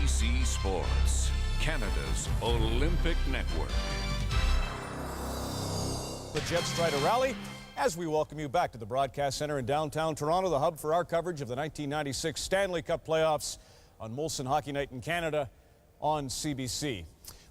CBC Sports, Canada's Olympic Network. The Jets try to rally as we welcome you back to the Broadcast Centre in downtown Toronto, the hub for our coverage of the 1996 Stanley Cup playoffs on Molson Hockey Night in Canada on CBC.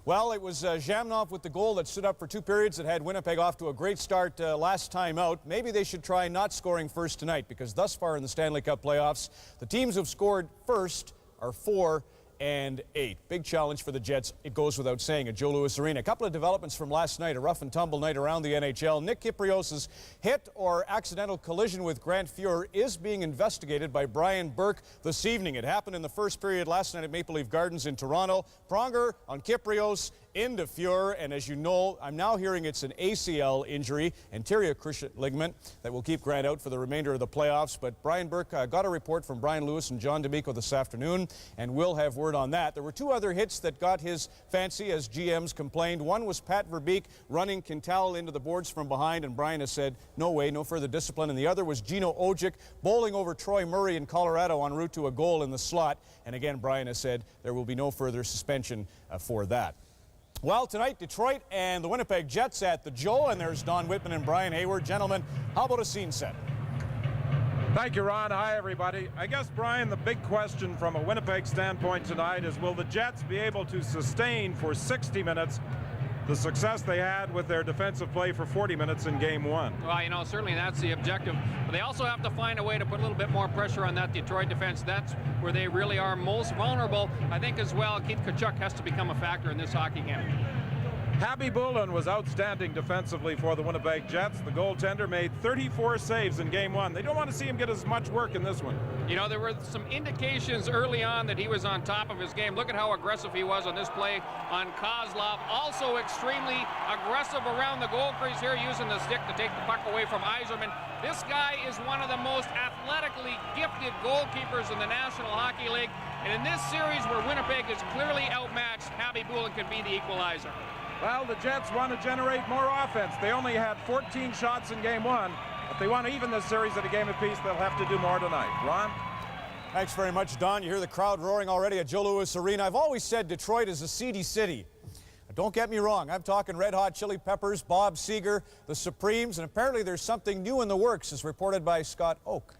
Well, it was Zhamnov with the goal that stood up for 2 periods that had Winnipeg off to a great start last time out. Maybe they should try not scoring first tonight, because thus far in the Stanley Cup playoffs, the teams who've scored first are 4 and 8. Big challenge for the Jets, it goes without saying, at Joe Louis Arena. A couple of developments from last night, a rough and tumble night around the NHL. Nick Kypreos' hit or accidental collision with Grant Fuhr is being investigated by Brian Burke this evening. It happened in the first period last night at Maple Leaf Gardens in Toronto. Pronger on Kypreos into Fuhr, and as you know, I'm now hearing it's an ACL injury, anterior cruciate ligament, that will keep Grant out for the remainder of the playoffs. But Brian Burke got a report from Brian Lewis and John D'Amico this afternoon, and we'll have word on that. There were 2 other hits that got his fancy, as GMs complained. One was Pat Verbeek running Quintal into the boards from behind, and Brian has said, no way, no further discipline. And the other was Gino Ojic bowling over Troy Murray in Colorado en route to a goal in the slot. And again, Brian has said there will be no further suspension for that. Well, tonight, Detroit and the Winnipeg Jets at the Joe, and there's Don Whitman and Brian Hayward. Gentlemen, how about a scene set? Thank you, Ron. Hi, everybody. I guess, Brian, the big question from a Winnipeg standpoint tonight is, will the Jets be able to sustain for 60 minutes the success they had with their defensive play for 40 minutes in Game 1? Well, you know, certainly that's the objective. But they also have to find a way to put a little bit more pressure on that Detroit defense. That's where they really are most vulnerable. I think as well, Keith Tkachuk has to become a factor in this hockey game. Habby Bullen was outstanding defensively for the Winnipeg Jets. The goaltender made 34 saves in Game 1. They don't want to see him get as much work in this one. You know, there were some indications early on that he was on top of his game. Look at how aggressive he was on this play on Kozlov. Also extremely aggressive around the goal crease here, using the stick to take the puck away from Yzerman. This guy is one of the most athletically gifted goalkeepers in the National Hockey League. And in this series where Winnipeg is clearly outmatched, Habby Bullen could be the equalizer. Well, the Jets want to generate more offense. They only had 14 shots in Game 1. If they want to even this series at a game apiece, they'll have to do more tonight. Ron? Thanks very much, Don. You hear the crowd roaring already at Joe Louis Arena. I've always said Detroit is a seedy city. Don't get me wrong. I'm talking Red Hot Chili Peppers, Bob Seger, the Supremes, and apparently there's something new in the works, as reported by Scott Oak.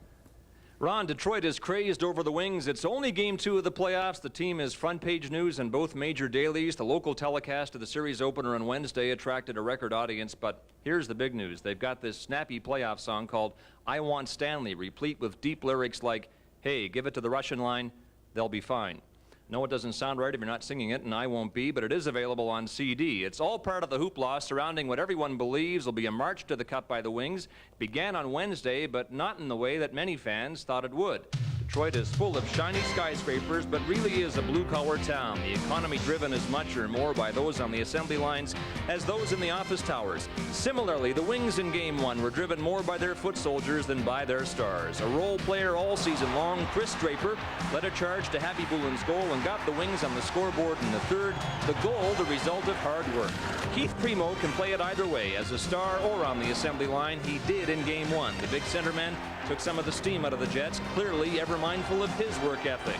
Ron, Detroit is crazed over the Wings. It's only Game 2 of the playoffs. The team is front-page news in both major dailies. The local telecast of the series opener on Wednesday attracted a record audience, but here's the big news. They've got this snappy playoff song called I Want Stanley, replete with deep lyrics like, hey, give it to the Russian line, they'll be fine. No, it doesn't sound right if you're not singing it, and I won't be, but it is available on CD. It's all part of the hoopla surrounding what everyone believes will be a march to the Cup by the Wings. It began on Wednesday, but not in the way that many fans thought it would. Detroit is full of shiny skyscrapers, but really is a blue-collar town. The economy driven as much or more by those on the assembly lines as those in the office towers. Similarly, the Wings in Game 1 were driven more by their foot soldiers than by their stars. A role player all season long, Chris Draper led a charge to Habby Bullen's goal and got the Wings on the scoreboard in the third. The goal, the result of hard work. Keith Primo can play it either way, as a star or on the assembly line. He did in Game 1. The big centerman took some of the steam out of the Jets, clearly ever mindful of his work ethic.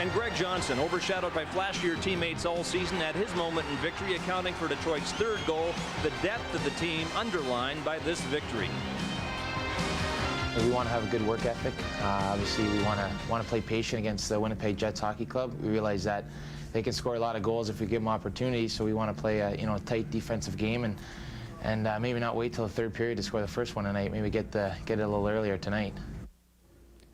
And Greg Johnson, overshadowed by flashier teammates all season, had his moment in victory, accounting for Detroit's third goal, the depth of the team underlined by this victory. We want to have a good work ethic. Obviously, we want to play patient against the Winnipeg Jets hockey club. We realize that they can score a lot of goals if we give them opportunities, so we want to play a tight defensive game and maybe not wait till the third period to score the first one tonight. Maybe get it a little earlier tonight.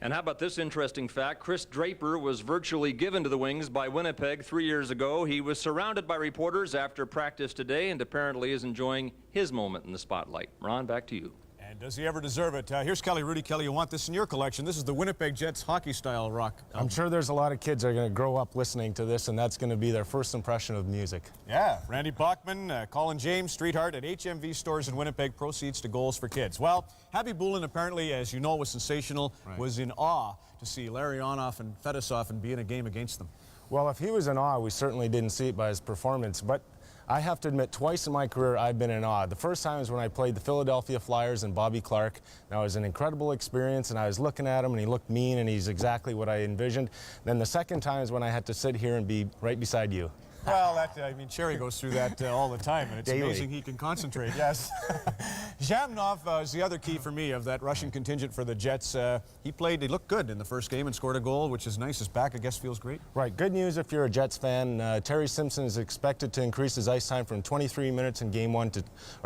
And how about this interesting fact? Chris Draper was virtually given to the Wings by Winnipeg 3 years ago. He was surrounded by reporters after practice today and apparently is enjoying his moment in the spotlight. Ron, back to you. And does he ever deserve it? Here's Kelly, Rudy Kelly. You want this in your collection. This is the Winnipeg Jets hockey-style rock. I'm sure there's a lot of kids that are going to grow up listening to this, and that's going to be their first impression of music. Yeah. Randy Bachman, Colin James, Street Heart at HMV stores in Winnipeg. Proceeds to Goals for Kids. Well, Habby Bullen apparently, as you know, was sensational, was in awe to see Larionov and Fedosov and be in a game against them. Well, if he was in awe, we certainly didn't see it by his performance. But I have to admit, twice in my career I've been in awe. The first time was when I played the Philadelphia Flyers and Bobby Clark. That was an incredible experience, and I was looking at him, and he looked mean, and he's exactly what I envisioned. Then the second time is when I had to sit here and be right beside you. Well, I mean, Cherry goes through that all the time, and it's Daily. amazing he can concentrate. Yes. Zhamnov is the other key for me of that Russian contingent for the Jets. He looked good in the first game and scored a goal, which is nice. His back, I guess, feels great. Right. Good news if you're a Jets fan. Terry Simpson is expected to increase his ice time from 23 minutes in Game 1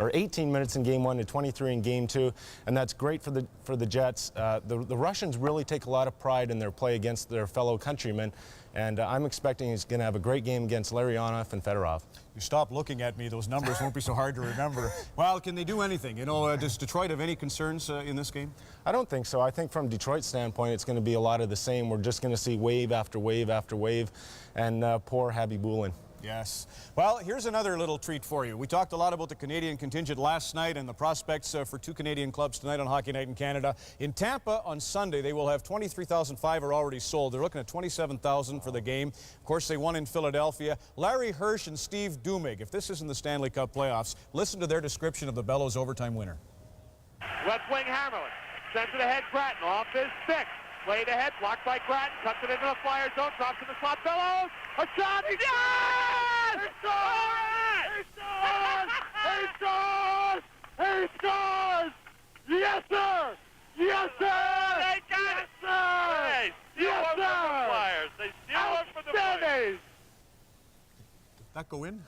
or 18 minutes in Game 1 to 23 in Game 2, and that's great for the Jets. The Russians really take a lot of pride in their play against their fellow countrymen. And I'm expecting he's going to have a great game against Larionov and Fedorov. You stop looking at me, those numbers won't be so hard to remember. Well, can they do anything? You know, does Detroit have any concerns in this game? I don't think so. I think from Detroit's standpoint, it's going to be a lot of the same. We're just going to see wave after wave after wave, and poor Habby Bulin. Yes. Well, here's another little treat for you. We talked a lot about the Canadian contingent last night and the prospects for two Canadian clubs tonight on Hockey Night in Canada. In Tampa on Sunday, they will have 23,005 are already sold. They're looking at 27,000 for the game. Of course, they won in Philadelphia. Larry Hirsch and Steve Dumig, if this isn't the Stanley Cup playoffs, listen to their description of the Bellows overtime winner. Left wing Hammerlin. Sends it ahead, Grattan off his stick. Played ahead, blocked by Grattan, cuts it into the Flyer zone, drops in the slot, Bellows, a shot, he scores! He scores! He scores! He scores! Yes, sir! Yes, sir! They got it! Sir! Yes, sir! Flyers. They steal it for the Flyers. Did that go in?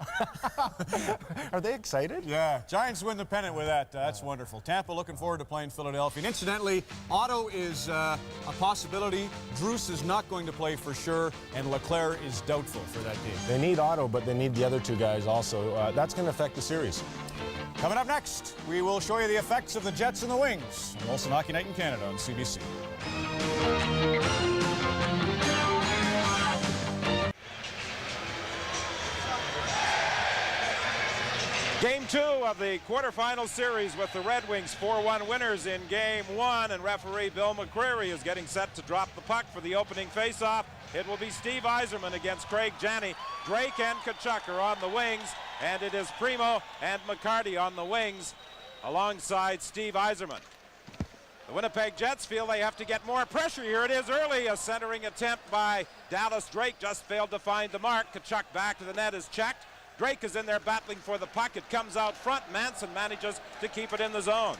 Are they excited? Yeah, Giants win the pennant with that. That's wonderful. Tampa looking forward to playing Philadelphia. And incidentally, Otto is a possibility. Druce is not going to play for sure, and Leclerc is doubtful for that game. They need Otto, but they need the other two guys also. That's going to affect the series. Coming up next, we will show you the effects of the Jets and the Wings on Molson Hockey Night in Canada on CBC. Game 2 of the quarterfinal series with the Red Wings 4-1 winners in Game 1, and referee Bill McCreary is getting set to drop the puck for the opening faceoff. It will be Steve Yzerman against Craig Janney. Drake and Tkachuk are on the wings, and it is Primo and McCarty on the wings alongside Steve Yzerman. The Winnipeg Jets feel they have to get more pressure. Here it is early, a centering attempt by Dallas Drake, just failed to find the mark. Tkachuk back to the net is checked. Drake is in there battling for the puck. It comes out front. Manson manages to keep it in the zone.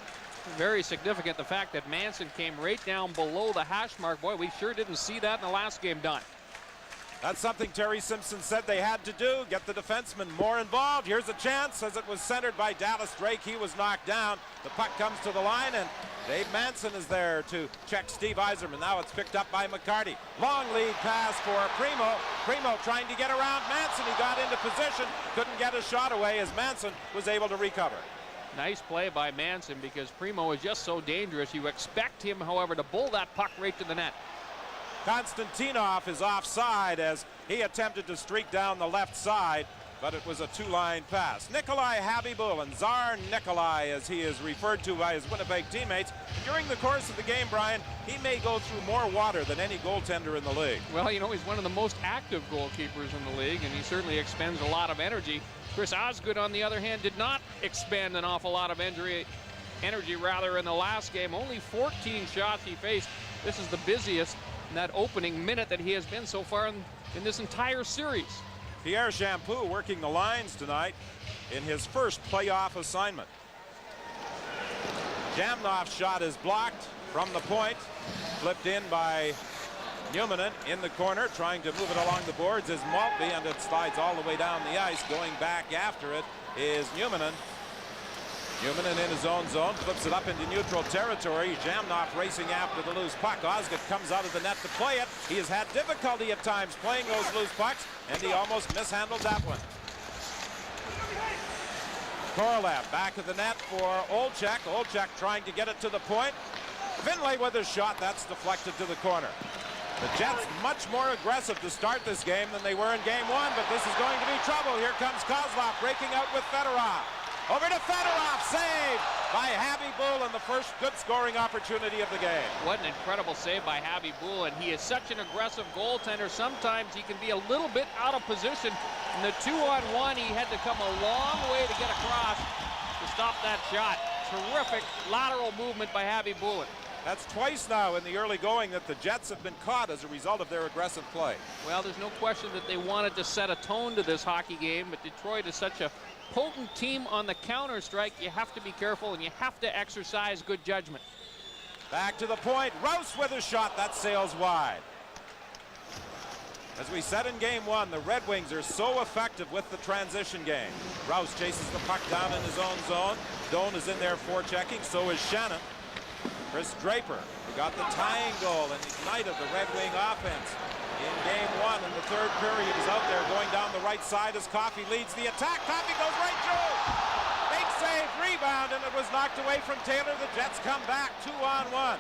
Very significant, the fact that Manson came right down below the hash mark. Boy, we sure didn't see that in the last game done. That's something Terry Simpson said they had to do, get the defenseman more involved. Here's a chance as it was centered by Dallas Drake. He was knocked down. The puck comes to the line, and Dave Manson is there to check Steve Yzerman. Now it's picked up by McCarty. Long lead pass for Primo. Primo trying to get around Manson. He got into position, couldn't get a shot away as Manson was able to recover. Nice play by Manson because Primo is just so dangerous. You expect him, however, to bull that puck right to the net. Konstantinov is offside as he attempted to streak down the left side, but it was a two-line pass. Nikolai Habibulin, Tsar Nikolai as he is referred to by his Winnipeg teammates. During the course of the game, Brian, he may go through more water than any goaltender in the league. Well, you know, he's one of the most active goalkeepers in the league, and he certainly expends a lot of energy. Chris Osgood, on the other hand, did not expend an awful lot of energy in the last game. Only 14 shots he faced. This is the busiest in that opening minute that he has been so far in this entire series. Pierre Champoux working the lines tonight in his first playoff assignment. Jamnov's shot is blocked from the point, flipped in by Newmanen in the corner, trying to move it along the boards is Maltby, and it slides all the way down the ice. Going back after it is Newmanen. Newmanen in his own zone, flips it up into neutral territory. Jamnov racing after the loose puck. Osgood comes out of the net to play it. He has had difficulty at times playing those loose pucks, and he almost mishandled that one. Korolev back of the net for Olczyk. Olczyk trying to get it to the point. Finlay with a shot. That's deflected to the corner. The Jets much more aggressive to start this game than they were in Game 1, but this is going to be trouble. Here comes Kozlov breaking out with Fedorov. Over to Fedorov, saved by Habby Bulin, the first good scoring opportunity of the game. What an incredible save by Habby Bulin. He is such an aggressive goaltender. Sometimes he can be a little bit out of position. In the 2-on-1, he had to come a long way to get across to stop that shot. Terrific lateral movement by Javi Bulin. That's twice now in the early going that the Jets have been caught as a result of their aggressive play. Well, there's no question that they wanted to set a tone to this hockey game, but Detroit is such a potent team on the counter strike. You have to be careful and you have to exercise good judgment. Back to the point. Rouse with a shot that sails wide. As we said in game one, the Red Wings are so effective with the transition game. Rouse chases the puck down in his own zone. Doan is in there forechecking, so is Shannon. Chris Draper got the tying goal and ignited the Red Wing offense in game one. In the third period, is out there going down the right side as Coffey leads the attack. Coffey goes right through. Big save, rebound, and it was knocked away from Taylor. The Jets come back 2-on-1.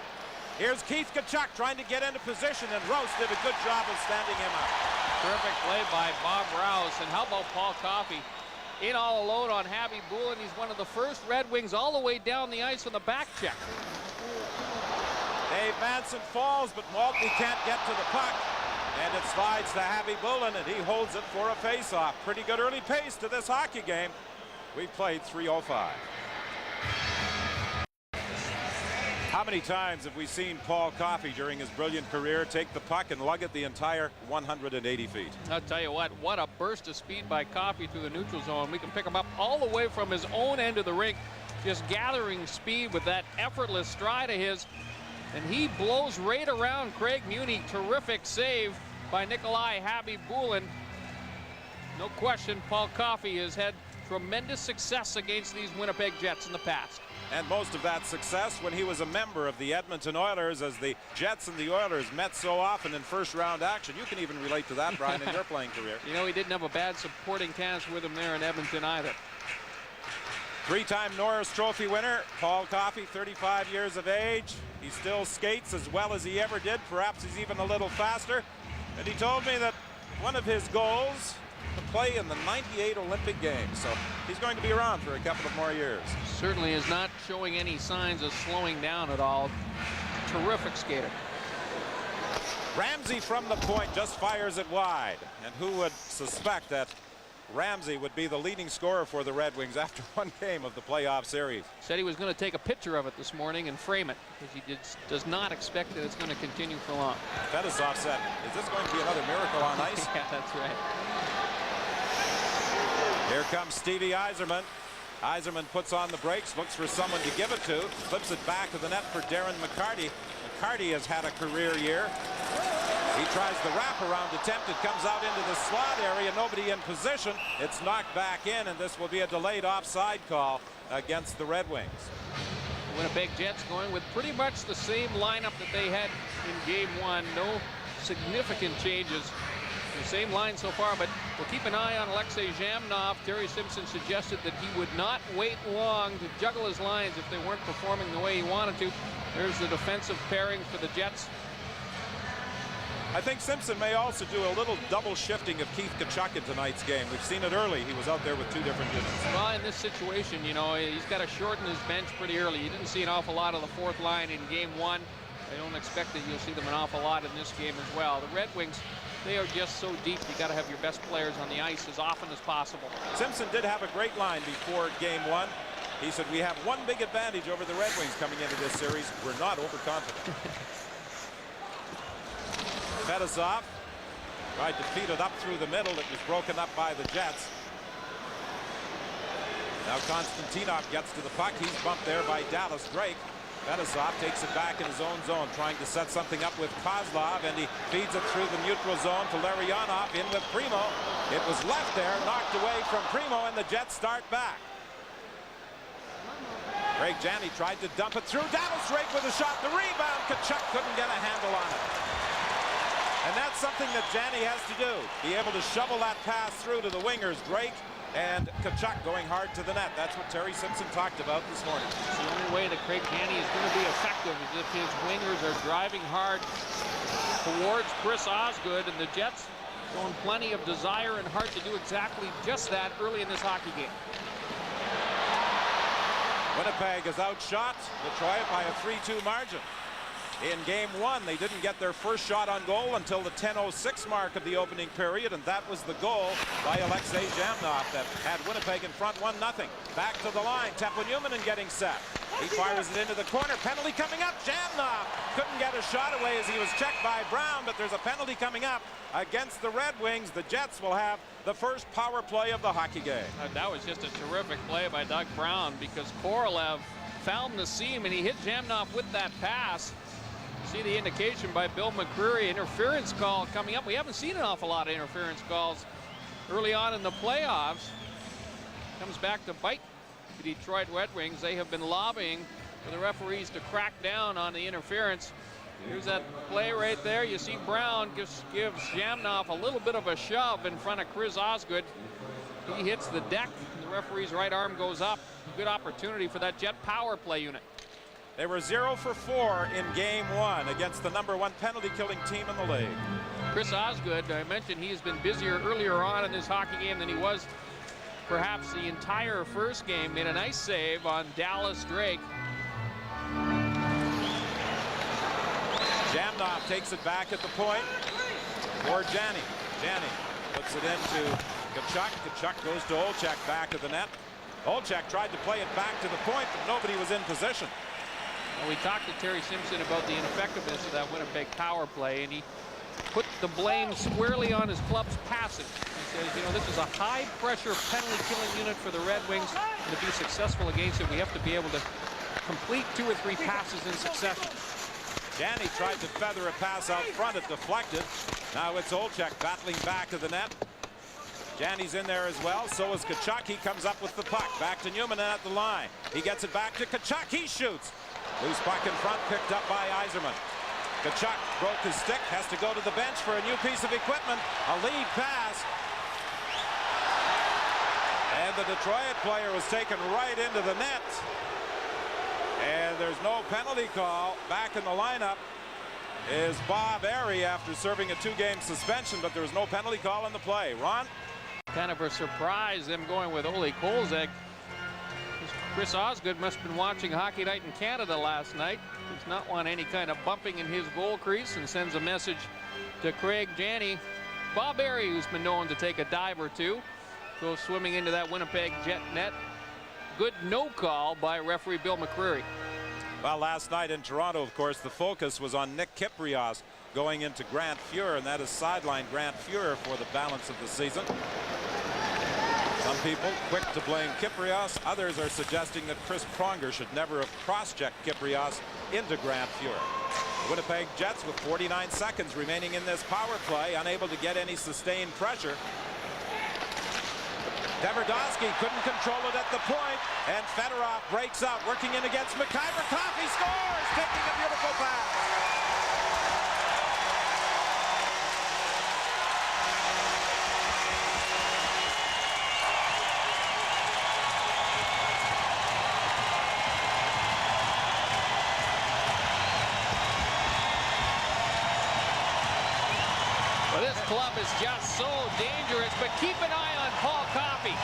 Here's Keith Tkachuk trying to get into position, and Rouse did a good job of standing him up. Terrific play by Bob Rouse. And how about Paul Coffey? In all alone on Javi Bulin. He's one of the first Red Wings all the way down the ice on the back check. Dave Manson falls, but Maltby can't get to the puck. And it slides to Javi Bulin, and he holds it for a face-off. Pretty good early pace to this hockey game. We've played 3:05. How many times have we seen Paul Coffey during his brilliant career take the puck and lug it the entire 180 feet? I'll tell you what a burst of speed by Coffey through the neutral zone. We can pick him up all the way from his own end of the rink, just gathering speed with that effortless stride of his. And he blows right around Craig Muni. Terrific save by Nikolai Javi Bulin. No question, Paul Coffey has had tremendous success against these Winnipeg Jets in the past. And most of that success when he was a member of the Edmonton Oilers, as the Jets and the Oilers met so often in first-round action. You can even relate to that, Brian, in your playing career. You know, he didn't have a bad supporting cast with him there in Edmonton either. Three-time Norris Trophy winner, Paul Coffey, 35 years of age. He still skates as well as he ever did. Perhaps he's even a little faster. And he told me that one of his goals to play in the '98 Olympic Games. So he's going to be around for a couple of more years. Certainly is not showing any signs of slowing down at all. Terrific skater. Ramsey from the point just fires it wide. And who would suspect that Ramsey would be the leading scorer for the Red Wings after one game of the playoff series? Said he was going to take a picture of it this morning and frame it, because he does not expect that it's going to continue for long. Fedosov said, is this going to be another miracle on ice? Yeah, that's right. Here comes Stevie Yzerman. Yzerman puts on the brakes, looks for someone to give it to, flips it back to the net for Darren McCarty. McCarty has had a career year. He tries the wraparound attempt. It comes out into the slot area. Nobody in position. It's knocked back in, and this will be a delayed offside call against the Red Wings. Winnipeg Jets going with pretty much the same lineup that they had in game one. No significant changes. The same line so far, but we'll keep an eye on Alexei Zhamnov. Terry Simpson suggested that he would not wait long to juggle his lines if they weren't performing the way he wanted to. There's the defensive pairing for the Jets. I think Simpson may also do a little double shifting of Keith Tkachuk in tonight's game. We've seen it early. He was out there with two different units. Well, in this situation, you know, he's got to shorten his bench pretty early. You didn't see an awful lot of the fourth line in game one. I don't expect that you'll see them an awful lot in this game as well. The Red Wings, they are just so deep. You got to have your best players on the ice as often as possible. Simpson did have a great line before game one. He said, we have one big advantage over the Red Wings coming into this series. We're not overconfident. Fedosov tried to feed it up through the middle. It was broken up by the Jets. Now Konstantinov gets to the puck. He's bumped there by Dallas Drake. Fedosov takes it back in his own zone, trying to set something up with Kozlov, and he feeds it through the neutral zone to Larionov in with Primo. It was left there, knocked away from Primo, and the Jets start back. Greg Janney tried to dump it through. Dallas Drake with a shot. The rebound. Tkachuk couldn't get a handle on it. And that's something that Janney has to do. Be able to shovel that pass through to the wingers, Drake and Tkachuk going hard to the net. That's what Terry Simpson talked about this morning. It's the only way that Craig Janney is going to be effective is if his wingers are driving hard towards Chris Osgood, and the Jets showing plenty of desire and heart to do exactly just that early in this hockey game. Winnipeg is outshot Detroit by a 3-2 margin. In game one, they didn't get their first shot on goal until the 10:06 mark of the opening period, and that was the goal by Alexei Zhamnov that had Winnipeg in front 1-0. Back to the line, Teponumanen getting set. He fires it into the corner. Penalty coming up. Zhamnov couldn't get a shot away as he was checked by Brown, but there's a penalty coming up against the Red Wings. The Jets will have the first power play of the hockey game. That was just a terrific play by Doug Brown, because Korolev found the seam and he hit Zhamnov with that pass. See the indication by Bill McCreary. Interference call coming up. We haven't seen an awful lot of interference calls early on in the playoffs. Comes back to bite the Detroit Red Wings. They have been lobbying for the referees to crack down on the interference. Here's that play right there. You see Brown gives Zhamnov a little bit of a shove in front of Chris Osgood. He hits the deck. The referee's right arm goes up. Good opportunity for that Jet power play unit. They were 0 for 4 in game one against the #1 penalty killing team in the league. Chris Osgood, I mentioned he's been busier earlier on in this hockey game than he was perhaps the entire first game. Made a nice save on Dallas Drake. Zhamnov takes it back at the point for Jani. Jani puts it into Tkachuk. Tkachuk goes to Olczyk back of the net. Olczyk tried to play it back to the point, but nobody was in position. Well, we talked to Terry Simpson about the ineffectiveness of that Winnipeg power play, and he put the blame squarely on his club's passing. He says, you know, this is a high-pressure penalty-killing unit for the Red Wings, and to be successful against it, we have to be able to complete 2 or 3 passes in succession. Jani tried to feather a pass out front. It deflected. Now it's Olczyk battling back to the net. Jani's in there as well. So is Tkachuk. He comes up with the puck. Back to Newman at the line. He gets it back to Tkachuk. He shoots. Loose puck in front, picked up by Yzerman. Tkachuk broke his stick, has to go to the bench for a new piece of equipment. A lead pass. And the Detroit player was taken right into the net. And there's no penalty call. Back in the lineup is Bob Airy after serving a 2-game suspension, but there was no penalty call in the play. Ron? Kind of a surprise, them going with Ole Kolzig. Chris Osgood must have been watching Hockey Night in Canada last night. Does not want any kind of bumping in his goal crease and sends a message to Craig Jani. Bob Airy, who's been known to take a dive or two, goes swimming into that Winnipeg Jet net. Good no call by referee Bill McCreary. Well, last night in Toronto, of course, the focus was on Nick Kyprios going into Grant Fuhr, and that is sidelined Grant Fuhr for the balance of the season. Some people quick to blame Kyprios. Others are suggesting that Chris Pronger should never have cross-checked Kyprios into Grant Fuhr. The Winnipeg Jets with 49 seconds remaining in this power play, unable to get any sustained pressure. Tverdovsky couldn't control it at the point, and Fedorov breaks out, working in against McIver. Coffey scores, taking a beautiful pass. Club is just so dangerous, but keep an eye on Paul Coffey.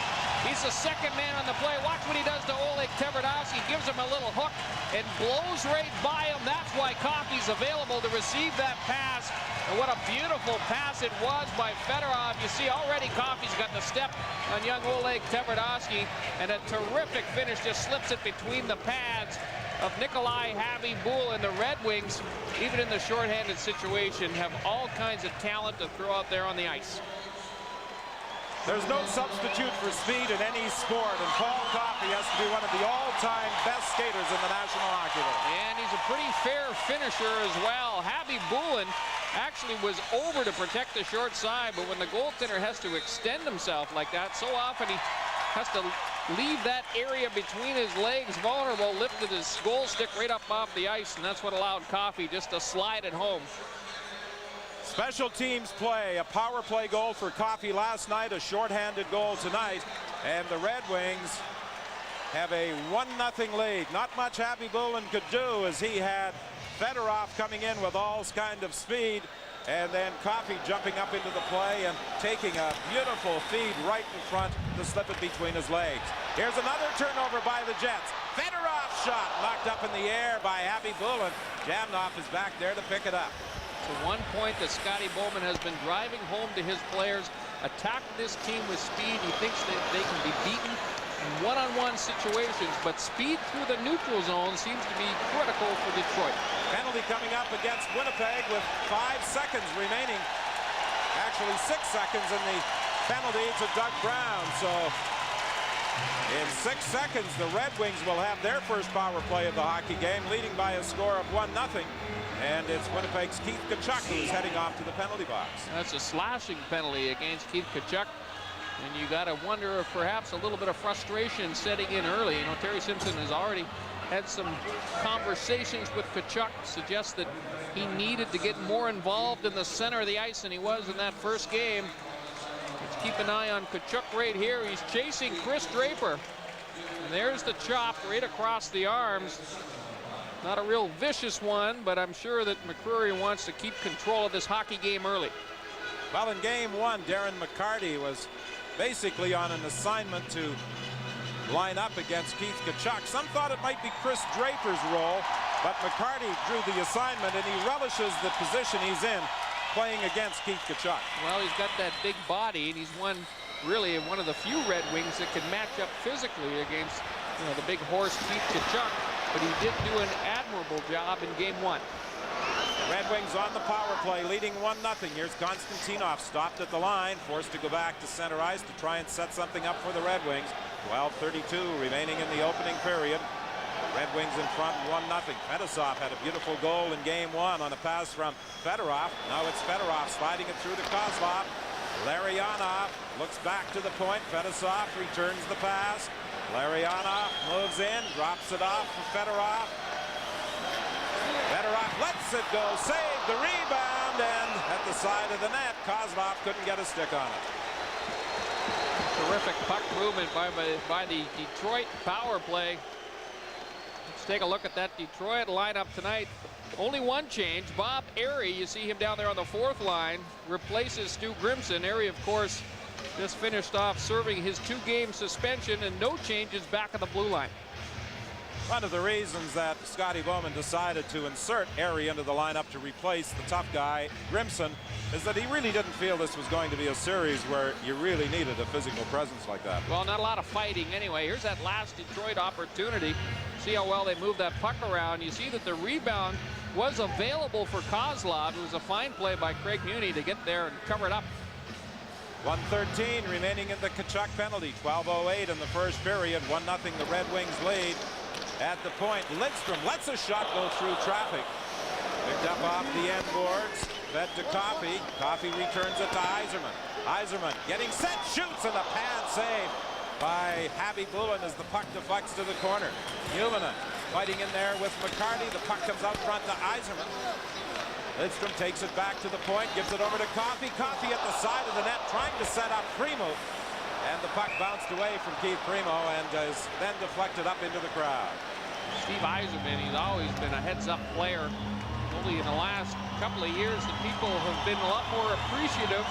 He's the second man on the play. Watch what he does to Oleg Tverdovsky. Gives him a little hook and blows right by him. That's why Coffey's available to receive that pass. And what a beautiful pass it was by Fedorov. You see already Coffey's got the step on young Oleg Tverdovsky, and a terrific finish, just slips it between the pads of Nikolai Habibul, and the Red Wings, even in the shorthanded situation, have all kinds of talent to throw out there on the ice. There's no substitute for speed in any sport, and Paul Coffey has to be one of the all-time best skaters in the National Hockey League. And he's a pretty fair finisher as well. Habibulin actually was over to protect the short side, but when the goaltender has to extend himself like that, so often he has to leave that area between his legs vulnerable, lifted his goal stick right up off the ice, and that's what allowed Coffey just to slide it home. Special teams play, a power play goal for Coffey last night, a shorthanded goal tonight, and the Red Wings have a 1-0 lead. Not much Habibulin could do as he had Fedorov coming in with all kind of speed, and then Coffey jumping up into the play and taking a beautiful feed right in front to slip it between his legs. Here's another turnover by the Jets. Fedorov shot knocked up in the air by Abby Bullen. Jamnoff is back there to pick it up. So one point that Scotty Bowman has been driving home to his players. Attack this team with speed. He thinks that they can be beaten in one-on-one situations, but speed through the neutral zone seems to be critical for Detroit. Penalty coming up against Winnipeg with 5 seconds remaining. Actually 6 seconds in the penalty to Doug Brown. So in 6 seconds, the Red Wings will have their first power play of the hockey game, leading by a score of 1-0. And it's Winnipeg's Keith Tkachuk who is heading off to the penalty box. That's a slashing penalty against Keith Tkachuk. And you got to wonder if perhaps a little bit of frustration setting in early. You know, Terry Simpson has already had some conversations with Tkachuk, suggests that he needed to get more involved in the center of the ice than he was in that first game. Let's keep an eye on Tkachuk right here. He's chasing Chris Draper. And there's the chop right across the arms. Not a real vicious one, but I'm sure that McCreary wants to keep control of this hockey game early. Well, in game one, Darren McCarty was basically on an assignment to line up against Keith Tkachuk. Some thought it might be Chris Draper's role, but McCarty drew the assignment, and he relishes the position he's in playing against Keith Tkachuk. Well, he's got that big body, and he's one of the few Red Wings that can match up physically against, you know, the big horse Keith Tkachuk. But he did do an admirable job in game one. Red Wings on the power play, leading 1-0. Here's Konstantinov, stopped at the line, forced to go back to center ice to try and set something up for the Red Wings. 12:32 remaining in the opening period. Red Wings in front 1-0. Fedosov had a beautiful goal in game one on a pass from Fedorov. Now it's Fedorov sliding it through to Kozlov. Larionov looks back to the point. Fedosov returns the pass. Larionov moves in, drops it off for Fedorov. Fedorov lets it go, saved the rebound, and at the side of the net, Kozlov couldn't get a stick on it. Terrific puck movement by the Detroit power play. Let's take a look at that Detroit lineup tonight. Only one change. Bob Airy, you see him down there on the fourth line, replaces Stu Grimson. Airy, of course, just finished off serving his 2-game suspension, and no changes back at the blue line. One of the reasons that Scotty Bowman decided to insert Airy into the lineup to replace the tough guy, Grimson, is that he really didn't feel this was going to be a series where you really needed a physical presence like that. Well, not a lot of fighting anyway. Here's that last Detroit opportunity. See how well they move that puck around. You see that the rebound was available for Kozlov. It was a fine play by Craig Muni to get there and cover it up. 1:13 remaining in the Tkachuk penalty. 12:08 in the first period. 1-0 the Red Wings lead. At the point, Lidstrom lets a shot go through traffic. Picked up off the end boards. Fed to Coffey. Coffey returns it to Yzerman. Yzerman getting set, shoots, and a pad save by Abby Bullen as the puck deflects to the corner. Newman fighting in there with McCarty. The puck comes out front to Yzerman. Lidstrom takes it back to the point, gives it over to Coffey. Coffey at the side of the net trying to set up Primo. And the puck bounced away from Keith Primo and is then deflected up into the crowd. Steve Yzerman, he's always been a heads-up player. Only in the last couple of years that people have been a lot more appreciative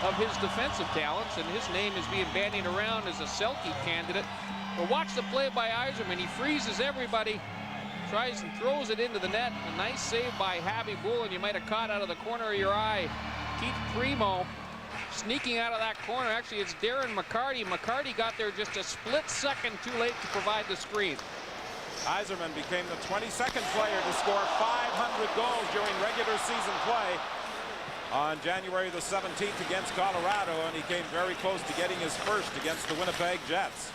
of his defensive talents, and his name is being bandied around as a Selke candidate. But watch the play by Yzerman. He freezes everybody, tries and throws it into the net. A nice save by Abby Bullen. You might have caught out of the corner of your eye Keith Primo sneaking out of that corner. Actually, it's Darren McCarty. McCarty got there just a split second too late to provide the screen. Yzerman became the 22nd player to score 500 goals during regular season play on January the 17th against Colorado, and he came very close to getting his first against the Winnipeg Jets.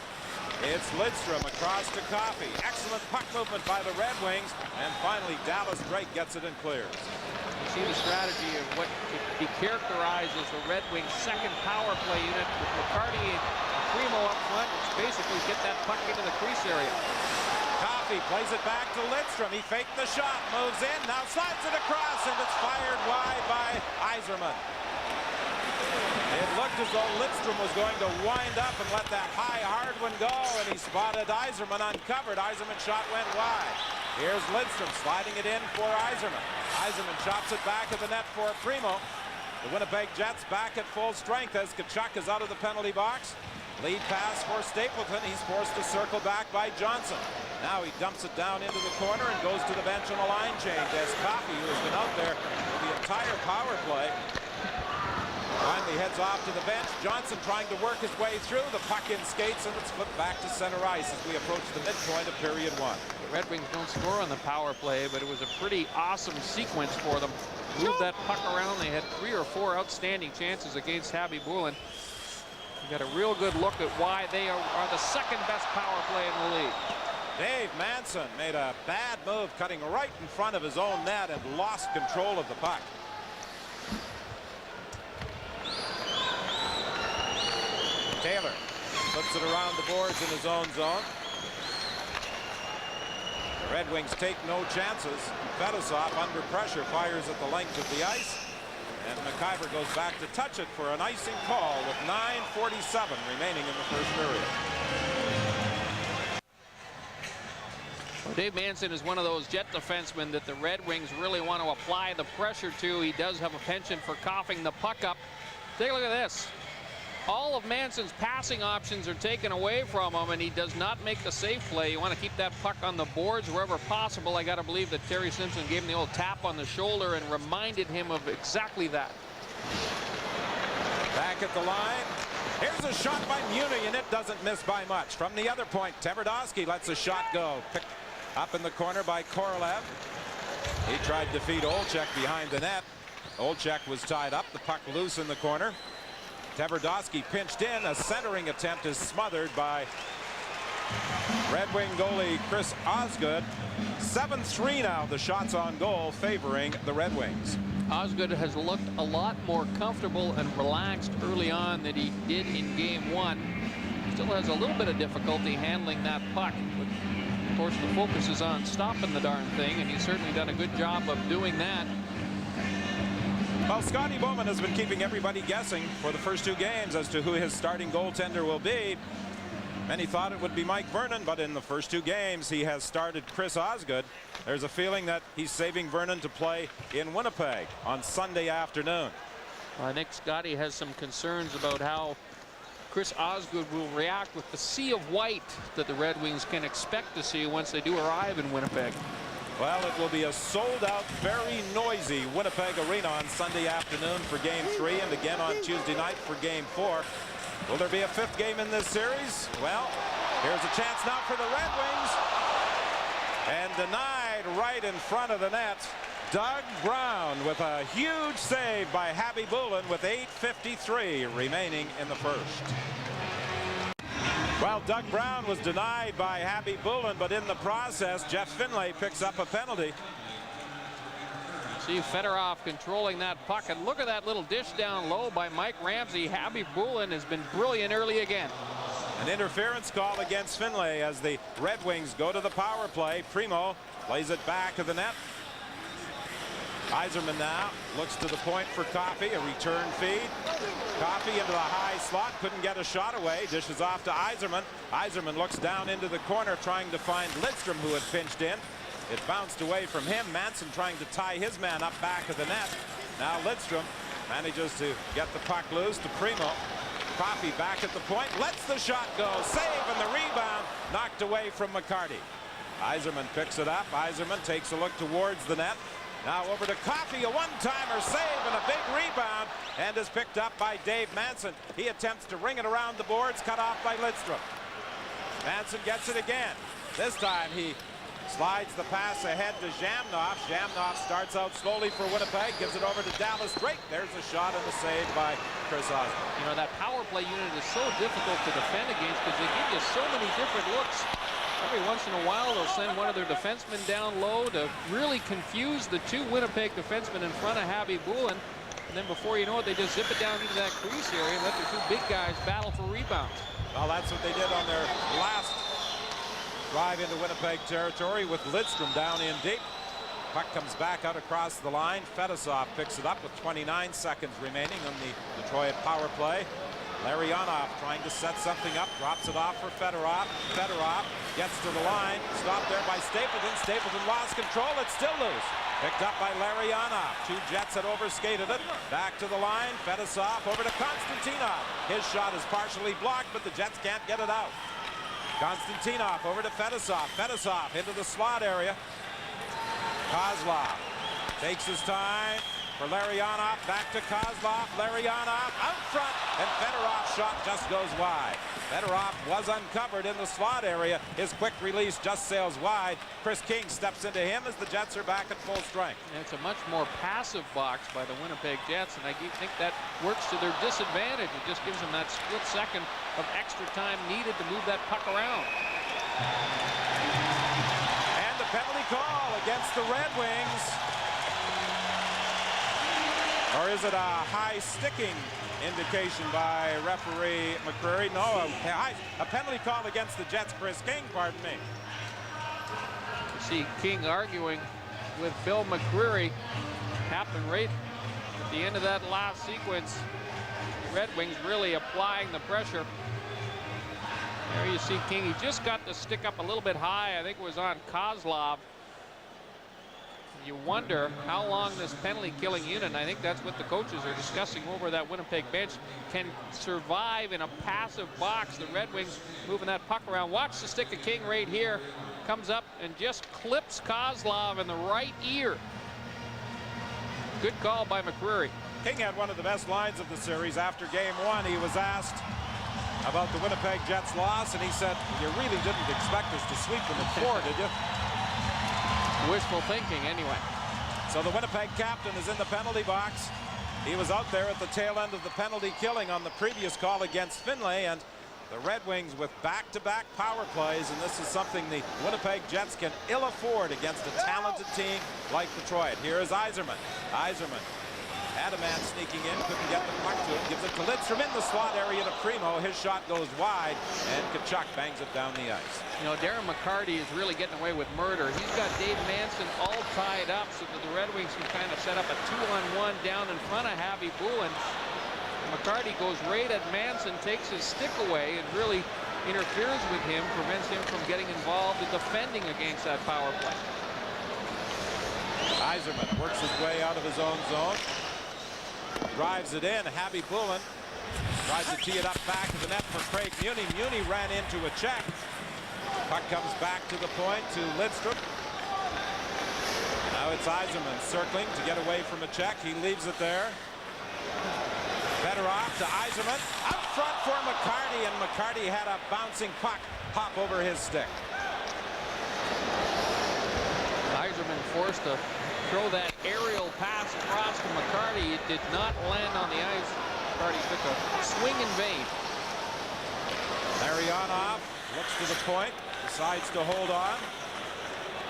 It's Lidstrom across to Coffey. Excellent puck movement by the Red Wings, and finally Dallas Drake gets it and clears. You see the strategy of what could be characterized as the Red Wings' second power play unit with McCarty and Primo up front. It's basically get that puck into the crease area. Coffey plays it back to Lidstrom. He faked the shot, moves in, now slides it across, and it's fired wide by Yzerman. It looked as though Lidstrom was going to wind up and let that high, hard one go, and he spotted Yzerman uncovered. Yzerman's shot went wide. Here's Lidstrom sliding it in for Yzerman. Yzerman chops it back at the net for Primo. The Winnipeg Jets back at full strength as Tkachuk is out of the penalty box. Lead pass for Stapleton. He's forced to circle back by Johnson. Now he dumps it down into the corner and goes to the bench on a line change as Coffey, who has been out there for the entire power play, finally heads off to the bench. Johnson trying to work his way through. The puck in skates, and it's flipped back to center ice as we approach the midpoint of period 1. The Red Wings don't score on the power play, but it was a pretty awesome sequence for them. Moved that puck around. They had 3 or 4 outstanding chances against Habby Boulin. You got a real good look at why they are the second best power play in the league. Dave Manson made a bad move, cutting right in front of his own net and lost control of the puck. Taylor flips it around the boards in his own zone. The Red Wings take no chances. Fedosov under pressure fires at the length of the ice, and McIver goes back to touch it for an icing call with 9:47 remaining in the first period. Well, Dave Manson is one of those Jet defensemen that the Red Wings really want to apply the pressure to. He does have a penchant for coughing the puck up. Take a look at this. All of Manson's passing options are taken away from him, and he does not make the safe play. You want to keep that puck on the boards wherever possible. I got to believe that Terry Simpson gave him the old tap on the shoulder and reminded him of exactly that. Back at the line. Here's a shot by Muni, and it doesn't miss by much. From the other point, Tverdovsky lets a shot go. Picked up in the corner by Korolev. He tried to feed Olczyk behind the net. Olczyk was tied up. The puck loose in the corner. Tverdovsky pinched in. A centering attempt is smothered by Red Wing goalie Chris Osgood. 7-3 now, the shots on goal favoring the Red Wings. Osgood has looked a lot more comfortable and relaxed early on than he did in game 1. Still has a little bit of difficulty handling that puck. But of course, the focus is on stopping the darn thing, and he's certainly done a good job of doing that. Well, Scotty Bowman has been keeping everybody guessing for the first 2 games as to who his starting goaltender will be. Many thought it would be Mike Vernon, but in the first 2 games he has started Chris Osgood. There's a feeling that he's saving Vernon to play in Winnipeg on Sunday afternoon. I think Scotty has some concerns about how Chris Osgood will react with the sea of white that the Red Wings can expect to see once they do arrive in Winnipeg. Well, it will be a sold-out, very noisy Winnipeg Arena on Sunday afternoon for Game 3 and again on Tuesday night for Game 4. Will there be a 5th game in this series? Well, here's a chance now for the Red Wings. And denied right in front of the net. Doug Brown with a huge save by Habby Boulin with 8:53 remaining in the first. Well, Doug Brown was denied by Habby Boulin, but in the process, Jeff Finlay picks up a penalty. See Fedorov controlling that puck, and look at that little dish down low by Mike Ramsey. Habby Boulin has been brilliant early again. An interference call against Finlay as the Red Wings go to the power play. Primo plays it back to the net. Yzerman now looks to the point for Coffey, a return feed. Coffey into the high slot, couldn't get a shot away, dishes off to Yzerman. Yzerman looks down into the corner trying to find Lidstrom, who had pinched in. It bounced away from him. Manson trying to tie his man up back of the net. Now Lidstrom manages to get the puck loose to Primo. Coffey back at the point, lets the shot go, save, and the rebound knocked away from McCarty. Yzerman picks it up. Yzerman takes a look towards the net. Now over to Coffey, a one-timer save and a big rebound, and is picked up by Dave Manson. He attempts to ring it around the boards, cut off by Lidstrom. Manson gets it again. This time he slides the pass ahead to Zhamnov. Zhamnov starts out slowly for Winnipeg, gives it over to Dallas Drake. There's a shot and a save by Chris Osgood. You know, that power play unit is so difficult to defend against because they give you so many different looks. Every once in a while, they'll send one of their defensemen down low to really confuse the 2 Winnipeg defensemen in front of Habby Boulin. And then before you know it, they just zip it down into that crease area and let their 2 big guys battle for rebounds. Well, that's what they did on their last drive into Winnipeg territory with Lidstrom down in deep. Puck comes back out across the line. Fedosov picks it up with 29 seconds remaining on the Detroit power play. Larionov trying to set something up, drops it off for Fedorov. Fedorov gets to the line, stopped there by Stapleton. Stapleton lost control, it's still loose. Picked up by Larionov. 2 Jets had overskated it. Back to the line, Fedosov over to Konstantinov. His shot is partially blocked, but the Jets can't get it out. Konstantinov over to Fedosov. Fedosov into the slot area. Kozlov takes his time for Larionov. Back to Kozlov. Larionov out front, and Fedorov's shot just goes wide. Fedorov was uncovered in the slot area. His quick release just sails wide. Chris King steps into him as the Jets are back at full strength. And it's a much more passive box by the Winnipeg Jets, and I think that works to their disadvantage. It just gives them that split second of extra time needed to move that puck around. And the penalty call against the Red Wings. Or is it a high sticking indication by referee McCreary? No, a penalty call against the Jets. Chris King, pardon me. You see King arguing with Bill McCreary. Happened right at the end of that last sequence. The Red Wings really applying the pressure. There you see King. He just got the stick up a little bit high. I think it was on Kozlov. You wonder how long this penalty killing unit, and I think that's what the coaches are discussing over that Winnipeg bench, can survive in a passive box. The Red Wings moving that puck around. Watch the stick of King right here. Comes up and just clips Kozlov in the right ear. Good call by McCreary. King had one of the best lines of the series. After game one, he was asked about the Winnipeg Jets loss, and he said, "You really didn't expect us to sweep them at 4, did you?" Wishful thinking, anyway. So the Winnipeg captain is in the penalty box. He was out there at the tail end of the penalty killing on the previous call against Finlay, and the Red Wings with back-to-back power plays, and this is something the Winnipeg Jets can ill afford against a talented team like Detroit. Here is Yzerman. Yzerman had a man sneaking in, couldn't get the puck to him, gives it to Lidstrom in the slot area to Primo. His shot goes wide, and Tkachuk bangs it down the ice. You know, Darren McCarty is really getting away with murder. He's got Dave Manson all tied up so that the Red Wings can kind of set up a 2-on-1 down in front of Javi Bulin. McCarty goes right at Manson, takes his stick away, and really interferes with him, prevents him from getting involved in defending against that power play. Yzerman works his way out of his own zone. Drives it in. Javi Bulin tries to tee it up back to the net for Craig Muni. Muni ran into a check. Puck comes back to the point to Lidstrom. Now it's Yzerman circling to get away from a check. He leaves it there. Fedorov to Yzerman. Out front for McCarty, and McCarty had a bouncing puck hop over his stick. Yzerman forced to throw that aerial pass across to McCarty. It did not land on the ice. McCarty took a swing in vain. Larionov looks to the point, decides to hold on.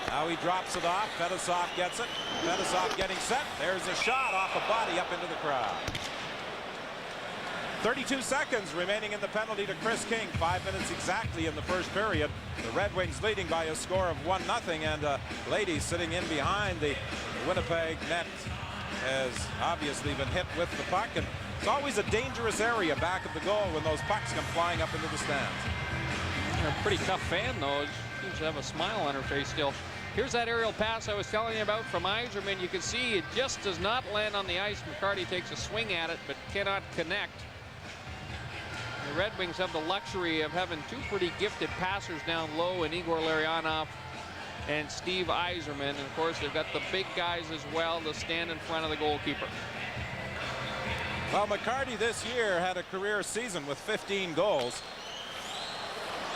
Now he drops it off. Fedosov gets it. Fedosov getting set. There's a shot off a body up into the crowd. 32 seconds remaining in the penalty to Chris King. 5 minutes exactly in the first period. The Red Wings leading by a score of 1-0, and Lady sitting in behind the Winnipeg net has obviously been hit with the puck, and it's always a dangerous area back of the goal when those pucks come flying up into the stands. A pretty tough fan, though. She seems to have a smile on her face still. Here's that aerial pass I was telling you about from Yzerman. You can see it just does not land on the ice. McCarty takes a swing at it, but cannot connect. The Red Wings have the luxury of having two pretty gifted passers down low in Igor Larionov and Steve Yzerman. And of course, they've got the big guys as well to stand in front of the goalkeeper. Well, McCarty this year had a career season with 15 goals.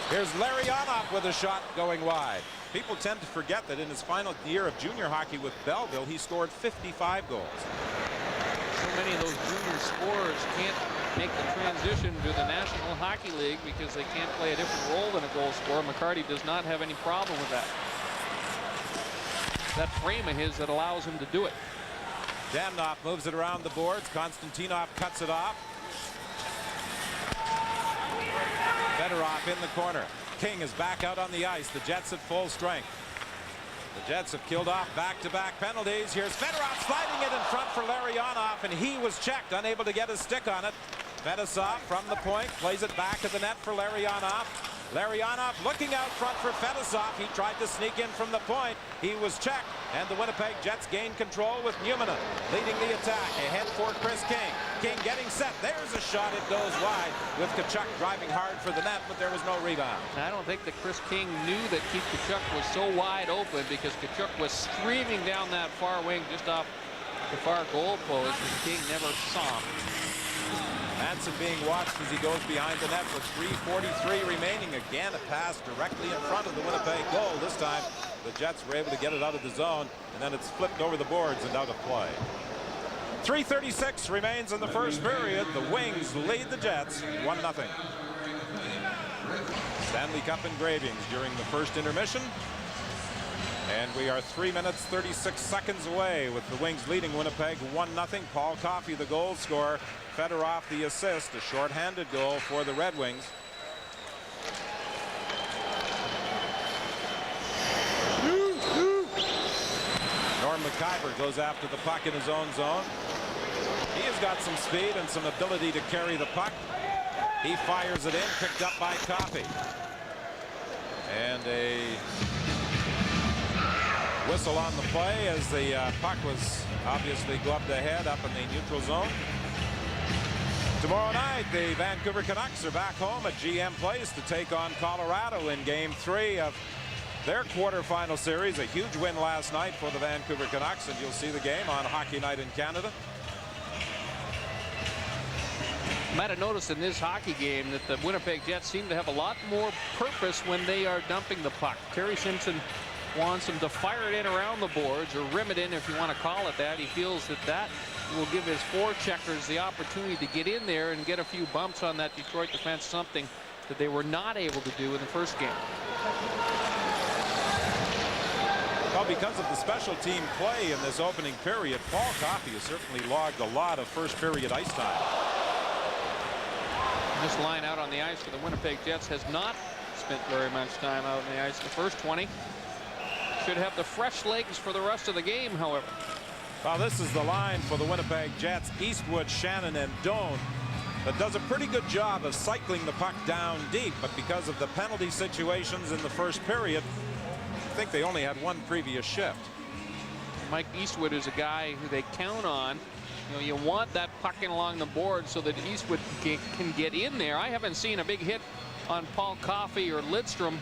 Here's Larionov with a shot going wide. People tend to forget that in his final year of junior hockey with Belleville, he scored 55 goals. So many of those junior scorers can't make the transition to the National Hockey League because they can't play a different role than a goal scorer. McCarty does not have any problem with that. That frame of his that allows him to do it. Damnoff moves it around the boards. Konstantinov cuts it off. Fedorov in the corner. King is back out on the ice. The Jets at full strength. The Jets have killed off back-to-back penalties. Here's Fedorov sliding it in front for Larionov, and he was checked, unable to get his stick on it. Fedosov from the point plays it back to the net for Larionov. Larionov looking out front for Fedosov. He tried to sneak in from the point. He was checked, and the Winnipeg Jets gain control with Newman leading the attack. Ahead for Chris King. King getting set. There's a shot. It goes wide with Tkachuk driving hard for the net, but there was no rebound. I don't think that Chris King knew that Keith Tkachuk was so wide open, because Tkachuk was streaming down that far wing just off the far goal post, and King never saw him. Manson being watched as he goes behind the net with 3:43 remaining. Again, a pass directly in front of the Winnipeg goal. This time, the Jets were able to get it out of the zone, and then it's flipped over the boards and out of play. 3:36 remains in the first period. The Wings lead the Jets 1-0. Stanley Cup engravings during the first intermission. And we are 3 minutes 36 seconds away with the Wings leading Winnipeg 1-0. Paul Coffey the goal scorer. Fedorov the assist. A shorthanded goal for the Red Wings. Norm McIver goes after the puck in his own zone. He has got some speed and some ability to carry the puck. He fires it in, picked up by Coffey. And a whistle on the play as the puck was obviously gloved ahead up in the neutral zone. Tomorrow night, the Vancouver Canucks are back home at GM Place to take on Colorado in Game 3 of their quarterfinal series. A huge win last night for the Vancouver Canucks, and you'll see the game on Hockey Night in Canada. You might have noticed in this hockey game that the Winnipeg Jets seem to have a lot more purpose when they are dumping the puck. Terry Simpson wants them to fire it in around the boards, or rim it in if you want to call it that. He feels that that will give his forecheckers the opportunity to get in there and get a few bumps on that Detroit defense, something that they were not able to do in the first game. Well, because of the special team play in this opening period, Paul Coffey has certainly logged a lot of first period ice time. This line out on the ice for the Winnipeg Jets has not spent very much time out on the ice. The first 20 should have the fresh legs for the rest of the game, however. Well, this is the line for the Winnipeg Jets. Eastwood, Shannon, and Doan, that does a pretty good job of cycling the puck down deep, but because of the penalty situations in the first period, I think they only had one previous shift. Mike Eastwood is a guy who they count on. You know, you want that puck in along the board so that Eastwood can get in there. I haven't seen a big hit on Paul Coffey or Lidstrom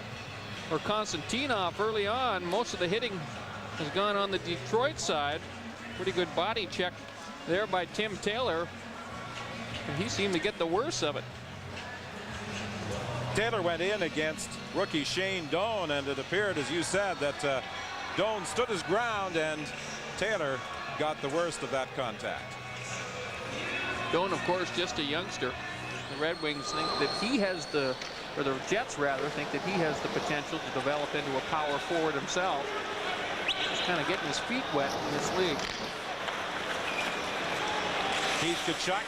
or Konstantinov early on. Most of the hitting has gone on the Detroit side. Pretty good body check there by Tim Taylor, and he seemed to get the worst of it. Taylor went in against rookie Shane Doan, and it appeared, as you said, that Doan stood his ground and Taylor got the worst of that contact. Doan, of course, just a youngster. The Red Wings think that he has the, or the Jets rather, think that he has the potential to develop into a power forward himself. He's kind of getting his feet wet in this league. Keith Tkachuk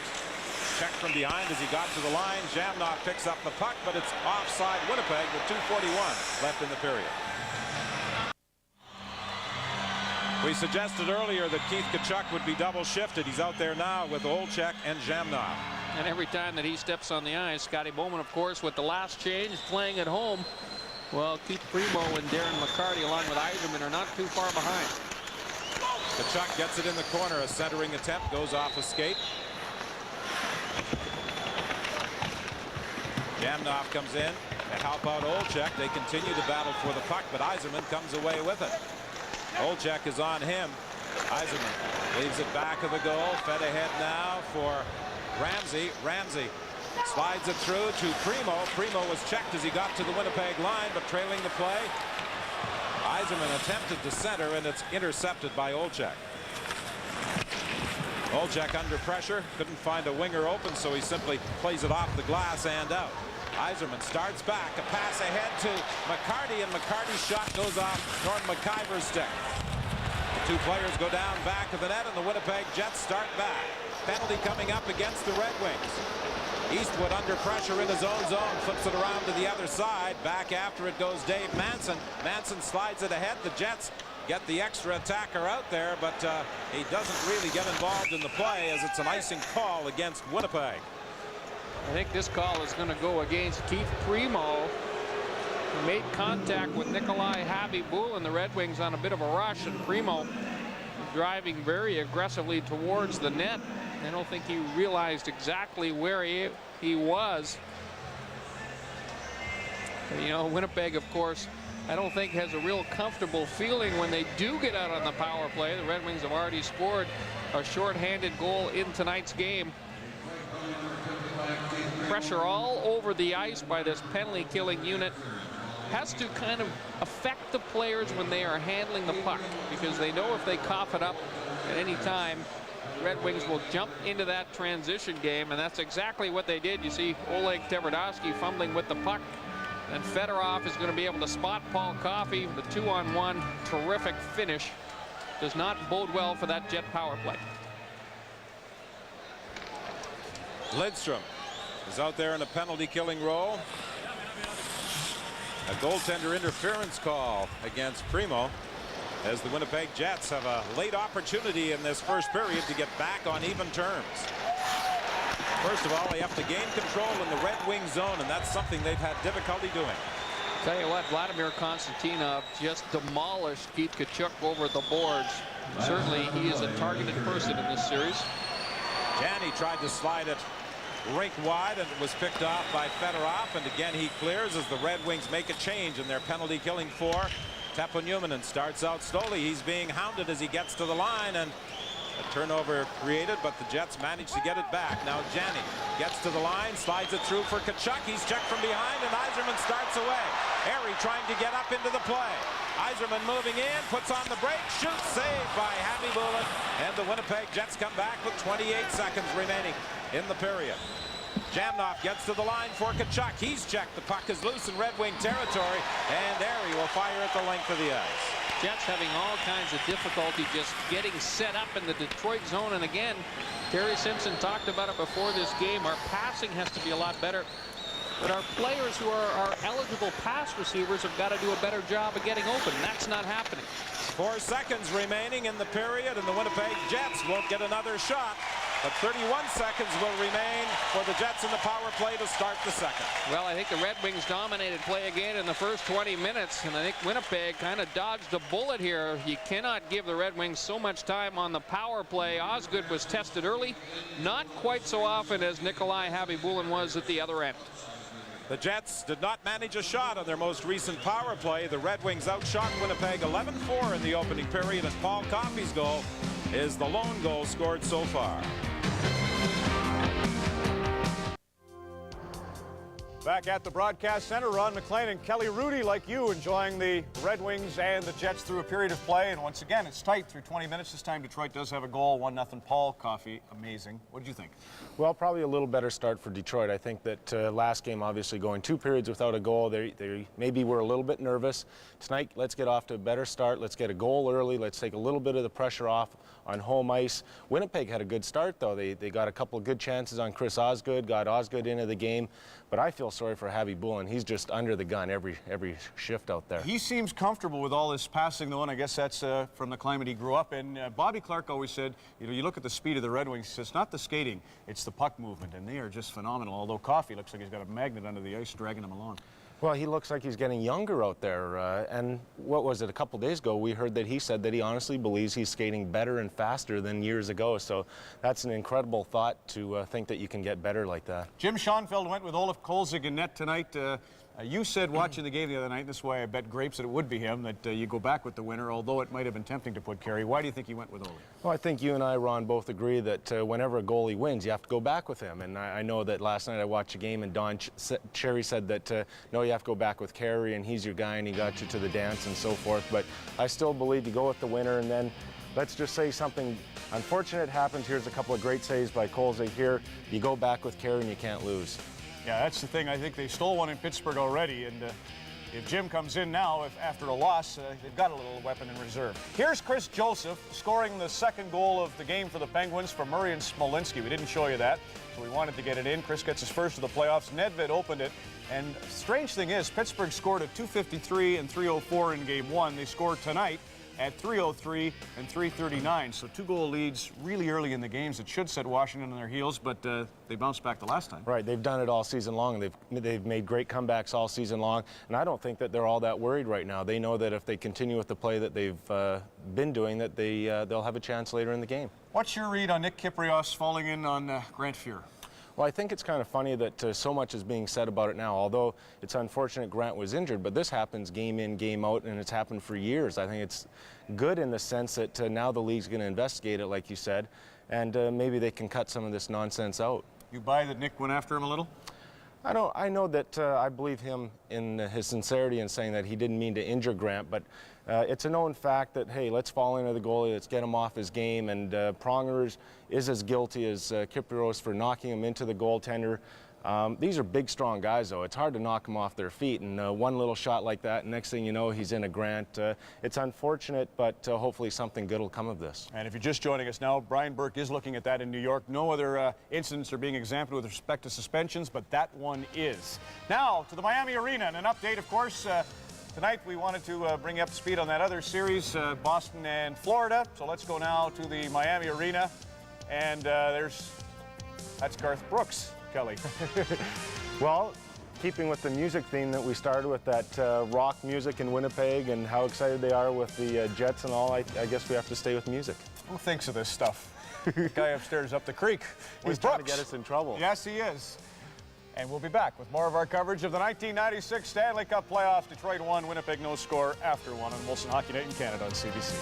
checked from behind as he got to the line. Jamnov picks up the puck, but it's offside Winnipeg with 2:41 left in the period. We suggested earlier that Keith Tkachuk would be double shifted. He's out there now with Olczyk and Jamnov. And every time that he steps on the ice, Scotty Bowman, of course, with the last change, playing at home. Well, Keith Primo and Darren McCarty, along with Eiserman, are not too far behind. Tkachuk gets it in the corner. A centering attempt goes off a skate. Jamnov comes in to help out Olczyk. They continue to battle for the puck, but Eiserman comes away with it. Olczyk is on him. Eiserman leaves it back of the goal. Fed ahead now for Ramsey. Ramsey slides it through to Primo. Primo was checked as he got to the Winnipeg line, but trailing the play. Eiserman attempted to center, and it's intercepted by Olczyk. Olczyk under pressure, couldn't find a winger open, so he simply plays it off the glass and out. Eiserman starts back, a pass ahead to McCarty, and McCarty's shot goes off Norm McIver's stick. The two players go down back of the net, and the Winnipeg Jets start back. Penalty coming up against the Red Wings. Eastwood under pressure in his own zone, flips it around to the other side. Back after it goes Dave Manson. Manson slides it ahead. The Jets get the extra attacker out there, but he doesn't really get involved in the play as it's an icing call against Winnipeg. I think this call is going to go against Keith Primo. He made contact with Nikolai Habibulin, the Red Wings, on a bit of a rush, and Primo driving very aggressively towards the net. I don't think he realized exactly where he was. You know, Winnipeg, of course, I don't think has a real comfortable feeling when they do get out on the power play. The Red Wings have already scored a shorthanded goal in tonight's game. Pressure all over the ice by this penalty killing unit has to kind of affect the players when they are handling the puck, because they know if they cough it up at any time, Red Wings will jump into that transition game, and that's exactly what they did. You see Oleg Tverdovsky fumbling with the puck, and Fedorov is going to be able to spot Paul Coffey. The 2-on-1 terrific finish does not bode well for that Jet power play. Lidstrom is out there in a penalty killing role. A goaltender interference call against Primo, as the Winnipeg Jets have a late opportunity in this first period to get back on even terms. First of all, they have to gain control in the Red Wing zone, and that's something they've had difficulty doing. Tell you what, Vladimir Konstantinov just demolished Keith Tkachuk over the boards. Certainly he is a targeted person in this series. Janney tried to slide it rink wide, and it was picked off by Fedorov, and again he clears as the Red Wings make a change in their penalty killing four. Teppo Numminen starts out slowly. He's being hounded as he gets to the line, and a turnover created, but the Jets managed to get it back. Now Janney gets to the line, slides it through for Tkachuk. He's checked from behind, and Yzerman starts away. Erie trying to get up into the play. Yzerman moving in, puts on the brake, shoots, saved by Habibulin, and the Winnipeg Jets come back with 28 seconds remaining in the period. Jamnov gets to the line for Tkachuk. He's checked. The puck is loose in Red Wing territory, and Erie will fire at the length of the ice. Jets having all kinds of difficulty just getting set up in the Detroit zone. And again, Terry Simpson talked about it before this game. Our passing has to be a lot better. But our players who are our eligible pass receivers have got to do a better job of getting open. That's not happening. 4 seconds remaining in the period, and the Winnipeg Jets won't get another shot. But 31 seconds will remain for the Jets in the power play to start the second. Well, I think the Red Wings dominated play again in the first 20 minutes, and I think Winnipeg kind of dodged a bullet here. You cannot give the Red Wings so much time on the power play. Osgood was tested early, not quite so often as Nikolai Habibulin was at the other end. The Jets did not manage a shot on their most recent power play. The Red Wings outshot Winnipeg 11-4 in the opening period, and Paul Coffey's goal is the lone goal scored so far. Back at the broadcast center, Ron McLean and Kelly Rudy, like you, enjoying the Red Wings and the Jets through a period of play. And once again, it's tight through 20 minutes. This time Detroit does have a goal, 1-0 Paul Coffey. Amazing. What did you think? Well, probably a little better start for Detroit. I think that last game, obviously going 2 periods without a goal, they maybe were a little bit nervous. Tonight, let's get off to a better start. Let's get a goal early. Let's take a little bit of the pressure off on home ice. Winnipeg had a good start, though. They got a couple of good chances on Chris Osgood, got Osgood into the game. But I feel sorry for Habibulin. He's just under the gun every shift out there. He seems comfortable with all this passing, though, and I guess that's from the climate he grew up in. Bobby Clark always said, you know, you look at the speed of the Red Wings, it's not the skating, it's the puck movement, and they are just phenomenal, although Coffey looks like he's got a magnet under the ice dragging him along. Well, he looks like he's getting younger out there. And what was it, a couple days ago, we heard that he said that he honestly believes he's skating better and faster than years ago. So that's an incredible thought to think that you can get better like that. Jim Schoenfeld went with Olaf Kolzig in net tonight. You said watching the game the other night, this is why I bet Grapes that it would be him, that you go back with the winner, although it might have been tempting to put Carey. Why do you think he went with Olaf? Well, I think you and I, Ron, both agree that whenever a goalie wins, you have to go back with him. And I know that last night I watched a game and Don Cherry said that, no, you have to go back with Carey, and he's your guy, and he got you to the dance and so forth. But I still believe you go with the winner, and then let's just say something unfortunate happens. Here's a couple of great saves by Kolzig here. You go back with Carey, and you can't lose. Yeah, that's the thing. I think they stole one in Pittsburgh already, and if Jim comes in now, after a loss, they've got a little weapon in reserve. Here's Chris Joseph scoring the second goal of the game for the Penguins for Murray and Smolinski. We didn't show you that, so we wanted to get it in. Chris gets his first of the playoffs. Nedved opened it, and strange thing is, Pittsburgh scored at 2:53 and 3:04 in Game 1. They scored tonight at 3:03 and 3:39. So 2-goal leads really early in the games. It should set Washington on their heels, but they bounced back the last time. Right, they've done it all season long. They've made great comebacks all season long, and I don't think that they're all that worried right now. They know that if they continue with the play that they've been doing, that they'll have a chance later in the game. What's your read on Nick Kypreos falling in on Grant Fuhr? Well, I think it's kind of funny that so much is being said about it now, although it's unfortunate Grant was injured, but this happens game in, game out, and it's happened for years. I think it's good in the sense that now the league's going to investigate it, like you said, and maybe they can cut some of this nonsense out. You buy that Nick went after him a little? I know that I believe him in his sincerity in saying that he didn't mean to injure Grant, but it's a known fact that, hey, let's fall into the goalie, let's get him off his game, and Pronger is as guilty as Kypreos for knocking him into the goaltender. These are big, strong guys, though. It's hard to knock them off their feet, and one little shot like that, next thing you know, he's in a Grant. It's unfortunate, but hopefully something good will come of this. And if you're just joining us now, Brian Burke is looking at that in New York. No other incidents are being examined with respect to suspensions, but that one is. Now, to the Miami Arena, and an update, of course. Tonight, we wanted to bring you up to speed on that other series, Boston and Florida. So let's go now to the Miami Arena, and that's Garth Brooks. Kelly. Well, keeping with the music theme that we started with, that rock music in Winnipeg and how excited they are with the Jets and all, I guess we have to stay with music. Who thinks of this stuff? The guy upstairs up the creek. He's trying to get us in trouble. Yes, he is. And we'll be back with more of our coverage of the 1996 Stanley Cup playoffs. Detroit won, Winnipeg no score after one on Molson Hockey Night in Canada on CBC.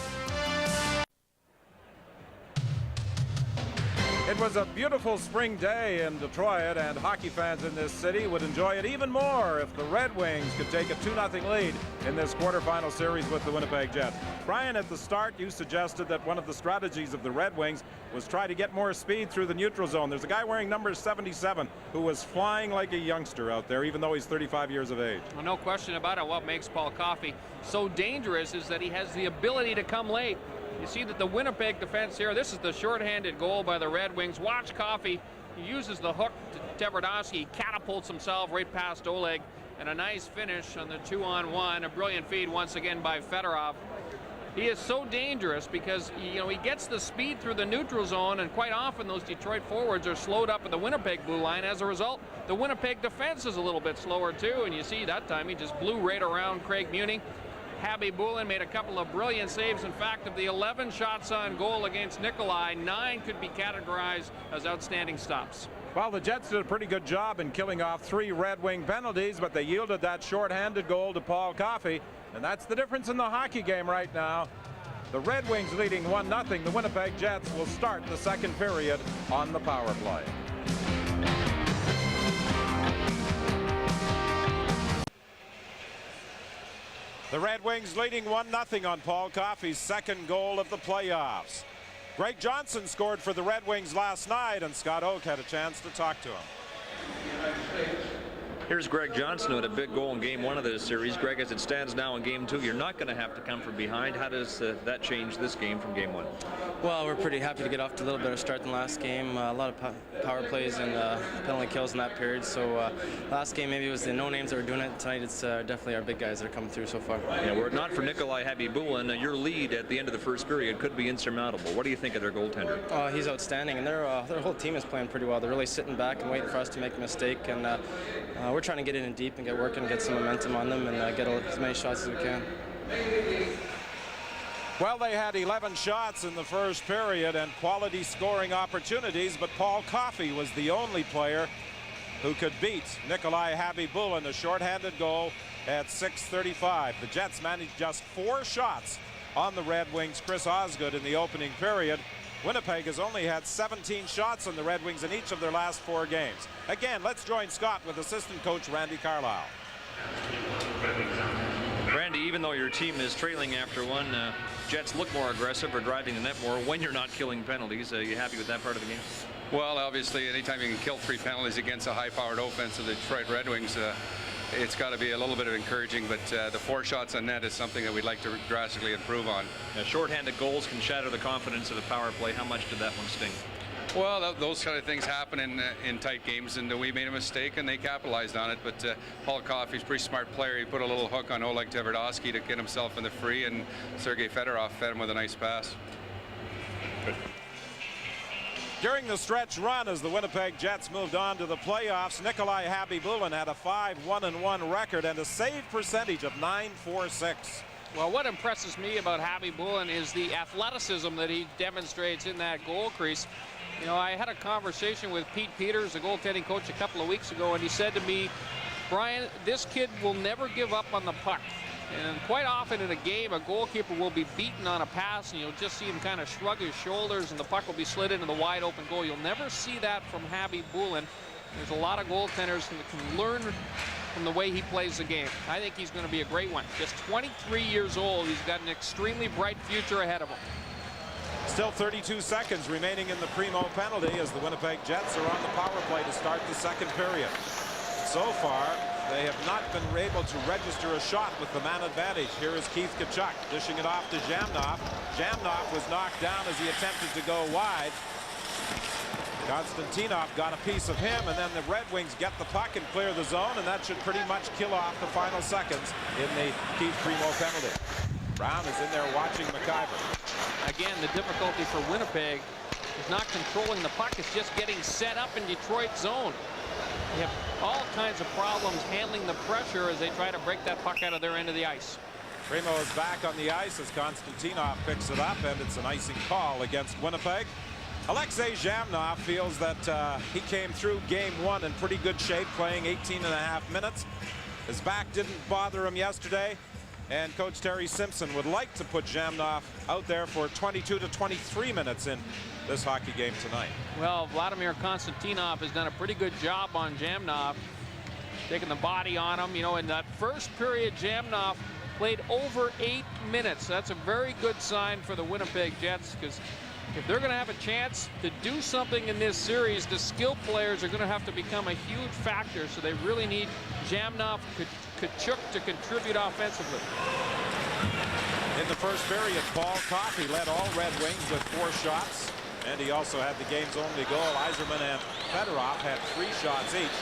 It was a beautiful spring day in Detroit, and hockey fans in this city would enjoy it even more if the Red Wings could take a 2-0 lead in this quarterfinal series with the Winnipeg Jets. Brian, at the start, you suggested that one of the strategies of the Red Wings was try to get more speed through the neutral zone. There's a guy wearing number 77 who was flying like a youngster out there, even though he's 35 years of age. Well, no question about it. What makes Paul Coffey so dangerous is that he has the ability to come late. You see that the Winnipeg defense here, this is the shorthanded goal by the Red Wings. Watch Coffey. He uses the hook to Tverdovsky, catapults himself right past Oleg, and a nice finish on the 2-on-1. A brilliant feed once again by Fedorov. He is so dangerous because he gets the speed through the neutral zone, and quite often those Detroit forwards are slowed up at the Winnipeg blue line. As a result, the Winnipeg defense is a little bit slower too, and you see that time he just blew right around Craig Muni. Habby Bulin made a couple of brilliant saves. In fact, of the 11 shots on goal against Nikolai, 9 could be categorized as outstanding stops. Well, the Jets did a pretty good job in killing off 3 Red Wing penalties, but they yielded that shorthanded goal to Paul Coffey, and that's the difference in the hockey game right now. The Red Wings leading 1-0. The Winnipeg Jets will start the second period on the power play. The Red Wings leading 1-0 on Paul Coffey's second goal of the playoffs. Greg Johnson scored for the Red Wings last night, and Scott Oak had a chance to talk to him. Here's Greg Johnson who had a big goal in game 1 of this series. Greg, as it stands now in game 2, you're not going to have to come from behind. How does that change this game from game 1? Well, we're pretty happy to get off to a little better start than last game. A lot of power plays and penalty kills in that period. So last game maybe it was the no-names that were doing it. Tonight it's definitely our big guys that are coming through so far. Yeah, were it not for Nikolai Habibulin, your lead at the end of the first period could be insurmountable. What do you think of their goaltender? He's outstanding, and their whole team is playing pretty well. They're really sitting back and waiting for us to make a mistake, and we're trying to get in deep and get working, get some momentum on them, and get as many shots as we can. Well, they had 11 shots in the first period and quality scoring opportunities, but Paul Coffey was the only player who could beat Nikolai Habibulin, a shorthanded goal at 6:35. The Jets managed just 4 shots on the Red Wings' Chris Osgood in the opening period. Winnipeg has only had 17 shots on the Red Wings in each of their last 4 games. Again, let's join Scott with assistant coach Randy Carlisle. Randy, even though your team is trailing after one, Jets look more aggressive or driving the net more when you're not killing penalties. Are you happy with that part of the game? Well, obviously, anytime you can kill 3 penalties against a high-powered offense of the Detroit Red Wings, it's got to be a little bit of encouraging, but the 4 shots on net is something that we'd like to drastically improve on. Shorthanded goals can shatter the confidence of the power play. How much did that one sting? Well, those kind of things happen in tight games, and we made a mistake and they capitalized on it. But Paul Coffey's a pretty smart player. He put a little hook on Oleg Tverdovsky to get himself in the free, and Sergei Fedorov fed him with a nice pass. During the stretch run as the Winnipeg Jets moved on to the playoffs, Nikolai Khabibulin had a 5-1-1 record and a save percentage of .946. Well, what impresses me about Khabibulin is the athleticism that he demonstrates in that goal crease. You know, I had a conversation with Pete Peters, the goaltending coach, a couple of weeks ago, and he said to me, Brian, this kid will never give up on the puck. And quite often in a game, a goalkeeper will be beaten on a pass, and you'll just see him kind of shrug his shoulders, and the puck will be slid into the wide open goal. You'll never see that from Khabibulin. There's a lot of goaltenders that can learn from the way he plays the game. I think he's going to be a great one. Just 23 years old. He's got an extremely bright future ahead of him. Still 32 seconds remaining in the Primo penalty as the Winnipeg Jets are on the power play to start the second period. So far, they have not been able to register a shot with the man advantage. Here is Keith Tkachuk dishing it off to Jamnov. Jamnov was knocked down as he attempted to go wide. Konstantinov got a piece of him, and then the Red Wings get the puck and clear the zone, and that should pretty much kill off the final seconds in the Keith Primo penalty. Brown is in there watching McIver. Again, the difficulty for Winnipeg is not controlling the puck. It's just getting set up in Detroit's zone. They have all kinds of problems handling the pressure as they try to break that puck out of their end of the ice. Primo is back on the ice as Konstantinov picks it up, and it's an icing call against Winnipeg. Alexei Jamnov feels that he came through game one in pretty good shape, playing 18.5 minutes. His back didn't bother him yesterday, and Coach Terry Simpson would like to put Jamnov out there for 22 to 23 minutes in this hockey game tonight. Well, Vladimir Konstantinov has done a pretty good job on Jamnov, taking the body on him. You know, in that first period, Jamnov played over 8 minutes. That's a very good sign for the Winnipeg Jets, because if they're going to have a chance to do something in this series, the skill players are going to have to become a huge factor. So they really need Jamnov, Tkachuk to contribute offensively. In the first period, Paul Coffey led all Red Wings with 4 shots, and he also had the game's only goal. Yzerman and Fedorov had 3 shots each.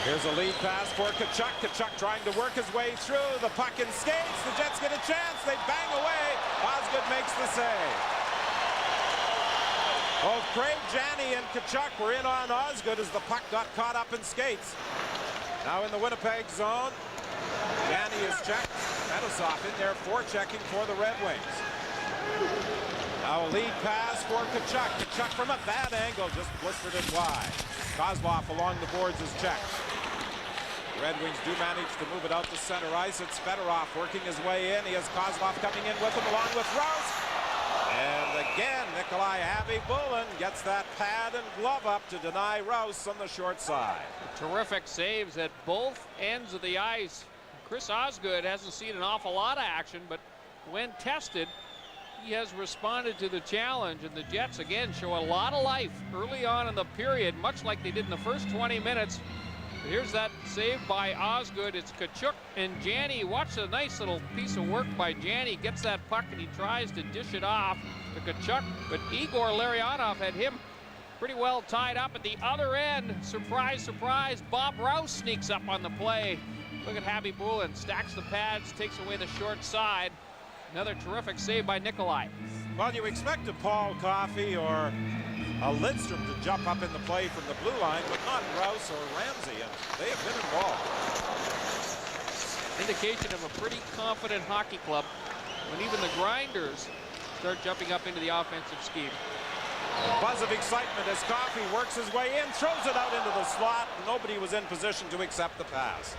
Here's a lead pass for Tkachuk. Tkachuk trying to work his way through. The puck in skates. The Jets get a chance. They bang away. Osgood makes the save. Both Craig Janney and Tkachuk were in on Osgood as the puck got caught up in skates. Now in the Winnipeg zone, Janney is checked. Fetisov in there forechecking for the Red Wings. Now a lead pass for Tkachuk. Tkachuk from a bad angle, just blistered it wide. Kozlov along the boards is checked. The Red Wings do manage to move it out to center ice. It's Fedorov working his way in. He has Kozlov coming in with him along with Rouse. And again, Nikolai Khabibulin gets that pad and glove up to deny Rouse on the short side. Terrific saves at both ends of the ice. Chris Osgood hasn't seen an awful lot of action, but when tested, he has responded to the challenge, and the Jets again show a lot of life early on in the period, much like they did in the first 20 minutes. But here's that save by Osgood. It's Tkachuk and Janney. Watch a nice little piece of work by Janney. Gets that puck and he tries to dish it off to Tkachuk, but Igor Larionov had him pretty well tied up at the other end. Surprise, surprise, Bob Rouse sneaks up on the play. Look at Khabibulin, stacks the pads, takes away the short side. Another terrific save by Nikolai. Well, you expect a Paul Coffey or a Lidstrom to jump up in the play from the blue line, but not Rouse or Ramsey, and they have been involved. Indication of a pretty confident hockey club when even the grinders start jumping up into the offensive scheme. A buzz of excitement as Coffey works his way in, throws it out into the slot. Nobody was in position to accept the pass.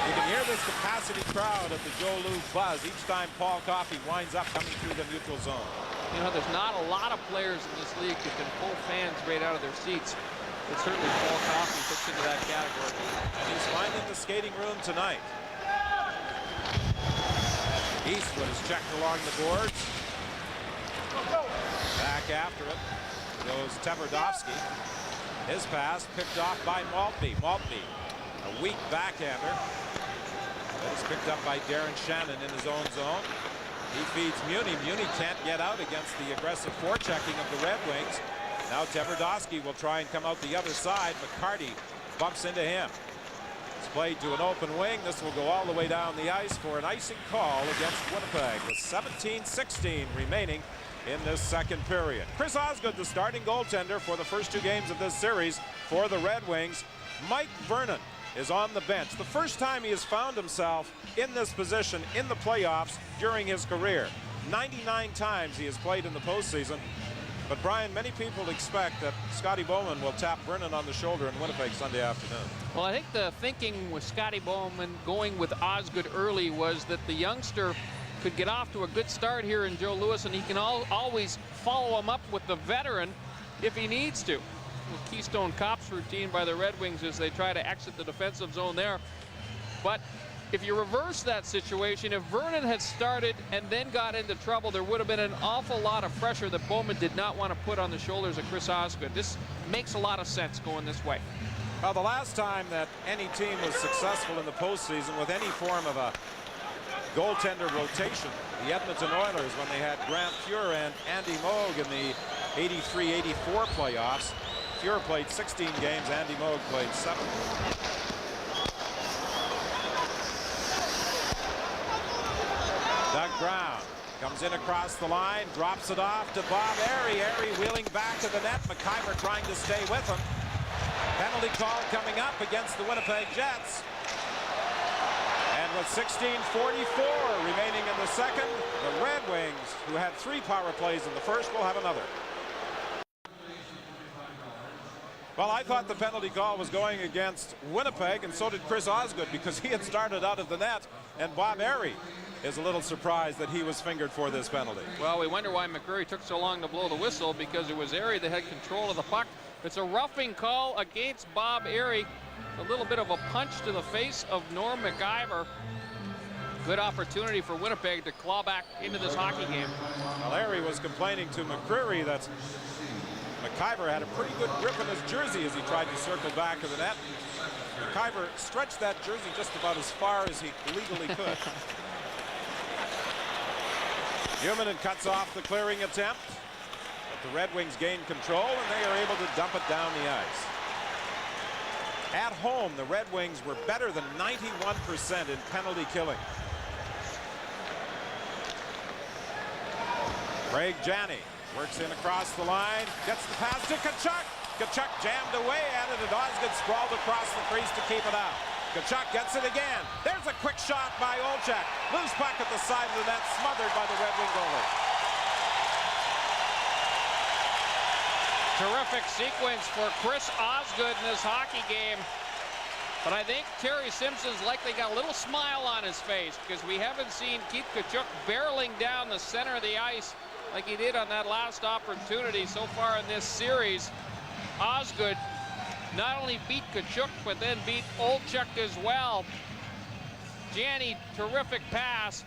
You can hear this capacity crowd at the Joe Loup buzz each time Paul Coffey winds up coming through the neutral zone. You know, there's not a lot of players in this league who can pull fans right out of their seats. But certainly Paul Coffey fits into that category. And he's finding the skating room tonight. Eastwood is checked along the boards. Back after it goes Tverdovsky. His pass picked off by Maltby. Maltby, a weak backhander. That is picked up by Darren Shannon in his own zone. He feeds Muni. Muni can't get out against the aggressive forechecking of the Red Wings. Now Tverdovsky will try and come out the other side. McCarty bumps into him. It's played to an open wing. This will go all the way down the ice for an icing call against Winnipeg with 17:16 remaining in this second period. Chris Osgood, the starting goaltender for the first 2 games of this series for the Red Wings. Mike Vernon is on the bench. The first time he has found himself in this position in the playoffs during his career. 99 times he has played in the postseason. But Brian, many people expect that Scotty Bowman will tap Vernon on the shoulder in Winnipeg Sunday afternoon. Well, I think the thinking with Scotty Bowman going with Osgood early was that the youngster could get off to a good start here in Joe Louis, and he can always follow him up with the veteran if he needs to. The Keystone Cops routine by the Red Wings as they try to exit the defensive zone there. But if you reverse that situation, if Vernon had started and then got into trouble, there would have been an awful lot of pressure that Bowman did not want to put on the shoulders of Chris Osgood. This makes a lot of sense going this way. Well, the last time that any team was successful in the postseason with any form of a goaltender rotation, the Edmonton Oilers, when they had Grant Fuhr and Andy Moog in the 83-84 playoffs. Fuhr played 16 games, Andy Moog played 7. Doug Brown comes in across the line, drops it off to Bob Airy. Airy wheeling back to the net. McIver trying to stay with him. Penalty call coming up against the Winnipeg Jets. And with 16:44 remaining in the second, the Red Wings, who had 3 power plays in the first, will have another. Well, I thought the penalty call was going against Winnipeg, and so did Chris Osgood, because he had started out of the net, and Bob Airy is a little surprised that he was fingered for this penalty. Well, we wonder why McCreary took so long to blow the whistle, because it was Airy that had control of the puck. It's a roughing call against Bob Airy. A little bit of a punch to the face of Norm McIver. Good opportunity for Winnipeg to claw back into this hockey game. Well, Airy was complaining to McCreary that McIver had a pretty good grip in his jersey as he tried to circle back to the net. McIver stretched that jersey just about as far as he legally could. Humanen cuts off the clearing attempt, but the Red Wings gain control, and they are able to dump it down the ice. At home, the Red Wings were better than 91% in penalty killing. Craig Janney works in across the line, gets the pass to Tkachuk. Tkachuk jammed away at it, and Osgood sprawled across the crease to keep it out. Tkachuk gets it again. There's a quick shot by Olczyk. Loose puck at the side of the net, smothered by the Red Wing goalie. Terrific sequence for Chris Osgood in this hockey game. But I think Terry Simpson's likely got a little smile on his face, because we haven't seen Keith Tkachuk barreling down the center of the ice like he did on that last opportunity so far in this series. Osgood not only beat Tkachuk, but then beat Olczyk as well. Janney, terrific pass.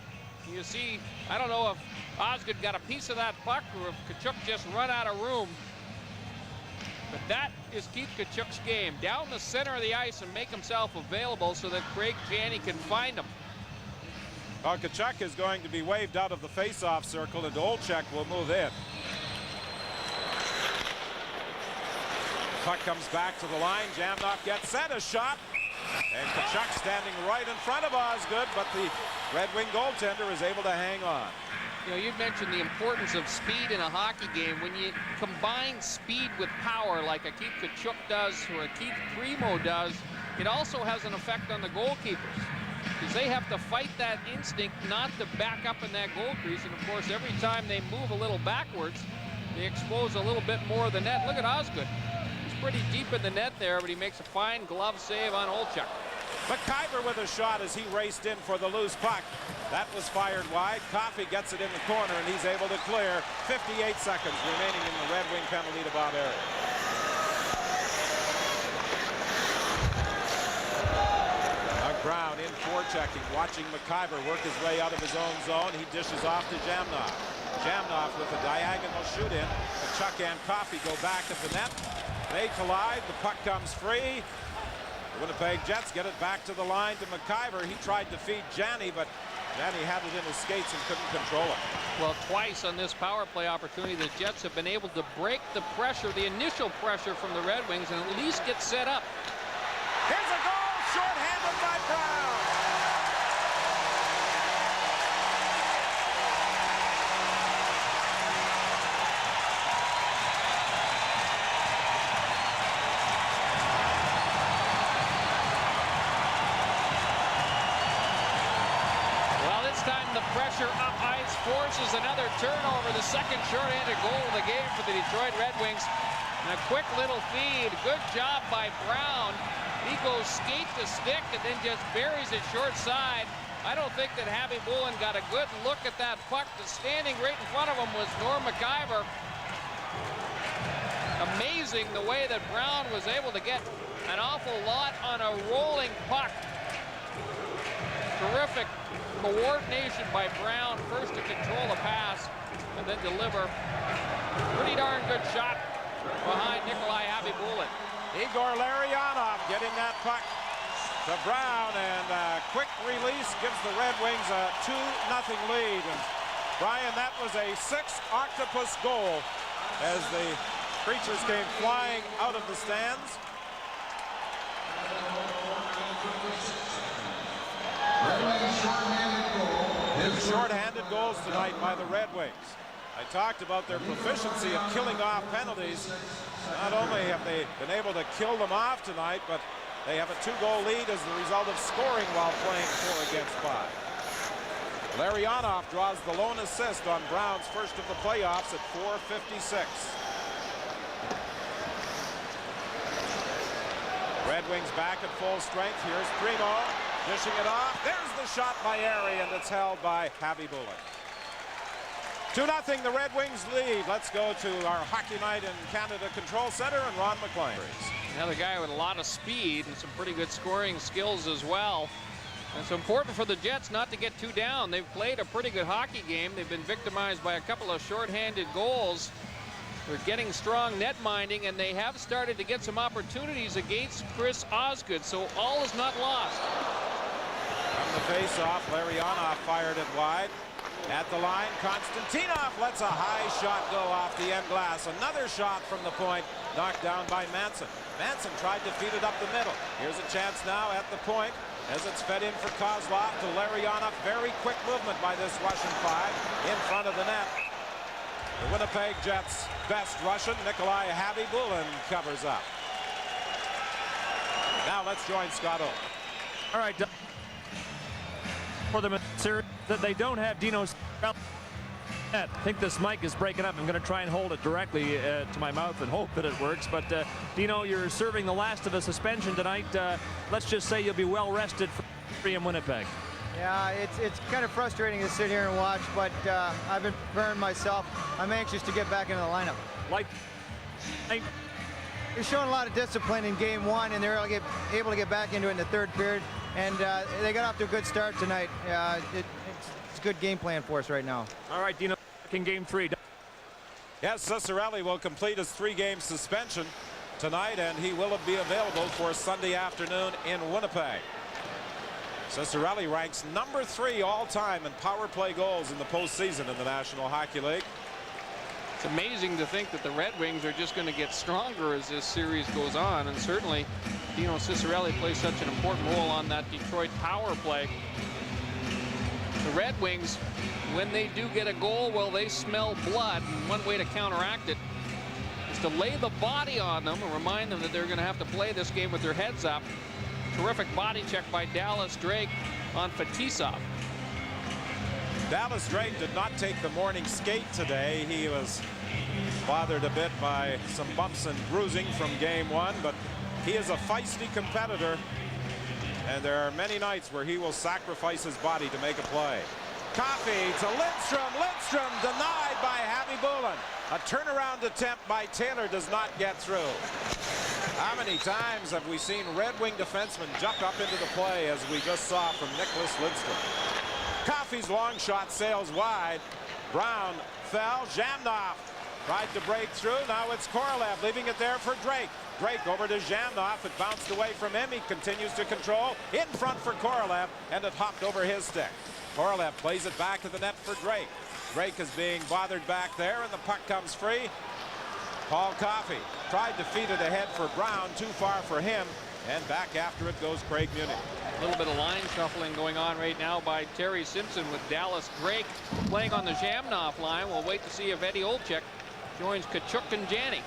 You see, I don't know if Osgood got a piece of that puck or if Tkachuk just run out of room. But that is Keith Tkachuk's game. Down the center of the ice and make himself available so that Craig Janney can find him. Well, Tkachuk is going to be waved out of the face-off circle, and Olczyk will move in. Puck comes back to the line. Jamnoff gets set, a shot. And Tkachuk standing right in front of Osgood, but the Red Wing goaltender is able to hang on. You know, you'd mentioned the importance of speed in a hockey game. When you combine speed with power like a Keith Tkachuk does or a Keith Primo does, it also has an effect on the goalkeepers, because they have to fight that instinct not to back up in that goal crease. And of course, every time they move a little backwards, they expose a little bit more of the net. Look at Osgood. He's pretty deep in the net there, but he makes a fine glove save on Olczyk. McIver with a shot as he raced in for the loose puck. That was fired wide. Coffey gets it in the corner, and he's able to clear. 58 seconds remaining in the Red Wing penalty to Bob Airy. Doug Brown in forechecking, watching McIver work his way out of his own zone. He dishes off to Jamnoff. Jamnoff with a diagonal shoot in. Tkachuk and Coffey go back at the net. They collide. The puck comes free. The Winnipeg Jets get it back to the line to McIver. He tried to feed Janney, but Then he had it in his skates and couldn't control it. Well, twice on this power play opportunity, the Jets have been able to break the pressure, the initial pressure from the Red Wings, and at least get set up. Here's a goal, shorthanded by Brown. The pressure up ice forces another turnover. The second shorthanded goal of the game for the Detroit Red Wings. And a quick little feed. Good job by Brown. He goes skate to stick and then just buries it short side. I don't think that Habby Bullen got a good look at that puck. Standing right in front of him was Norm McIver. Amazing the way that Brown was able to get an awful lot on a rolling puck. Terrific coordination by Brown, first to control the pass and then deliver. Pretty darn good shot behind Nikolai Habby Bullen. Igor Larionov getting that puck to Brown, and a quick release gives the Red Wings a 2-0 lead. And Brian, that was a 6th octopus goal as the creatures came flying out of the stands. Short-handed goals tonight by the Red Wings. I talked about their proficiency of killing off penalties. Not only have they been able to kill them off tonight, but they have a 2-goal lead as the result of scoring while playing 4 against 5. Larionov draws the lone assist on Brown's first of the playoffs at 4:56. Red Wings back at full strength. Here's Primo. Dishing it off. There's the shot by Airy, and it's held by Habby Bullen. 2-0, the Red Wings lead. Let's go to our Hockey Night in Canada Control Center and Ron McLean. Another guy with a lot of speed and some pretty good scoring skills as well. And it's important for the Jets not to get too down. They've played a pretty good hockey game. They've been victimized by a couple of shorthanded goals. They're getting strong net minding, and they have started to get some opportunities against Chris Osgood, so all is not lost. From the face-off, Larionov fired it wide. At the line, Konstantinov lets a high shot go off the end glass. Another shot from the point, knocked down by Manson. Manson tried to feed it up the middle. Here's a chance now at the point as it's fed in for Kozlov to Larionov. Very quick movement by this Russian 5 in front of the net. The Winnipeg Jets' best Russian, Nikolai Habby Bullen, covers up. Now let's join Scott O. All right. For them that they don't have Dino. I think this mic is breaking up. I'm going to try and hold it directly to my mouth and hope that it works. But Dino, you're serving the last of a suspension tonight. Let's just say you'll be well rested for in Winnipeg. Yeah, it's kind of frustrating to sit here and watch, but I've been preparing myself. I'm anxious to get back into the lineup. They're showing a lot of discipline in game 1, and they're able to get back into it in the third period. And they got off to a good start tonight. It's a good game plan for us right now. All right, Dino, in game 3. Yes, Ciccarelli will complete his 3-game suspension tonight, and he will be available for Sunday afternoon in Winnipeg. Ciccarelli ranks number 3 all-time in power play goals in the postseason in the National Hockey League. It's amazing to think that the Red Wings are just going to get stronger as this series goes on, and certainly Dino Ciccarelli plays such an important role on that Detroit power play. The Red Wings, when they do get a goal, well, they smell blood, and one way to counteract it is to lay the body on them and remind them that they're going to have to play this game with their heads up. Terrific body check by Dallas Drake on Fetisov. Dallas Drake did not take the morning skate today. He was bothered a bit by some bumps and bruising from game 1, but he is a feisty competitor, and there are many nights where he will sacrifice his body to make a play. Coffey to Lindstrom. Lindstrom denied by Habby Bullen. A turnaround attempt by Taylor does not get through. How many times have we seen Red Wing defensemen jump up into the play, as we just saw from Nicholas Lindstrom? Coffey's long shot sails wide. Brown fell. Zhamnov tried to break through. Now it's Korolev leaving it there for Drake. Drake over to Zhamnov. It bounced away from him. He continues to control. In front for Korolev, and it hopped over his stick. Korolev plays it back to the net for Drake. Drake is being bothered back there, and the puck comes free. Paul Coffey tried to feed it ahead for Brown, too far for him, and back after it goes Craig Muni. A little bit of line shuffling going on right now by Terry Simpson with Dallas Drake playing on the Zhamnov line. We'll wait to see if Eddie Olczyk joins Tkachuk and Janney.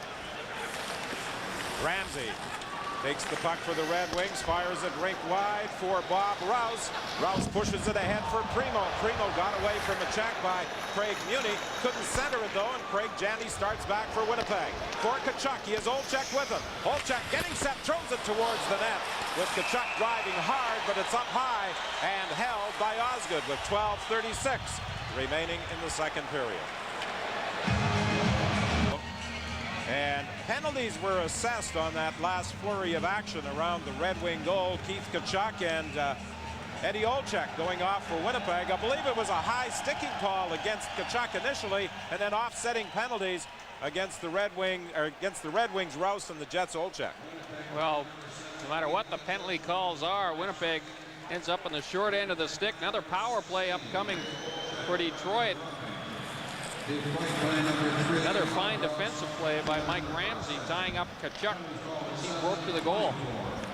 Ramsey takes the puck for the Red Wings, fires it rink wide for Bob Rouse. Rouse pushes it ahead for Primo. Primo got away from a check by Craig Muni. Couldn't center it though, and Craig Janney starts back for Winnipeg. For Tkachuk, he has Olczyk with him. Olczyk getting set, throws it towards the net, with Tkachuk driving hard, but it's up high and held by Osgood with 12:36 remaining in the second period. And penalties were assessed on that last flurry of action around the Red Wing goal. Keith Tkachuk and Eddie Olczyk going off for Winnipeg. I believe it was a high sticking call against Tkachuk initially, and then offsetting penalties against the Red Wings Rouse and the Jets Olczyk. Well, no matter what the penalty calls are, Winnipeg ends up on the short end of the stick. Another power play upcoming for Detroit. Another fine defensive play by Mike Ramsey, tying up Tkachuk. He broke to the goal.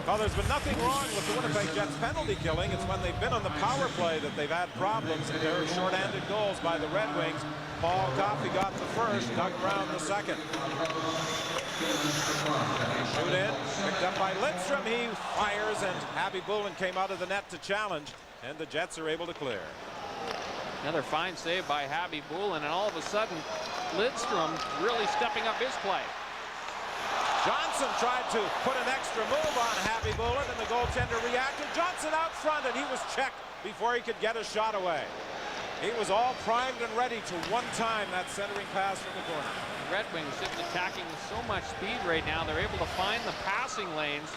Well, there's been nothing wrong with the Winnipeg Jets penalty killing. It's when they've been on the power play that they've had problems. And there are short-handed goals by the Red Wings. Paul Coffey got the first, Doug Brown the second. Shoot in, picked up by Lidstrom. He fires, and Abby Bullen came out of the net to challenge, and the Jets are able to clear. Another fine save by Habby Bullen, and all of a sudden Lidstrom really stepping up his play. Johnson tried to put an extra move on Habby Bullen, and the goaltender reacted. Johnson out front, and he was checked before he could get a shot away. He was all primed and ready to one-time that centering pass from the corner. The Red Wings just attacking with so much speed right now. They're able to find the passing lanes.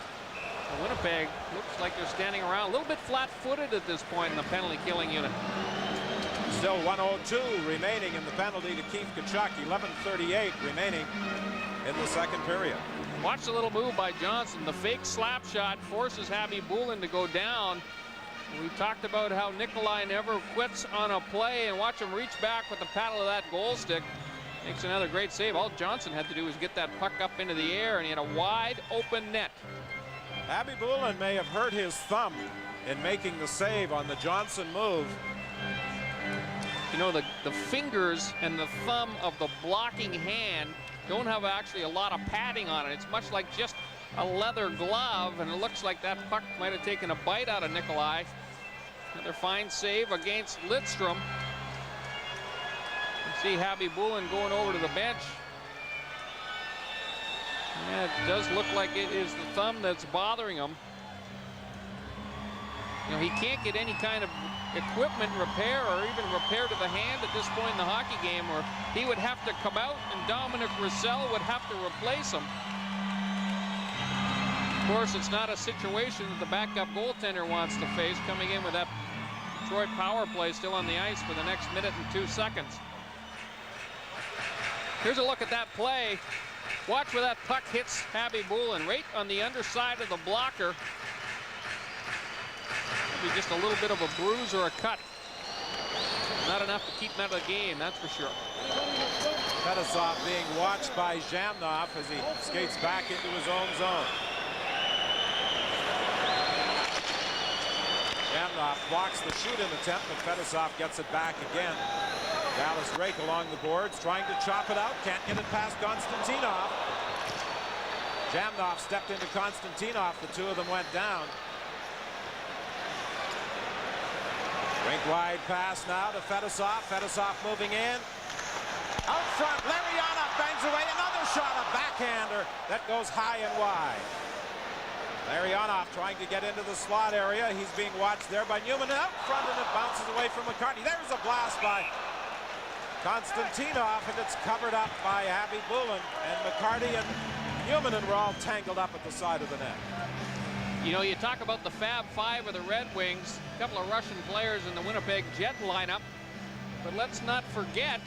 And Winnipeg looks like they're standing around a little bit flat-footed at this point in the penalty killing unit. Still 1:02 remaining in the penalty to Keith Tkachuk. 11:38 remaining in the second period. Watch the little move by Johnson. The fake slap shot forces Habby Bullen to go down. We talked about how Nikolai never quits on a play, and watch him reach back with the paddle of that goal stick. Makes another great save. All Johnson had to do was get that puck up into the air, and he had a wide open net. Habby Bullen may have hurt his thumb in making the save on the Johnson move. You know, the fingers and the thumb of the blocking hand don't have actually a lot of padding on it. It's much like just a leather glove, and it looks like that puck might have taken a bite out of Nikolai. Another fine save against Lidstrom. You see Habby Bullen going over to the bench. Yeah, it does look like it is the thumb that's bothering him. You know, he can't get any kind of equipment repair or even repair to the hand at this point in the hockey game, or he would have to come out and Dominic Roussel would have to replace him. Of course, it's not a situation that the backup goaltender wants to face, coming in with that Detroit power play still on the ice for the next minute and 2 seconds. Here's a look at that play. Watch where that puck hits Habby Bullen, right on the underside of the blocker. Be just a little bit of a bruise or a cut. Not enough to keep him out of the game, that's for sure. Fedosov being watched by Zhamnov as he skates back into his own zone. Zhamnov blocks the shoot-in attempt, but Fedosov gets it back again. Dallas Drake along the boards, trying to chop it out, can't get it past Konstantinov. Zhamnov stepped into Konstantinov, the two of them went down. Rink wide pass now to Fedosov. Fedosov moving in. Out front, Larionov bangs away. Another shot, a backhander that goes high and wide. Larionov trying to get into the slot area. He's being watched there by Newman. Out front, and it bounces away from McCartney. There's a blast by Konstantinov, and it's covered up by Habby Bullen. And McCartney and Newman were all tangled up at the side of the net. You know, you talk about the Fab Five of the Red Wings, a couple of Russian players in the Winnipeg Jet lineup, but let's not forget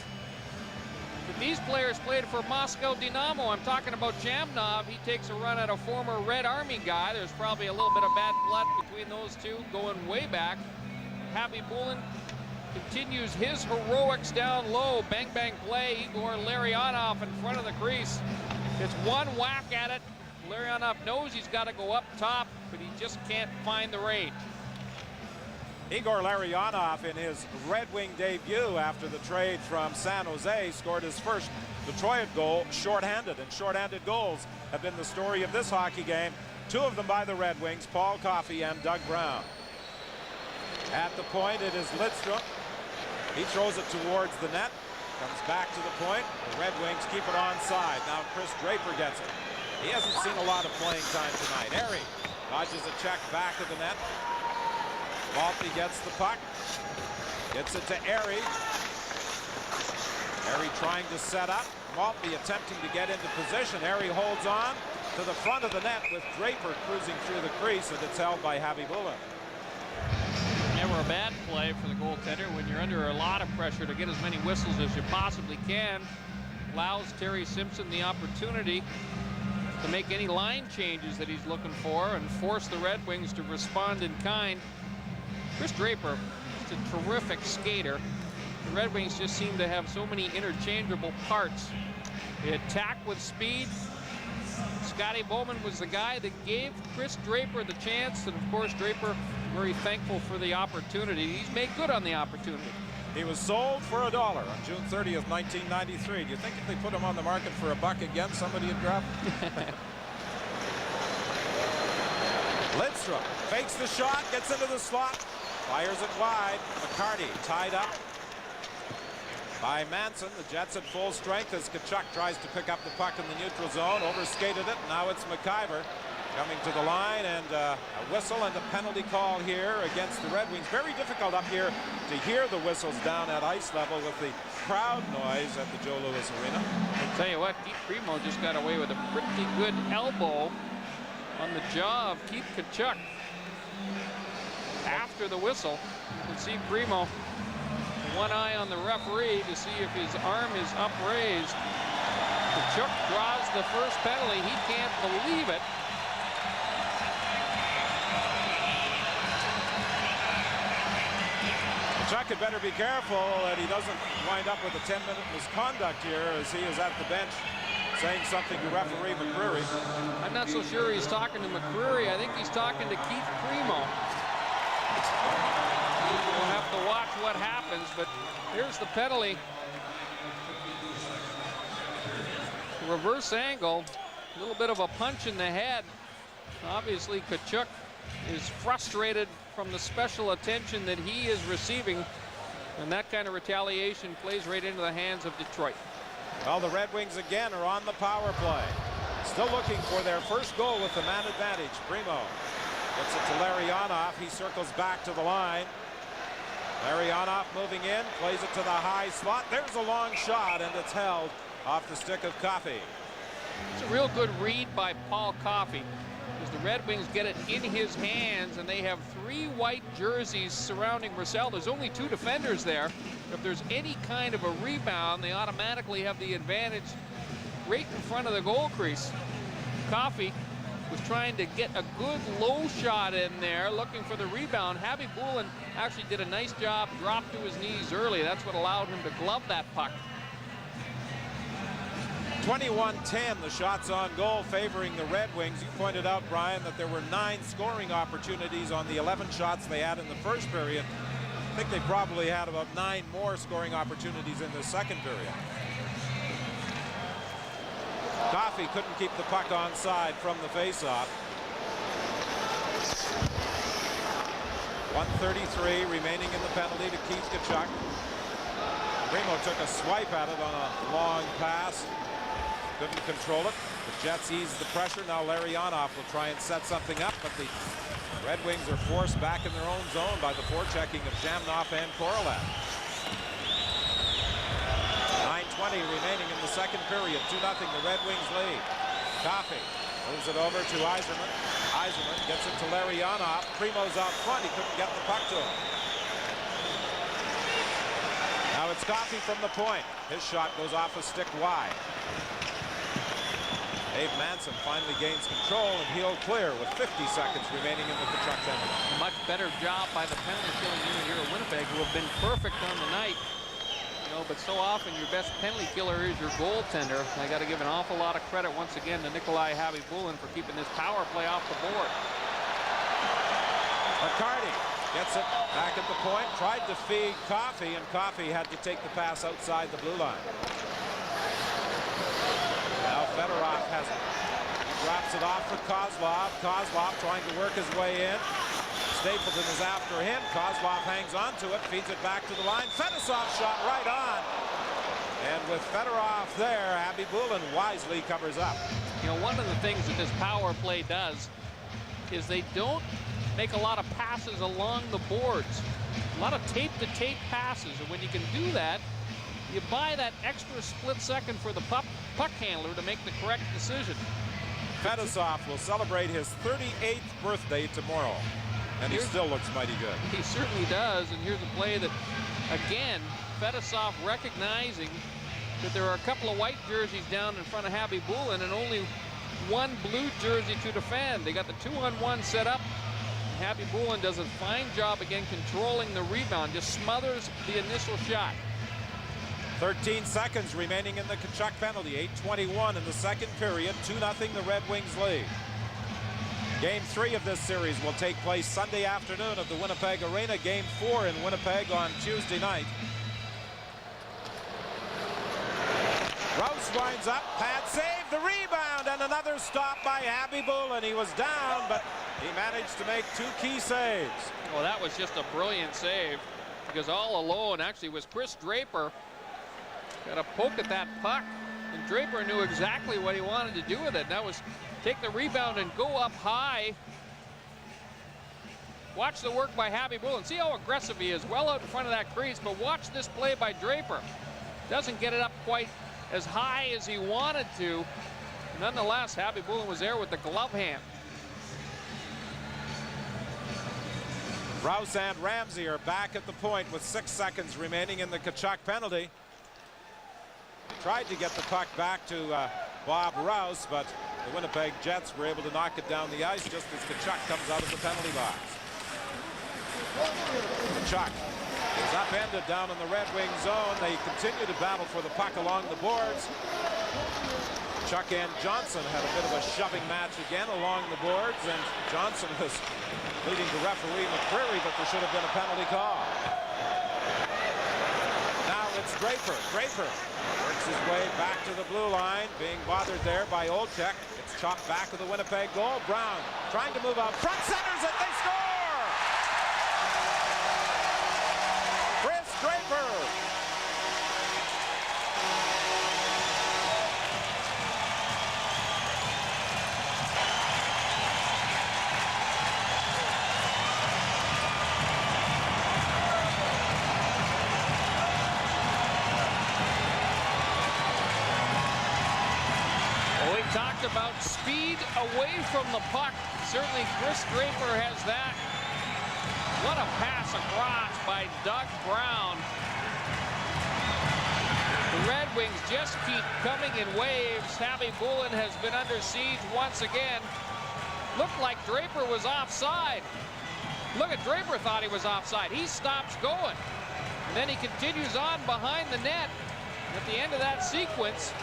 that these players played for Moscow Dynamo. I'm talking about Zhamnov. He takes a run at a former Red Army guy. There's probably a little bit of bad blood between those two going way back. Habby Bullen continues his heroics down low. Bang, bang play. Igor Larionov in front of the crease. It's one whack at it. Larionov knows he's got to go up top, but he just can't find the rate. Igor Larionov, in his Red Wing debut after the trade from San Jose, scored his first Detroit goal shorthanded, and shorthanded goals have been the story of this hockey game. 2 of them by the Red Wings, Paul Coffey and Doug Brown. At the point, it is Lidstrom. He throws it towards the net, comes back to the point. The Red Wings keep it onside. Now Chris Draper gets it. He hasn't seen a lot of playing time tonight. Airy dodges a check back of the net. Maltby gets the puck. Gets it to Airy. Airy trying to set up. Maltby attempting to get into position. Airy holds on to the front of the net with Draper cruising through the crease, and it's held by Javi Bullen. Never a bad play for the goaltender when you're under a lot of pressure to get as many whistles as you possibly can. Allows Terry Simpson the opportunity to make any line changes that he's looking for and force the Red Wings to respond in kind. Chris Draper is a terrific skater. The Red Wings just seem to have so many interchangeable parts. They attack with speed. Scotty Bowman was the guy that gave Chris Draper the chance, and of course Draper very thankful for the opportunity. He's made good on the opportunity. He was sold for $1 on June 30th, 1993. Do you think if they put him on the market for $1 again, somebody would grab him? Lidstrom fakes the shot, gets into the slot, fires it wide. McCarty tied up by Manson. The Jets at full strength as Tkachuk tries to pick up the puck in the neutral zone. Overskated it. Now it's McIver coming to the line, and a whistle and a penalty call here against the Red Wings. Very difficult up here to hear the whistles down at ice level with the crowd noise at the Joe Louis Arena. I'll tell you what, Keith Primo just got away with a pretty good elbow on the jaw of Keith Tkachuk. After the whistle, you can see Primo, one eye on the referee to see if his arm is upraised. Tkachuk draws the first penalty. He can't believe it. Tkachuk had better be careful that he doesn't wind up with a 10-minute misconduct here, as he is at the bench saying something to referee McCreary. I'm not so sure he's talking to McCreary. I think he's talking to Keith Primo. We'll have to watch what happens, but here's the penalty. Reverse angle, a little bit of a punch in the head. Obviously, Tkachuk is frustrated from the special attention that he is receiving, and that kind of retaliation plays right into the hands of Detroit. Well, the Red Wings again are on the power play. Still looking for their first goal with the man advantage. Primo gets it to Larionov. He circles back to the line. Larionov moving in, plays it to the high slot. There's a long shot, and it's held off the stick of Coffey. It's a real good read by Paul Coffey, as the Red Wings get it in his hands, and they have 3 white jerseys surrounding Roussel. There's only 2 defenders there. If there's any kind of a rebound, they automatically have the advantage right in front of the goal crease. Coffey was trying to get a good low shot in there, looking for the rebound. Javi Bullen actually did a nice job, dropped to his knees early. That's what allowed him to glove that puck. 21-10, the shots on goal favoring the Red Wings. You pointed out, Brian, that there were 9 scoring opportunities on the 11 shots they had in the first period. I think they probably had about 9 more scoring opportunities in the second period. Coffey couldn't keep the puck onside from the faceoff. 1:33 remaining in the penalty to Keith Tkachuk. Primo took a swipe at it on a long pass. Couldn't control it. The Jets eased the pressure. Now Larionov will try and set something up, but the Red Wings are forced back in their own zone by the forechecking of Jamnov and Korolev. 9:20 remaining in the second period. 2-0 the Red Wings lead. Coffey moves it over to Yzerman. Yzerman gets it to Larionov. Primo's out front. He couldn't get the puck to him. Now it's Coffey from the point. His shot goes off a stick wide. Dave Manson finally gains control, and he'll clear with 50 seconds remaining in the Kachuk penalty. Much better job by the penalty killing unit here at Winnipeg, who have been perfect on the night. You know, but so often your best penalty killer is your goaltender. I got to give an awful lot of credit once again to Nikolai Habibulin for keeping this power play off the board. McCarty gets it back at the point, tried to feed Coffey, and Coffey had to take the pass outside the blue line. Now Fedorov has it. He drops it off for Kozlov. Kozlov trying to work his way in. Stapleton is after him. Kozlov hangs on to it, feeds it back to the line. Fedosov shot right on. And with Fedorov there, Habibulin wisely covers up. You know, one of the things that this power play does is they don't make a lot of passes along the boards. A lot of tape-to-tape passes. And when you can do that, you buy that extra split second for the puck handler to make the correct decision. Fedosov will celebrate his 38th birthday tomorrow, and he still looks mighty good. He certainly does, and here's a play that, again, Fedosov recognizing that there are a couple of white jerseys down in front of Habibulin and only one blue jersey to defend. They got the 2-on-1 set up. Habibulin does a fine job again controlling the rebound, just smothers the initial shot. 13 seconds remaining in the Kachuk penalty. 8:21 in the second period. 2-0 the Red Wings lead. Game 3 of this series will take place Sunday afternoon at the Winnipeg Arena. Game 4 in Winnipeg on Tuesday night. Rouse winds up, pad save, the rebound, and another stop by Habibulin. He was down, but he managed to make 2 key saves. Well, that was just a brilliant save, because all alone actually was Chris Draper. Got a poke at that puck, and Draper knew exactly what he wanted to do with it. That was take the rebound and go up high. Watch the work by Habibulin. See how aggressive he is, well out in front of that crease, but watch this play by Draper. Doesn't get it up quite as high as he wanted to. Nonetheless, Habibulin was there with the glove hand. Rouse and Ramsey are back at the point with 6 seconds remaining in the Kachuk penalty. Tried to get the puck back to Bob Rouse, but the Winnipeg Jets were able to knock it down the ice just as Kachuk comes out of the penalty box. Kachuk is upended down in the Red Wing zone. They continue to battle for the puck along the boards. Kachuk and Johnson had a bit of a shoving match again along the boards, and Johnson was leading to referee McCreary, but there should have been a penalty call. Now it's Draper. Draper works his way back to the blue line, being bothered there by Olczyk. It's chopped back to the Winnipeg goal. Brown trying to move out front, centers it, they score! Chris Draper. Talked about speed away from the puck. Certainly Chris Draper has that. What a pass across by Doug Brown. The Red Wings just keep coming in waves. Habibulin has been under siege once again. Looked like Draper was offside. Look at Draper, thought he was offside. He stops going. And then he continues on behind the net. At the end of that sequence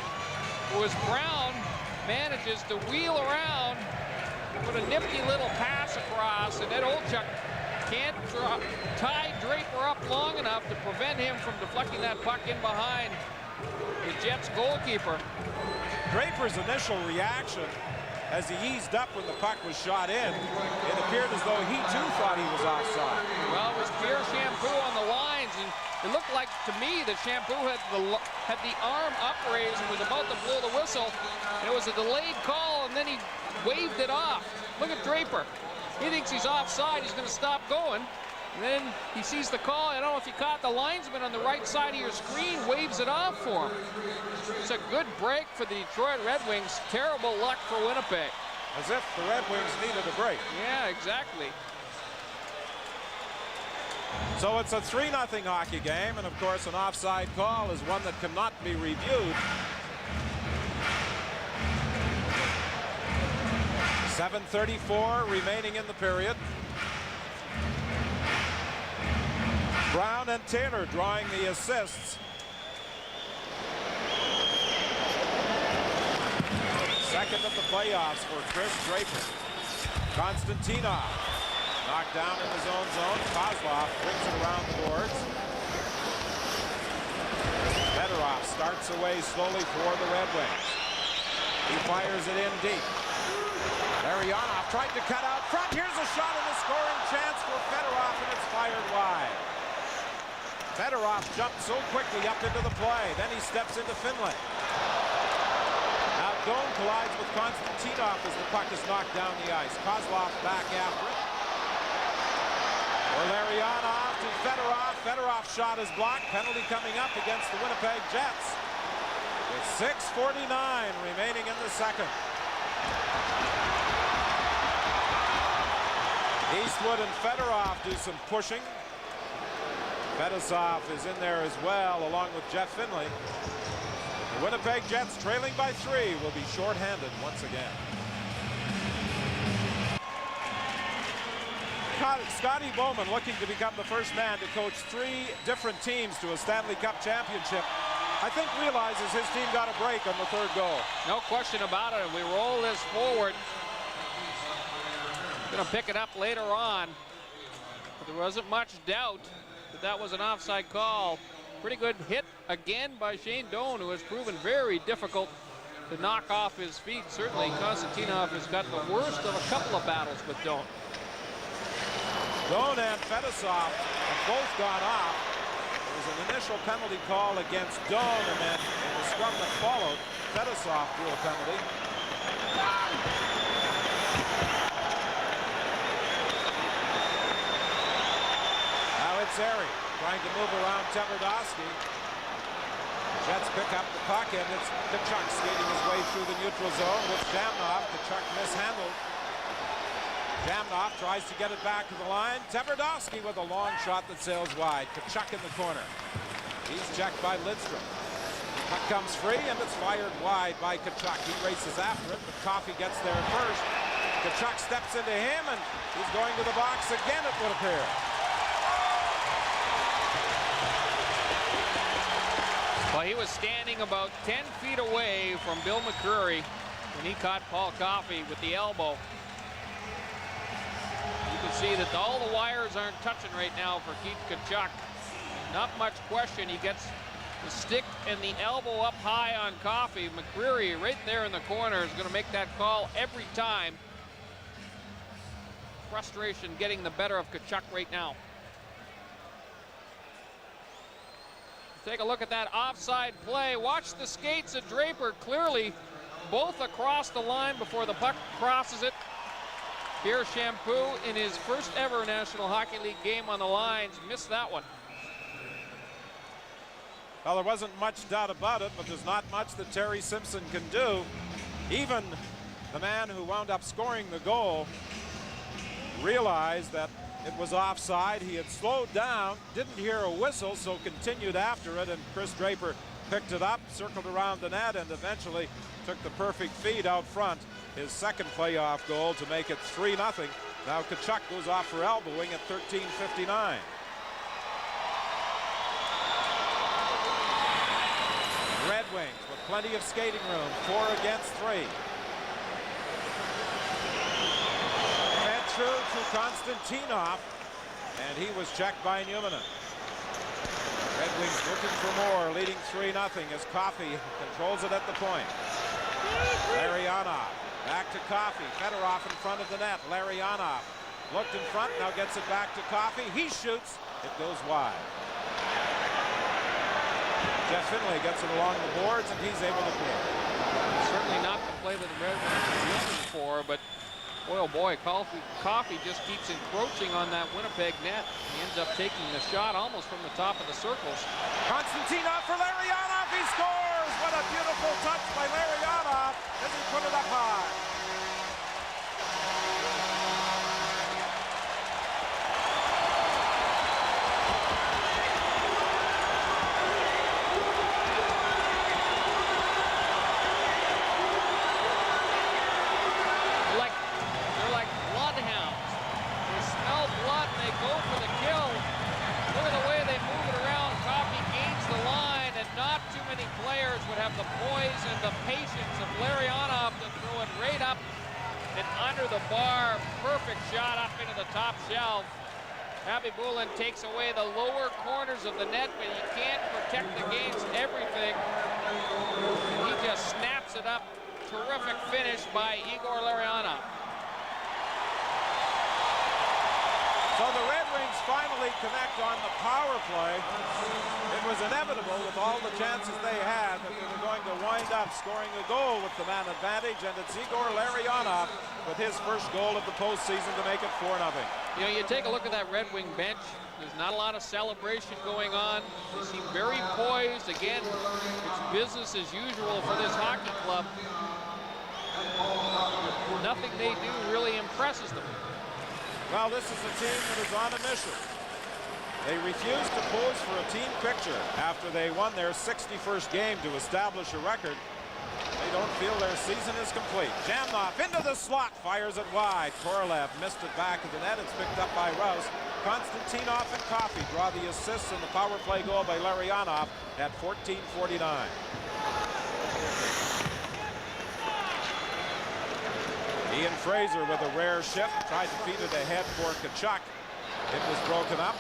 was Brown. Manages to wheel around, put a nifty little pass across, and Ed Olczyk can't tie Draper up long enough to prevent him from deflecting that puck in behind the Jets goalkeeper. Draper's initial reaction as he eased up when the puck was shot in, it appeared as though he too thought he was offside. Well, it was Pierre Champoux on the lines, and it looked like to me that Champoux had the arm upraised and was about to blow the whistle. And it was a delayed call, and then he waved it off. Look at Draper. He thinks he's offside. He's going to stop going. And then he sees the call. I don't know if you caught the linesman on the right side of your screen, waves it off for him. It's a good break for the Detroit Red Wings. Terrible luck for Winnipeg. As if the Red Wings needed a break. Yeah, exactly. So it's a 3-0 hockey game, and of course an offside call is one that cannot be reviewed. 7:34 remaining in the period. Brown and Taylor drawing the assists. Second of the playoffs for Chris Draper. Konstantinov knocked down in his own zone. Kozlov brings it around the boards. Fedorov starts away slowly for the Red Wings. He fires it in deep. Larionov tried to cut out front. Here's a shot and a scoring chance for Fedorov, and it's fired wide. Fedorov jumped so quickly up into the play. Then he steps into Finlay. Now Doan collides with Konstantinov as the puck is knocked down the ice. Kozlov back after it. For Larionov to Fedorov. Fedorov's shot is blocked. Penalty coming up against the Winnipeg Jets. With 6:49 remaining in the second. Eastwood and Fedorov do some pushing. Fedosov is in there as well, along with Jeff Finlay. The Winnipeg Jets, trailing by 3, will be shorthanded once again. Scotty Bowman, looking to become the first man to coach 3 different teams to a Stanley Cup championship, I think realizes his team got a break on the 3rd goal. No question about it. We roll this forward. Going to pick it up later on. But there wasn't much doubt that that was an offside call. Pretty good hit again by Shane Doan, who has proven very difficult to knock off his feet. Certainly Konstantinov has got the worst of a couple of battles with Doan. Doan and Fedosov have both gone off. There was an initial penalty call against Doan, and then in the scrum that followed, Fedosov drew a penalty. Airy trying to move around Tverdovsky. Jets pick up the puck, and it's Tkachuk skating his way through the neutral zone with Jamnov. Tkachuk mishandled. Jamnov tries to get it back to the line. Tverdovsky with a long shot that sails wide. Tkachuk in the corner. He's checked by Lidstrom. Puck comes free, and it's fired wide by Tkachuk. He races after it, but Coffey gets there first. Tkachuk steps into him, and he's going to the box again, it would appear. Well, he was standing about 10 feet away from Bill McCreary when he caught Paul Coffey with the elbow. You can see that all the wires aren't touching right now for Keith Tkachuk. Not much question. He gets the stick and the elbow up high on Coffey. McCreary right there in the corner is going to make that call every time. Frustration getting the better of Tkachuk right now. Take a look at that offside play. Watch the skates of Draper, clearly both across the line before the puck crosses it. Pierre Champoux, in his first ever National Hockey League game on the lines, missed that one. Well, there wasn't much doubt about it, but there's not much that Terry Simpson can do. Even the man who wound up scoring the goal realized that it was offside. He had slowed down, didn't hear a whistle, so continued after it, and Chris Draper picked it up, circled around the net, and eventually took the perfect feed out front. His second playoff goal to make it 3-0. Now Tkachuk goes off for elbowing at 13:59. Red Wings with plenty of skating room, 4 against 3. Through to Konstantinov, and he was checked by Numminen. Red Wings looking for more, leading 3-0 as Coffey controls it at the point. Larionov back to Coffey. Fedorov in front of the net. Larionov looked in front, now gets it back to Coffey. He shoots. It goes wide. Jeff Finlay gets it along the boards, and he's able to play. Certainly not the play that the Red Wings are looking for, but boy, oh boy, Coffey just keeps encroaching on that Winnipeg net. He ends up taking the shot almost from the top of the circles. Konstantinov for Larionov. He scores! What a beautiful touch by Larionov as he put it up high. and under the bar. Perfect shot up into the top shelf. Abby Bullen takes away the lower corners of the net, but he can't protect against everything. He just snaps it up. Terrific finish by Igor Larionov. So the Red Wings finally connect on the power play. It was inevitable with all the chances they had that they were going to wind up scoring a goal with the man advantage, and it's Igor Larionov with his first goal of the postseason to make it 4-0. You know, you take a look at that Red Wing bench. There's not a lot of celebration going on. They seem very poised. Again, it's business as usual for this hockey club. Nothing they do really impresses them. Well, this is a team that is on a mission. They refused to pose for a team picture after they won their 61st game to establish a record. They don't feel their season is complete. Jamnoff into the slot, fires it wide. Korolev missed it back of the net. It's picked up by Rouse. Konstantinov and Coffey draw the assists in the power play goal by Larionov at 14:49. Ian Fraser with a rare shift, tried to feed it ahead for Tkachuk. It was broken up.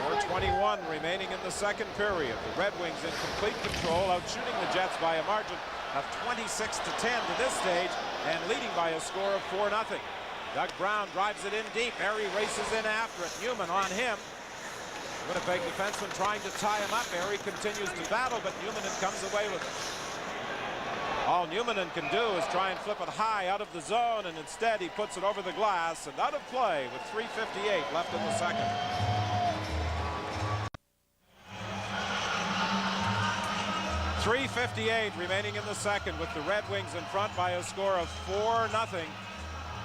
4:21 remaining in the second period. The Red Wings in complete control, outshooting the Jets by a margin of 26-10 to this stage, and leading by a score of 4-0. Doug Brown drives it in deep. Barry races in after it. Newman on him. Winnipeg defenseman trying to tie him up. Barry continues to battle, but Newman comes away with it. All Newman can do is try and flip it high out of the zone, and instead he puts it over the glass and out of play with 3:58 left in the second. .358 remaining in the second with the Red Wings in front by a score of 4-0.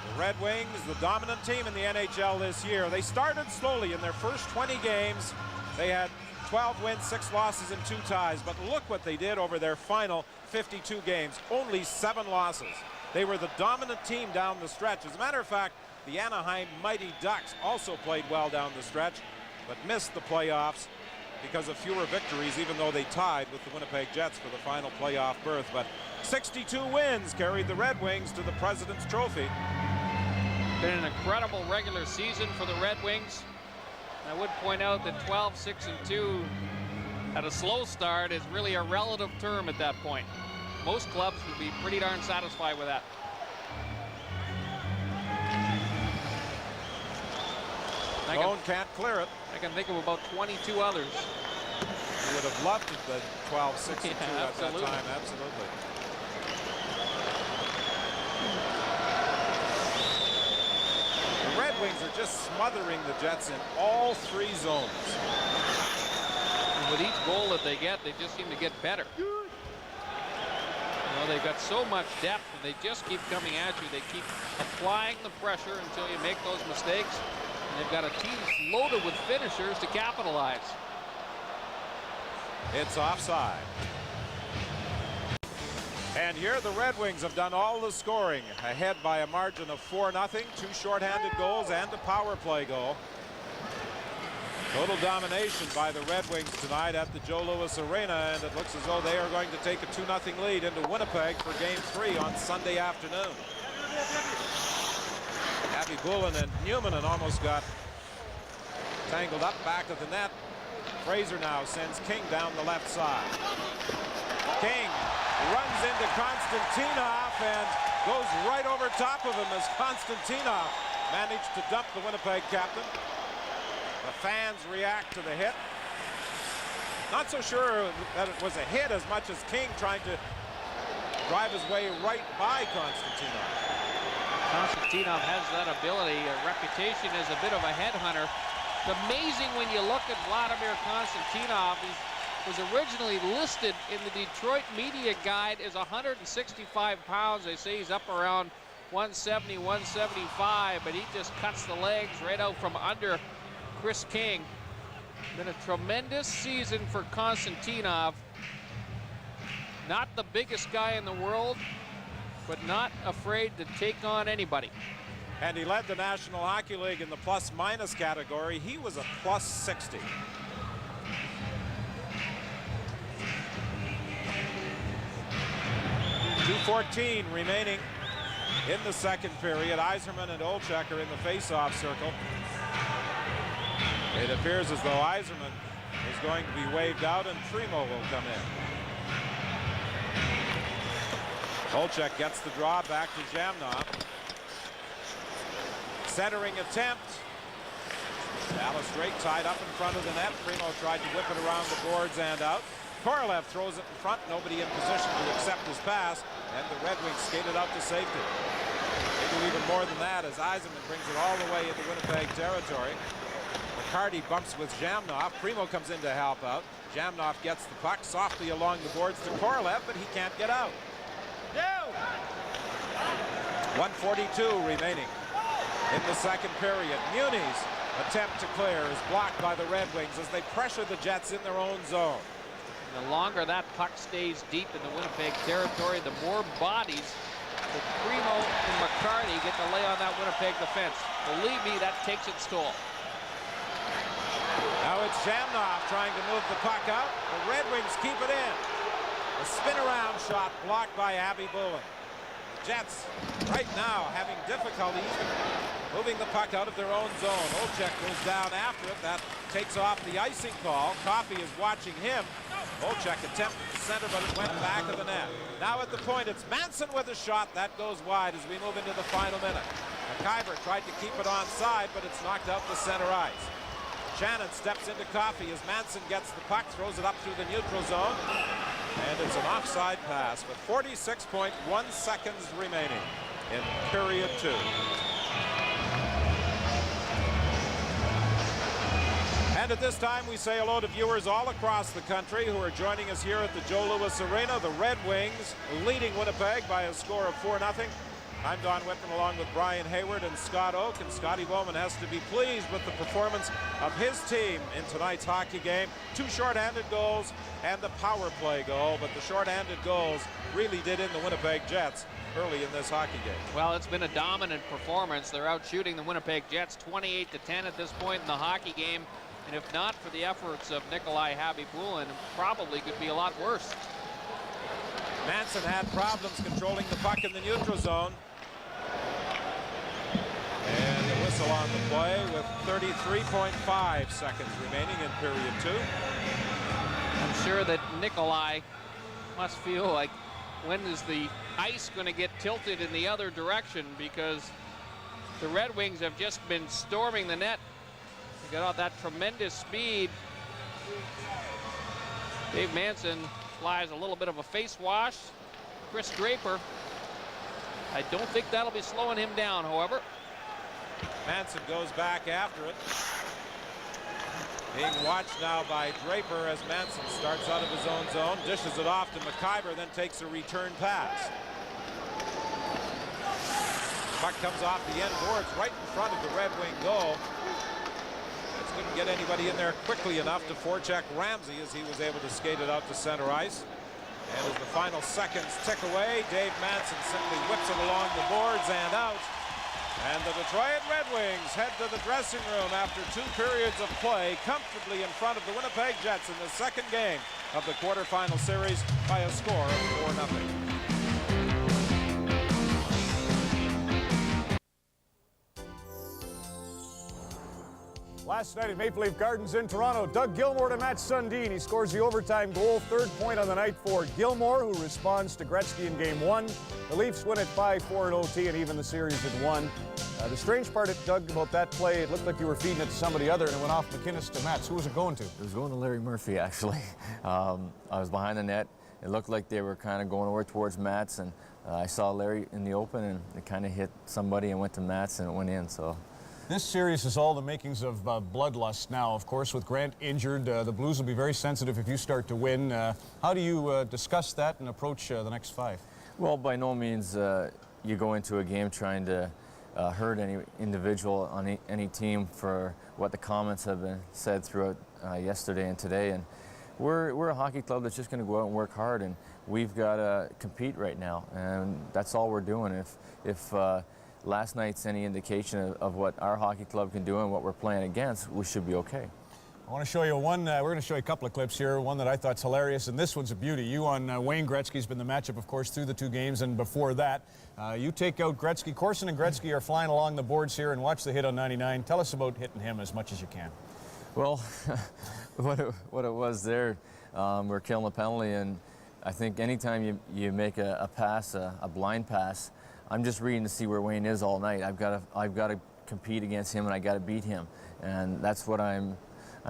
The Red Wings, the dominant team in the NHL this year. They started slowly in their first 20 games. They had 12 wins, 6 losses, and 2 ties. But look what they did over their final 52 games. Only 7 losses. They were the dominant team down the stretch. As a matter of fact, the Anaheim Mighty Ducks also played well down the stretch, but missed the playoffs because of fewer victories, even though they tied with the Winnipeg Jets for the final playoff berth. But 62 wins carried the Red Wings to the President's Trophy. Been an incredible regular season for the Red Wings. I would point out that 12-6-2 at a slow start is really a relative term at that point. Most clubs would be pretty darn satisfied with that. Cone can't clear it. I can think of about 22 others. You would have loved it, the 12-6-2 at that time, absolutely. The Red Wings are just smothering the Jets in all 3 zones. And with each goal that they get, they just seem to get better. You know, they've got so much depth, and they just keep coming at you. They keep applying the pressure until you make those mistakes. And they've got a team loaded with finishers to capitalize. It's offside. And here the Red Wings have done all the scoring, ahead by a margin of 4-0, 2 shorthanded goals and a power play goal. Total domination by the Red Wings tonight at the Joe Louis Arena, and it looks as though they are going to take a 2-0 lead into Winnipeg for Game 3 on Sunday afternoon. Abby Bullen and Newman almost got tangled up back of the net. Fraser now sends King down the left side. King runs into Konstantinov and goes right over top of him as Konstantinov managed to dump the Winnipeg captain. The fans react to the hit. Not so sure that it was a hit as much as King trying to drive his way right by Konstantinov. Konstantinov has that ability, a reputation as a bit of a headhunter. It's amazing when you look at Vladimir Konstantinov. He was originally listed in the Detroit Media Guide as 165 pounds. They say he's up around 170, 175, but he just cuts the legs right out from under Chris King. Been a tremendous season for Konstantinov. Not the biggest guy in the world, but not afraid to take on anybody. And he led the National Hockey League in the plus-minus category. He was a +60. .214 remaining in the second period. Yzerman and Olczyk are in the face-off circle. It appears as though Yzerman is going to be waved out and Primo will come in. Olczyk gets the draw back to Jamnov. Centering attempt. Dallas Drake tied up in front of the net. Primo tried to whip it around the boards and out. Korolev throws it in front. Nobody in position to accept his pass. And the Red Wings skated out to safety. They do even more than that as Yzerman brings it all the way into Winnipeg territory. McCarty bumps with Jamnov. Primo comes in to help out. Jamnov gets the puck softly along the boards to Korolev, but he can't get out. 1:42 remaining in the second period. Muni's attempt to clear is blocked by the Red Wings as they pressure the Jets in their own zone. And the longer that puck stays deep in the Winnipeg territory, the more bodies that Primo and McCarty get to lay on that Winnipeg defense. Believe me, that takes its toll. Now it's Jamnov trying to move the puck out. The Red Wings keep it in. A spin-around shot blocked by Abby Bowen. The Jets right now having difficulty moving the puck out of their own zone. Olczyk goes down after it. That takes off the icing call. Coffey is watching him. Olczyk attempted to center, but it went back of the net. Now at the point, it's Manson with a shot. That goes wide as we move into the final minute. McIver tried to keep it onside, but it's knocked out to center ice. Shannon steps into Coffey as Manson gets the puck, throws it up through the neutral zone. And it's an offside pass with 46.1 seconds remaining in period 2. And at this time, we say hello to viewers all across the country who are joining us here at the Joe Louis Arena. The Red Wings leading Winnipeg by a score of 4-0. I'm Don Whitman along with Brian Hayward and Scott Oak, and Scotty Bowman has to be pleased with the performance of his team in tonight's hockey game. 2 shorthanded goals and the power play goal, but the shorthanded goals really did in the Winnipeg Jets early in this hockey game. Well, it's been a dominant performance. They're out shooting the Winnipeg Jets 28-10 at this point in the hockey game, and if not for the efforts of Nikolai Habibulin, it probably could be a lot worse. Manson had problems controlling the puck in the neutral zone. And the whistle on the play with 33.5 seconds remaining in period 2. I'm sure that Nikolai must feel like, when is the ice going to get tilted in the other direction, because the Red Wings have just been storming the net. They got out that tremendous speed. Dave Manson flies a little bit of a face wash. Chris Draper, I don't think that'll be slowing him down, however. Manson goes back after it. Being watched now by Draper as Manson starts out of his own zone, dishes it off to McIver, then takes a return pass. Puck comes off the end boards right in front of the Red Wing goal. Just couldn't get anybody in there quickly enough to forecheck Ramsey as he was able to skate it out to center ice. And as the final seconds tick away, Dave Manson simply whips it along the boards and out. And the Detroit Red Wings head to the dressing room after 2 periods of play, comfortably in front of the Winnipeg Jets in the second game of the quarterfinal series by a score of 4-0. Last night at Maple Leaf Gardens in Toronto, Doug Gilmour to Matt Sundin. He scores the overtime goal, 3rd point on the night for Gilmour, who responds to Gretzky in Game 1. The Leafs win it 5-4 in OT and even the series at 1. The strange part, Doug, about that play, it looked like you were feeding it to somebody other, and it went off McInnes to Matz. Who was it going to? It was going to Larry Murphy, actually. I was behind the net. It looked like they were kind of going over towards Matz, and I saw Larry in the open, and it kind of hit somebody and went to Matz, and it went in. So. This series is all the makings of bloodlust now, of course, with Grant injured. The Blues will be very sensitive if you start to win. How do you discuss that and approach the next 5? Well, by no means you go into a game trying to hurt any individual on any team for what the comments have been said throughout yesterday and today. And we're a hockey club that's just going to go out and work hard, and we've got to compete right now, and that's all we're doing. If last night's any indication of what our hockey club can do and what we're playing against, we should be okay. I want to show you one. We're going to show you a couple of clips here. One that I thought's hilarious, and this one's a beauty. You on Wayne Gretzky's been the matchup, of course, through the 2 games, and before that, you take out Gretzky. Corson and Gretzky are flying along the boards here, and watch the hit on 99. Tell us about hitting him as much as you can. Well, what it was there, we're killing a penalty, and I think anytime you make a pass, a blind pass, I'm just reading to see where Wayne is all night. I've got to compete against him, and I got to beat him, and that's what I'm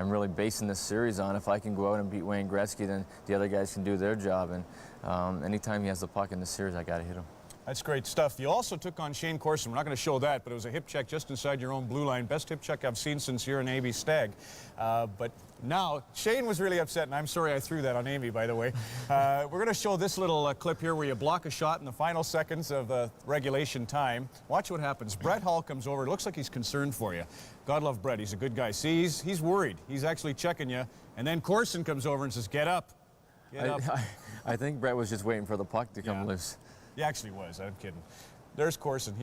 really basing this series on. If I can go out and beat Wayne Gretzky, then the other guys can do their job. And anytime he has the puck in the series, I got to hit him. That's great stuff. You also took on Shane Corson. We're not going to show that, but it was a hip check just inside your own blue line. Best hip check I've seen since you're an Amy Stag. But now, Shane was really upset, and I'm sorry I threw that on Amy, by the way. We're going to show this little clip here where you block a shot in the final seconds of regulation time. Watch what happens. Brett Hull comes over. It looks like he's concerned for you. God love Brett. He's a good guy. See, he's worried. He's actually checking you. And then Corson comes over and says, get up. Get up. I think Brett was just waiting for the puck to come loose. He actually was. I'm kidding. There's Corson.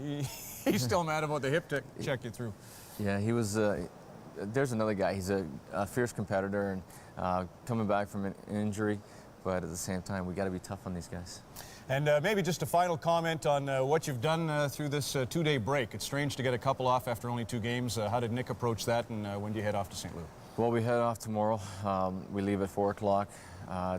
He's still mad about the hip check you threw. Yeah, he was. There's another guy. He's a fierce competitor and coming back from an injury, but at the same time, we got to be tough on these guys. And maybe just a final comment on what you've done through this 2-day break. It's strange to get a couple off after only 2 games. How did Nick approach that, and when do you head off to St. Louis? Well, we head off tomorrow. We leave at 4 o'clock.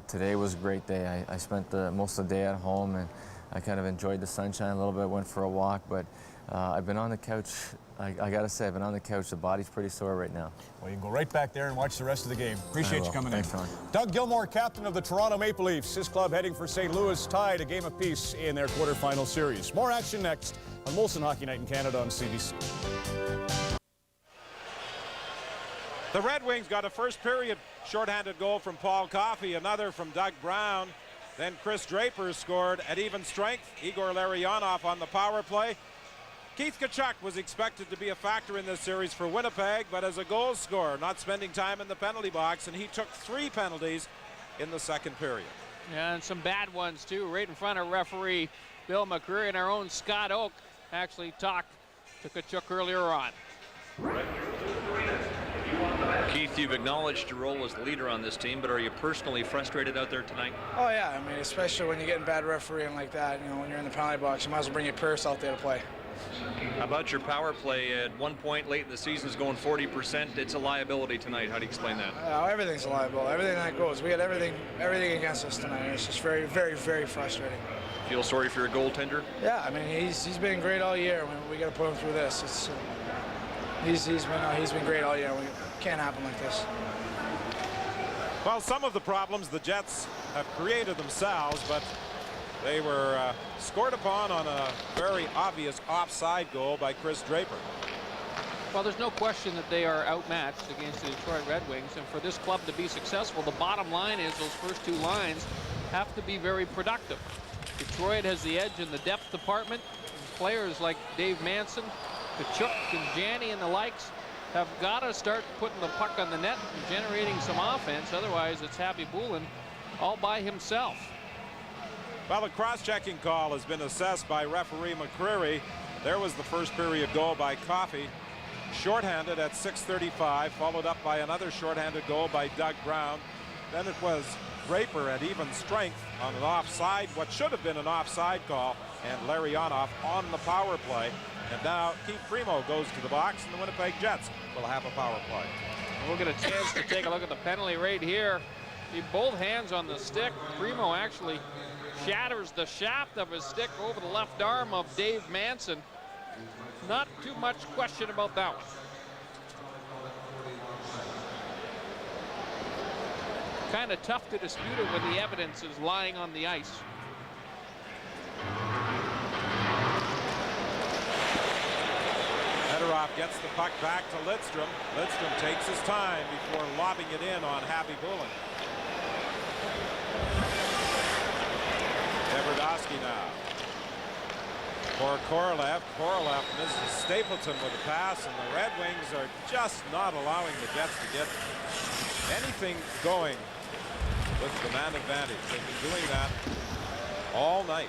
Today was a great day. I spent most of the day at home, and I kind of enjoyed the sunshine a little bit, went for a walk, but I've been on the couch. I got to say, I've been on the couch. The body's pretty sore right now. Well, you can go right back there and watch the rest of the game. Appreciate you coming in. Thanks, Ron. Doug Gilmour, captain of the Toronto Maple Leafs. His club heading for St. Louis, tied a game apiece in their quarterfinal series. More action next on Molson Hockey Night in Canada on CBC. The Red Wings got a first period shorthanded goal from Paul Coffey, another from Doug Brown. Then Chris Draper scored at even strength. Igor Larionov on the power play. Keith Tkachuk was expected to be a factor in this series for Winnipeg, but as a goal scorer, not spending time in the penalty box, and he took 3 penalties in the second period. Yeah, and some bad ones too, right in front of referee Bill McCreary, and our own Scott Oak actually talked to Tkachuk earlier on. Keith, you've acknowledged your role as the leader on this team, but are you personally frustrated out there tonight? Oh yeah, I mean, especially when you're getting bad refereeing like that. You know, when you're in the penalty box, you might as well bring your Pierce out there to play. How about your power play? At one point late in the season is going 40%. It's a liability tonight. How do you explain that? Everything's a liability. Everything that goes. We had everything against us tonight. It's just very, very, very frustrating. Feel sorry for your goaltender? Yeah, I mean, he's been great all year. I mean, we got to put him through this. It's he's been great all year. We can't happen like this. Well, some of the problems the Jets have created themselves, but they were scored upon on a very obvious offside goal by Chris Draper. Well, there's no question that they are outmatched against the Detroit Red Wings, and for this club to be successful, the bottom line is those first 2 lines have to be very productive. Detroit has the edge in the depth department. Players like Dave Manson, Tkachuk and Janney and the likes have got to start putting the puck on the net and generating some offense. Otherwise, it's Happy Bulin all by himself. Well, the cross-checking call has been assessed by referee McCreary. There was the first period goal by Coffey, shorthanded at 6:35, followed up by another shorthanded goal by Doug Brown. Then it was Draper at even strength on an offside, what should have been an offside call, and Larionov on the power play. And now Keith Primo goes to the box, and the Winnipeg Jets will have a power play. We'll get a chance to take a look at the penalty right here. Both hands on the stick. Primo actually shatters the shaft of his stick over the left arm of Dave Manson. Not too much question about that one. Kind of tough to dispute it when the evidence is lying on the ice. Fedorov gets the puck back to Lidstrom. Lidstrom takes his time before lobbing it in on Happy Bulin. Tverdovsky now. For Korolev. Korolev misses Stapleton with a pass, and the Red Wings are just not allowing the Jets to get anything going with the man advantage. They've been doing that all night.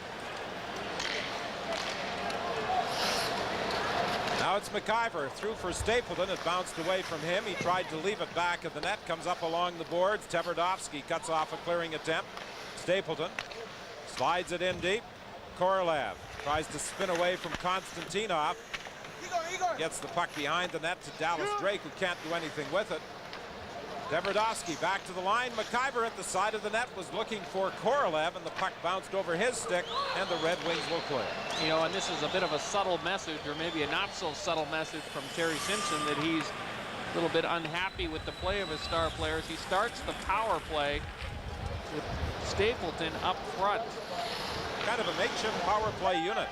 Now Now it's McIver through for Stapleton. It bounced away from him. He tried to leave it back of the net. Comes up along the boards. Tverdovsky cuts off a clearing attempt. Stapleton slides it in deep. Korolev tries to spin away from Konstantinov. Gets the puck behind the net to Dallas Drake, who can't do anything with it. Tverdovsky back to the line. McIver at the side of the net was looking for Korolev, and the puck bounced over his stick, and the Red Wings will clear. You know, and this is a bit of a subtle message, or maybe a not so subtle message from Terry Simpson, that he's a little bit unhappy with the play of his star players. He starts the power play with Stapleton up front. Kind of a makeshift power play unit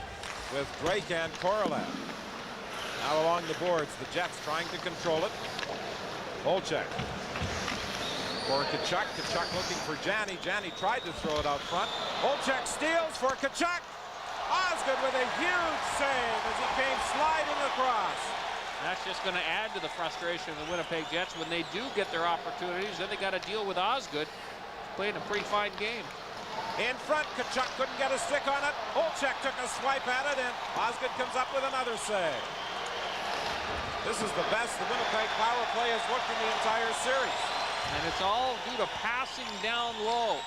with Drake and Korolev. Now along the boards, the Jets trying to control it. Olczyk for Tkachuk. Tkachuk looking for Jani. Jani tried to throw it out front. Olczyk steals for Tkachuk. Osgood with a huge save as he came sliding across. That's just going to add to the frustration of the Winnipeg Jets when they do get their opportunities. Then they got to deal with Osgood. He's playing a pretty fine game. In front, Tkachuk couldn't get a stick on it. Olczyk took a swipe at it, and Osgood comes up with another save. This is the best the Winnipeg power play has looked in the entire series. And it's all due to passing down low.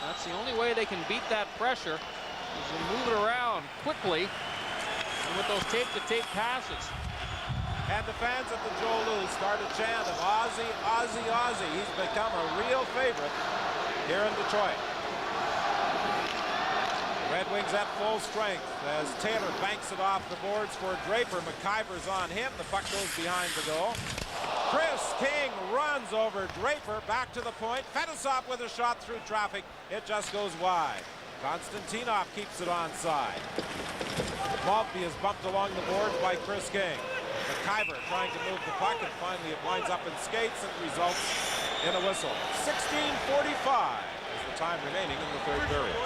That's the only way they can beat that pressure, is to move it around quickly and with those tape-to-tape passes. And the fans at the Joe Louis start a chant of Ozzy, Ozzy, Ozzy. He's become a real favorite here in Detroit. Red Wings at full strength as Taylor banks it off the boards for Draper. McIver's on him. The puck goes behind the goal. Chris King runs over Draper back to the point. Fedosov with a shot through traffic. It just goes wide. Konstantinov keeps it onside. Maltby is bumped along the boards by Chris King. McIver trying to move the puck, and finally it winds up in skates and results in a whistle. 16:45 is the time remaining in the third period.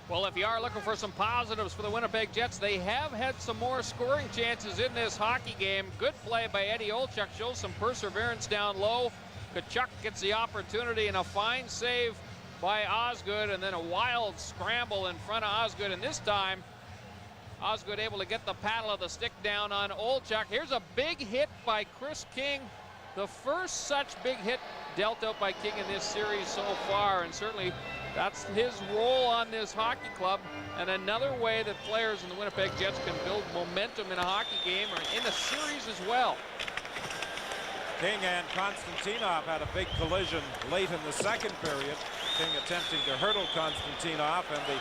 Well, if you are looking for some positives for the Winnipeg Jets, they have had some more scoring chances in this hockey game. Good play by Eddie Olczyk, shows some perseverance down low. Tkachuk gets the opportunity, and a fine save by Osgood, and then a wild scramble in front of Osgood, and this time Osgood able to get the paddle of the stick down on Olczyk. Here's a big hit by Chris King, the first such big hit dealt out by King in this series so far, and certainly that's his role on this hockey club, and another way that players in the Winnipeg Jets can build momentum in a hockey game or in a series as well. King and Konstantinov had a big collision late in the second period. King attempting to hurdle Konstantinov, and the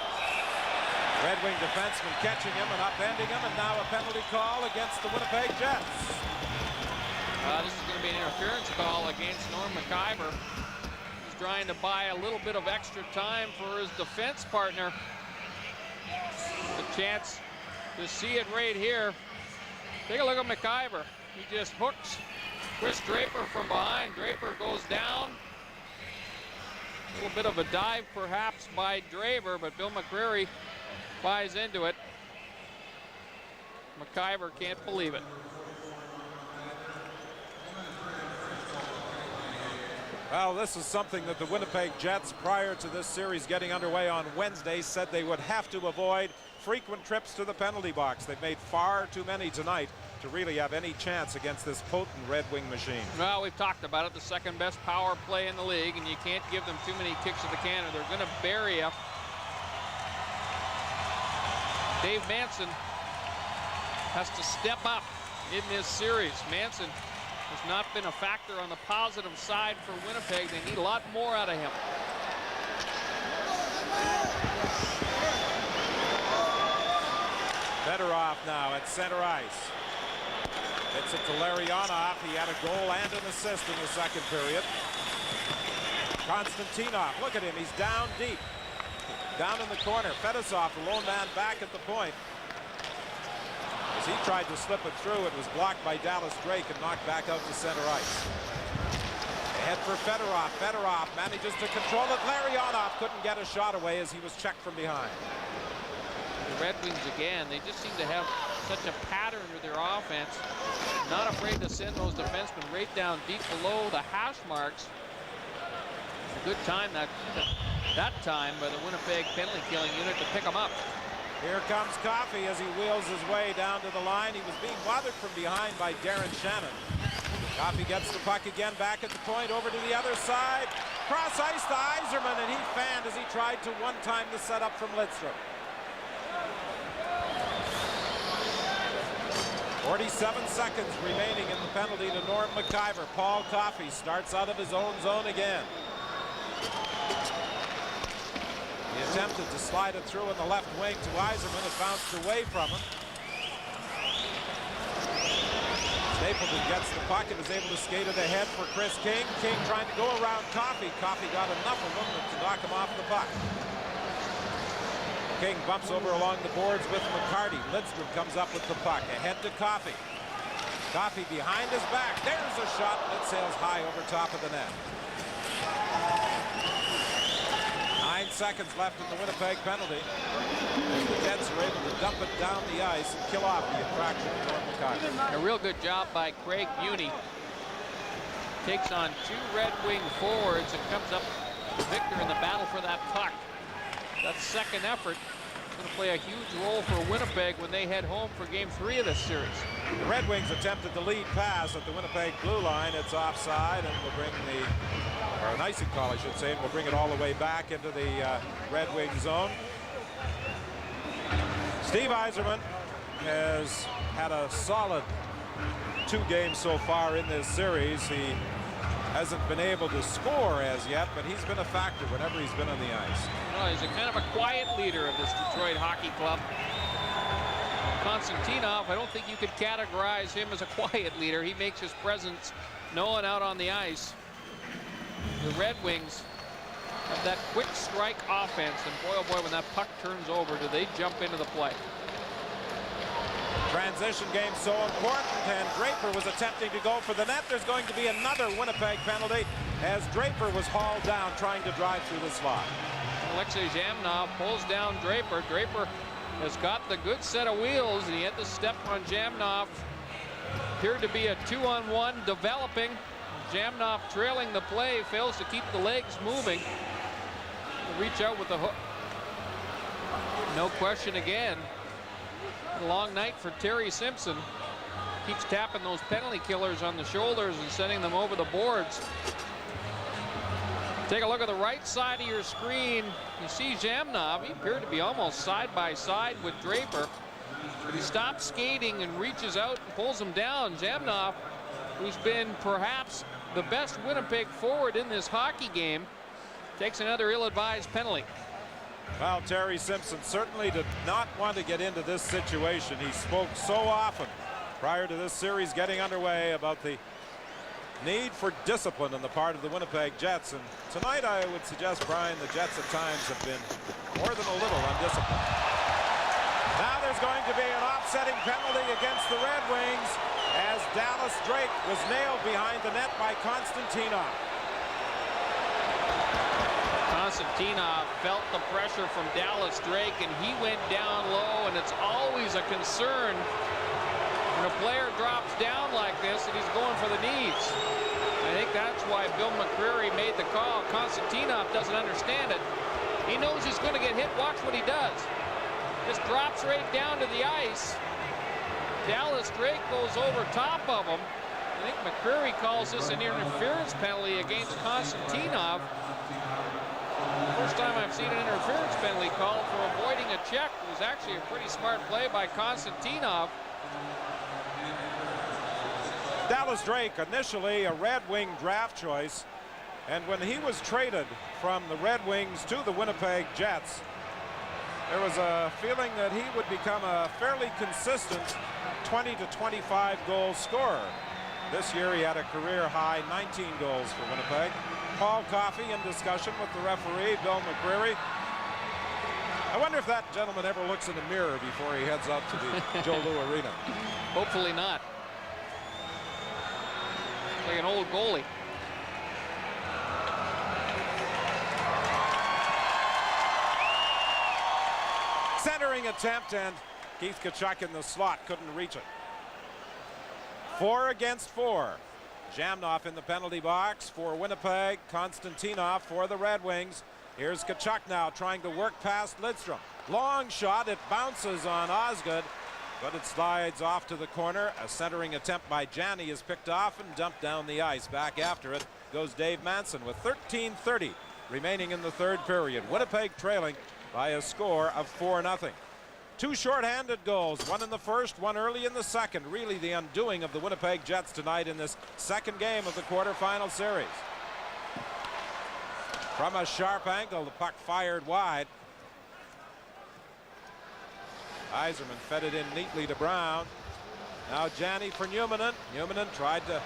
Red Wing defenseman catching him and upending him, and now a penalty call against the Winnipeg Jets. This is going to be an interference call against Norm McIver. He's trying to buy a little bit of extra time for his defense partner. The chance to see it right here. Take a look at McIver. He just hooks Chris Draper from behind. Draper goes down. A little bit of a dive perhaps by Draper, but Bill McCreary buys into it. McIver can't believe it. Well, this is something that the Winnipeg Jets, prior to this series getting underway on Wednesday, said they would have to avoid frequent trips to the penalty box. They've made far too many tonight to really have any chance against this potent Red Wing machine. Well, we've talked about it, the second best power play in the league, and you can't give them too many kicks of the can or they're going to bury you. Dave Manson has to step up in this series. Manson has not been a factor on the positive side for Winnipeg. They need a lot more out of him. Fedorov now at center ice. It's it to Larionov. He had a goal and an assist in the second period. Konstantinov, look at him. He's down deep. Down in the corner. Fedosov, the lone man back at the point. As he tried to slip it through, it was blocked by Dallas Drake and knocked back out to center ice. Ahead for Fedorov. Fedorov manages to control it. Larionov couldn't get a shot away as he was checked from behind. The Red Wings again, they just seem to have such a pattern to their offense. Not afraid to send those defensemen right down deep below the hash marks. A good time that time by the Winnipeg penalty killing unit to pick them up. Here comes Coffey as he wheels his way down to the line. He was being bothered from behind by Darren Shannon. Coffey gets the puck again back at the point, over to the other side. Cross ice to Yzerman, and he fanned as he tried to one-time the setup from Lidstrom. 47 seconds remaining in the penalty to Norm McIver. Paul Coffey starts out of his own zone again. He attempted to slide it through in the left wing to Yzerman. It bounced away from him. Stapleton gets the puck and is able to skate it ahead for Chris King. King trying to go around Coffey. Coffey got enough of him to knock him off the puck. King bumps over along the boards with McCarty. Lidstrom comes up with the puck. Ahead to Coffey. Coffey behind his back. There's a shot, and it sails high over top of the net. 9 seconds left in the Winnipeg penalty. And the Jets are able to dump it down the ice and kill off the attraction of Norm McIver. A real good job by Craig Muni. Takes on 2 Red Wing forwards and comes up the victor in the battle for that puck. That second effort is going to play a huge role for Winnipeg when they head home for Game 3 of this series. The Red Wings attempted the lead pass at the Winnipeg blue line. It's offside, and will bring or an icing call, I should say, and we'll bring it all the way back into the Red Wing zone. Steve Yzerman has had a solid 2 games so far in this series. He hasn't been able to score as yet, but he's been a factor whenever he's been on the ice. Well, he's a kind of a quiet leader of this Detroit hockey club. Konstantinov, I don't think you could categorize him as a quiet leader. He makes his presence known out on the ice. The Red Wings have that quick strike offense, and boy, oh boy, when that puck turns over, do they jump into the play. Transition game so important, and Draper was attempting to go for the net. There's going to be another Winnipeg penalty as Draper was hauled down trying to drive through the slot. Alexei Zhamnov pulls down Draper. Draper has got the good set of wheels, and he had to step on Zhamnov. Appeared to be a 2-on-1 developing. Zhamnov trailing the play, fails to keep the legs moving. Reach out with the hook. No question again. A long night for Terry Simpson. Keeps tapping those penalty killers on the shoulders and sending them over the boards. Take a look at the right side of your screen. You see Zhamnov. He appeared to be almost side by side with Draper. But he stops skating and reaches out and pulls him down. Zhamnov, who's been perhaps the best Winnipeg forward in this hockey game, takes another ill-advised penalty. Well, Terry Simpson certainly did not want to get into this situation. He spoke so often prior to this series getting underway about the need for discipline on the part of the Winnipeg Jets. And tonight I would suggest, Brian, the Jets at times have been more than a little undisciplined. Now there's going to be an offsetting penalty against the Red Wings as Dallas Drake was nailed behind the net by Konstantinov. Konstantinov felt the pressure from Dallas Drake, and he went down low, and it's always a concern when a player drops down like this and he's going for the knees. I think that's why Bill McCreary made the call. Konstantinov doesn't understand it. He knows he's going to get hit. Watch what he does. Just drops right down to the ice. Dallas Drake goes over top of him. I think McCreary calls this an interference penalty against Konstantinov. First time I've seen an interference penalty called for avoiding a check. It was actually a pretty smart play by Konstantinov. Dallas Drake, initially a Red Wing draft choice, and when he was traded from the Red Wings to the Winnipeg Jets, there was a feeling that he would become a fairly consistent 20 to 25 goal scorer. This year he had a career high 19 goals for Winnipeg. Paul Coffey in discussion with the referee, Bill McCreary. I wonder if that gentleman ever looks in the mirror before he heads out to the Joe Louis Arena. Hopefully not. Like an old goalie. Centering attempt, and Keith Tkachuk in the slot couldn't reach it. 4 against 4. Zhamnov in the penalty box for Winnipeg. Konstantinov for the Red Wings. Here's Tkachuk now trying to work past Lidstrom. Long shot. It bounces on Osgood, but it slides off to the corner. A centering attempt by Janney is picked off and dumped down the ice. Back after it goes Dave Manson with 13:30 remaining in the third period. Winnipeg trailing by a score of 4-0. Two shorthanded goals, one in the first, one early in the second. Really the undoing of the Winnipeg Jets tonight in this second game of the quarterfinal series. From a sharp angle, the puck fired wide. Yzerman fed it in neatly to Brown. Now Janney for Newmanen. Newmanen tried to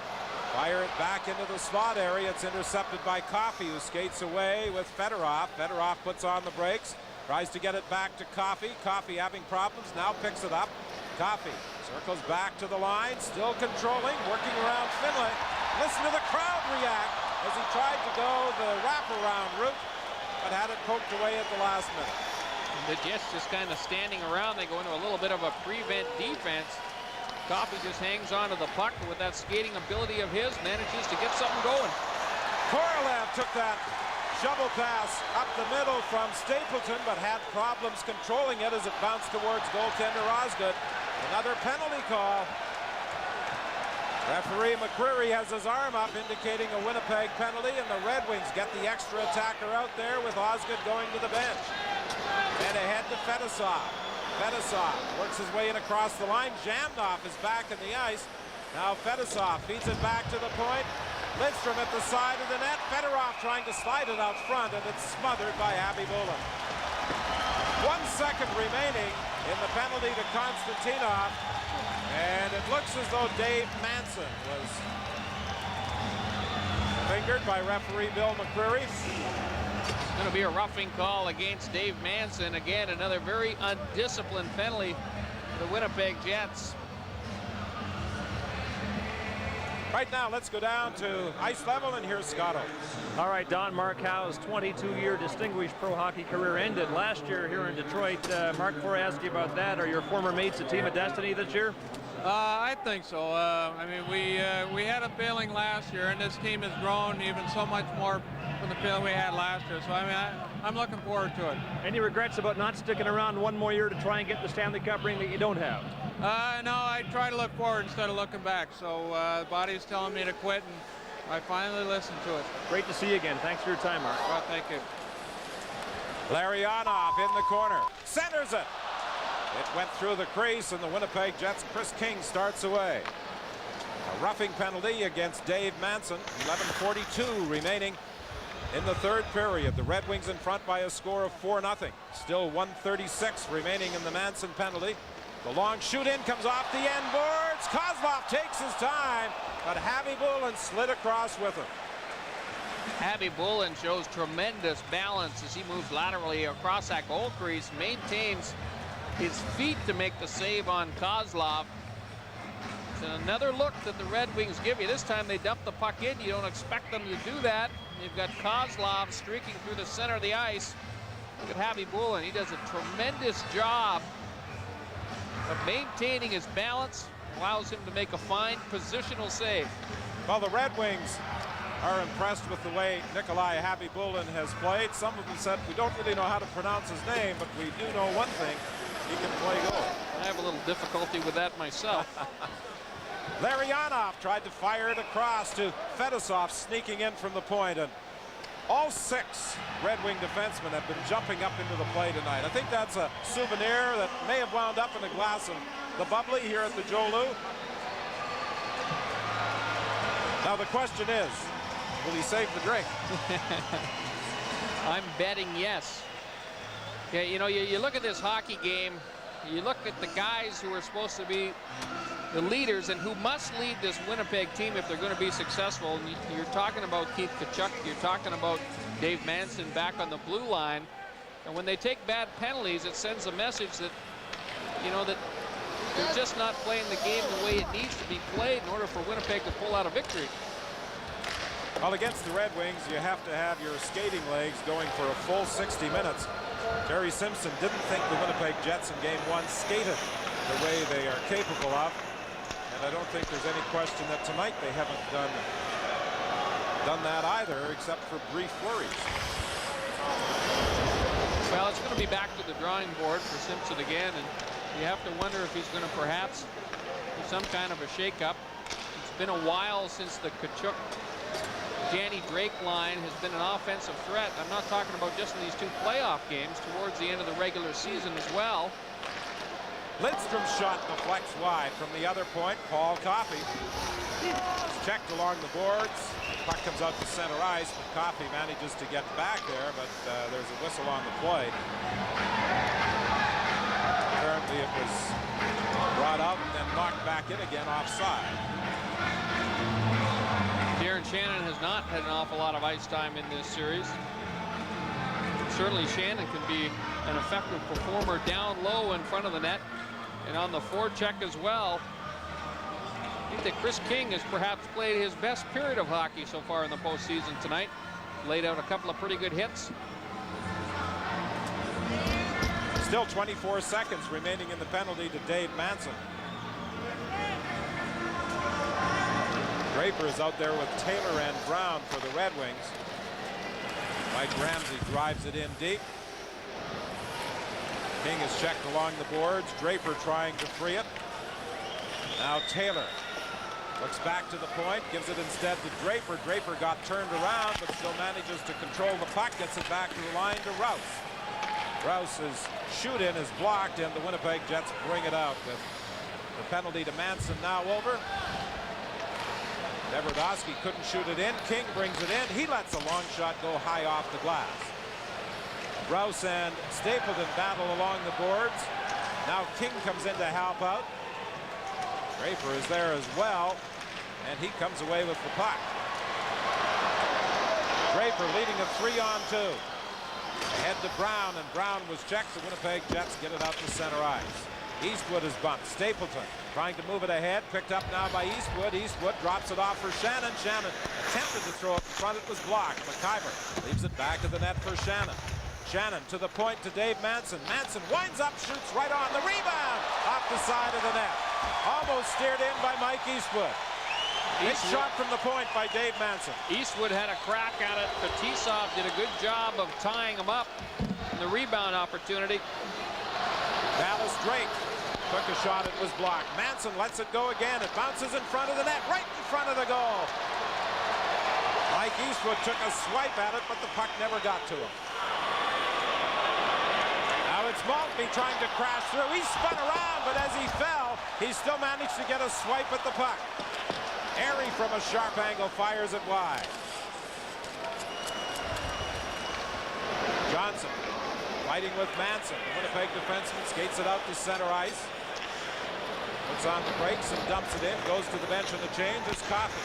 fire it back into the slot area. It's intercepted by Coffey, who skates away with Fedorov. Fedorov puts on the brakes. Tries to get it back to Coffey. Coffey having problems, now picks it up. Coffey circles back to the line, still controlling, working around Finlay. Listen to the crowd react as he tried to go the wraparound route, but had it poked away at the last minute. The Jets just kind of standing around. They go into a little bit of a prevent defense. Coffey just hangs on to the puck, but with that skating ability of his, manages to get something going. Korolev took that shovel pass up the middle from Stapleton, but had problems controlling it as it bounced towards goaltender Osgood. Another penalty call. Referee McCreary has his arm up, indicating a Winnipeg penalty, and the Red Wings get the extra attacker out there with Osgood going to the bench. And ahead to Fedosov. Fedosov works his way in across the line. Jamnov is back in the ice. Now Fedosov feeds it back to the point. Lidstrom at the side of the net. Fedorov trying to slide it out front, and it's smothered by Khabibulin. 1 second remaining in the penalty to Konstantinov, and it looks as though Dave Manson was fingered by referee Bill McCreary. It's going to be a roughing call against Dave Manson. Again, another very undisciplined penalty for the Winnipeg Jets. Right now, let's go down to ice level, and here's Scotto. All right, Don, Mark Howe's 22-year distinguished pro hockey career ended last year here in Detroit. Mark, before I ask you about that, are your former mates a team of destiny this year? I think so. I mean, we had a failing last year, and this team has grown even so much more from the failing we had last year. So, I mean, I'm looking forward to it. Any regrets about not sticking around one more year to try and get the Stanley Cup ring that you don't have? No, I try to look forward instead of looking back. So the body's telling me to quit, and I finally listened to it. Great to see you again. Thanks for your time, Mark. Well, thank you. Larionov in the corner. Centers it. It went through the crease, and the Winnipeg Jets' Chris King starts away. A roughing penalty against Dave Manson. 11:42 remaining in the third period. The Red Wings in front by a score of 4-0. Still 1:36 remaining in the Manson penalty. The long shoot in comes off the end boards. Kozlov takes his time, but Khabibulin slid across with him. Khabibulin shows tremendous balance as he moves laterally across that goal crease, maintains his feet to make the save on Kozlov. It's another look that the Red Wings give you. This time they dump the puck in. You don't expect them to do that. You've got Kozlov streaking through the center of the ice. Look at Khabibulin. He does a tremendous job of maintaining his balance, allows him to make a fine positional save. Well, the Red Wings are impressed with the way Nikolai Khabibulin has played. Some of them said, we don't really know how to pronounce his name, but we do know one thing, he can play goal. I have a little difficulty with that myself. Larionov tried to fire it across to Fedosov, sneaking in from the point, and all 6 Red Wing defensemen have been jumping up into the play tonight. I think that's a souvenir that may have wound up in a glass of the bubbly here at the Joe Loup. Now the question is, will he save the drink? I'm betting yes. Yeah, you know, you look at this hockey game, you look at the guys who are supposed to be the leaders and who must lead this Winnipeg team if they're going to be successful. And you're talking about Keith Tkachuk, you're talking about Dave Manson back on the blue line. And when they take bad penalties, it sends a message that, you know, that they're just not playing the game the way it needs to be played in order for Winnipeg to pull out a victory. Well, against the Red Wings, you have to have your skating legs going for a full 60 minutes. Terry Simpson didn't think the Winnipeg Jets in Game 1 skated the way they are capable of. And I don't think there's any question that tonight they haven't done that either, except for brief flurries. Well, it's going to be back to the drawing board for Simpson again, and you have to wonder if he's going to perhaps do some kind of a shakeup. It's been a while since the Tkachuk Danny Drake line has been an offensive threat. I'm not talking about just in these 2 playoff games, towards the end of the regular season as well. Lidstrom's shot deflects wide from the other point. Paul Coffey is checked along the boards. Puck comes out to center ice, but Coffey manages to get back there, but there's a whistle on the play. Apparently it was brought out and then knocked back in again offside. Darren Shannon has not had an awful lot of ice time in this series. Certainly Shannon can be an effective performer down low in front of the net and on the forecheck as well. I think that Chris King has perhaps played his best period of hockey so far in the postseason tonight. Laid out a couple of pretty good hits. Still 24 seconds remaining in the penalty to Dave Manson. Draper is out there with Taylor and Brown for the Red Wings. Mike Ramsey drives it in deep. King is checked along the boards. Draper trying to free it. Now Taylor looks back to the point, gives it instead to Draper. Draper got turned around, but still manages to control the puck, gets it back to the line to Rouse. Rouse's shoot-in is blocked, and the Winnipeg Jets bring it out with the penalty to Manson now over. Davidovsky couldn't shoot it in. King brings it in. He lets a long shot go high off the glass. Rouse and Stapleton battle along the boards. Now King comes in to help out. Draper is there as well, and he comes away with the puck. Draper leading a 3-on-2. Ahead to Brown, and Brown was checked. The Winnipeg Jets get it out to center ice. Eastwood is bumped. Stapleton trying to move it ahead. Picked up now by Eastwood. Eastwood drops it off for Shannon. Shannon attempted to throw it in front. It was blocked. McIver leaves it back to the net for Shannon. Shannon to the point to Dave Manson. Manson winds up, shoots right on. The rebound off the side of the net. Almost steered in by Mike Eastwood. Big shot from the point by Dave Manson. Eastwood had a crack at it. Fetisov did a good job of tying him up. The rebound opportunity. Dallas Drake took a shot. It was blocked. Manson lets it go again. It bounces in front of the net, right in front of the goal. Mike Eastwood took a swipe at it, but the puck never got to him. Now it's Maltby trying to crash through. He spun around, but as he fell, he still managed to get a swipe at the puck. Airy from a sharp angle fires it wide. Johnson fighting with Manson. The Winnipeg defenseman skates it out to center ice. Puts on the brakes and dumps it in. Goes to the bench on the change. It's Coffey.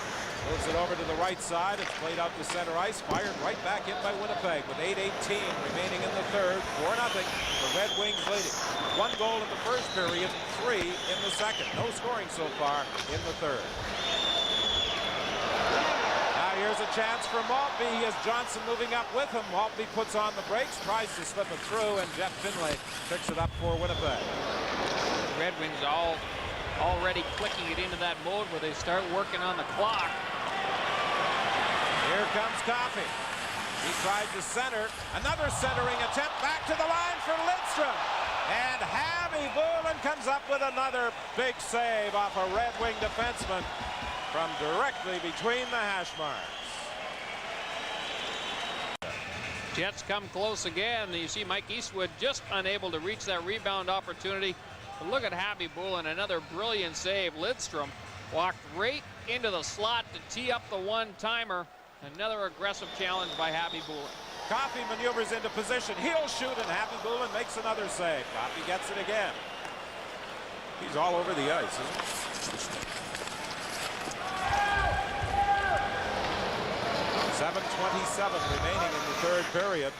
Moves it over to the right side. It's played out to center ice. Fired right back in by Winnipeg with 8:18 remaining in the third. 4-0. The Red Wings leading. 1 goal in the first period, 3 in the second. No scoring so far in the third. Now here's a chance for Maltby. He has Johnson moving up with him. Maltby puts on the brakes, tries to slip it through, and Jeff Finlay picks it up for Winnipeg. Red Wings already clicking it into that mode where they start working on the clock. Here comes Coffey. He tried to center. Another centering attempt. Back to the line for Lidstrom. And Harvey Boolin comes up with another big save off a Red Wing defenseman from directly between the hash marks. Jets come close again. You see Mike Eastwood just unable to reach that rebound opportunity. But look at Harvey Boolin, another brilliant save. Lidstrom walked right into the slot to tee up the one-timer. Another aggressive challenge by Harvey Boolin. Coffey maneuvers into position. He'll shoot, and Harvey Boolin makes another save. Coffey gets it again. He's all over the ice, isn't he? 7:27 remaining in the third period.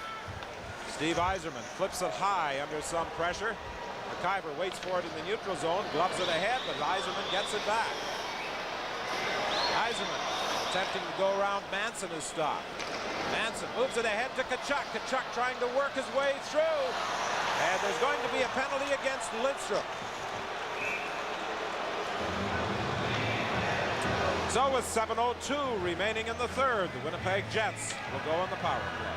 Steve Yzerman flips it high under some pressure. McIver waits for it in the neutral zone, gloves it ahead, but Yzerman gets it back. Yzerman attempting to go around Manson is stopped. Manson moves it ahead to Tkachuk. Tkachuk trying to work his way through. And there's going to be a penalty against Lidstrom. So with 7:02 remaining in the third, the Winnipeg Jets will go on the power play.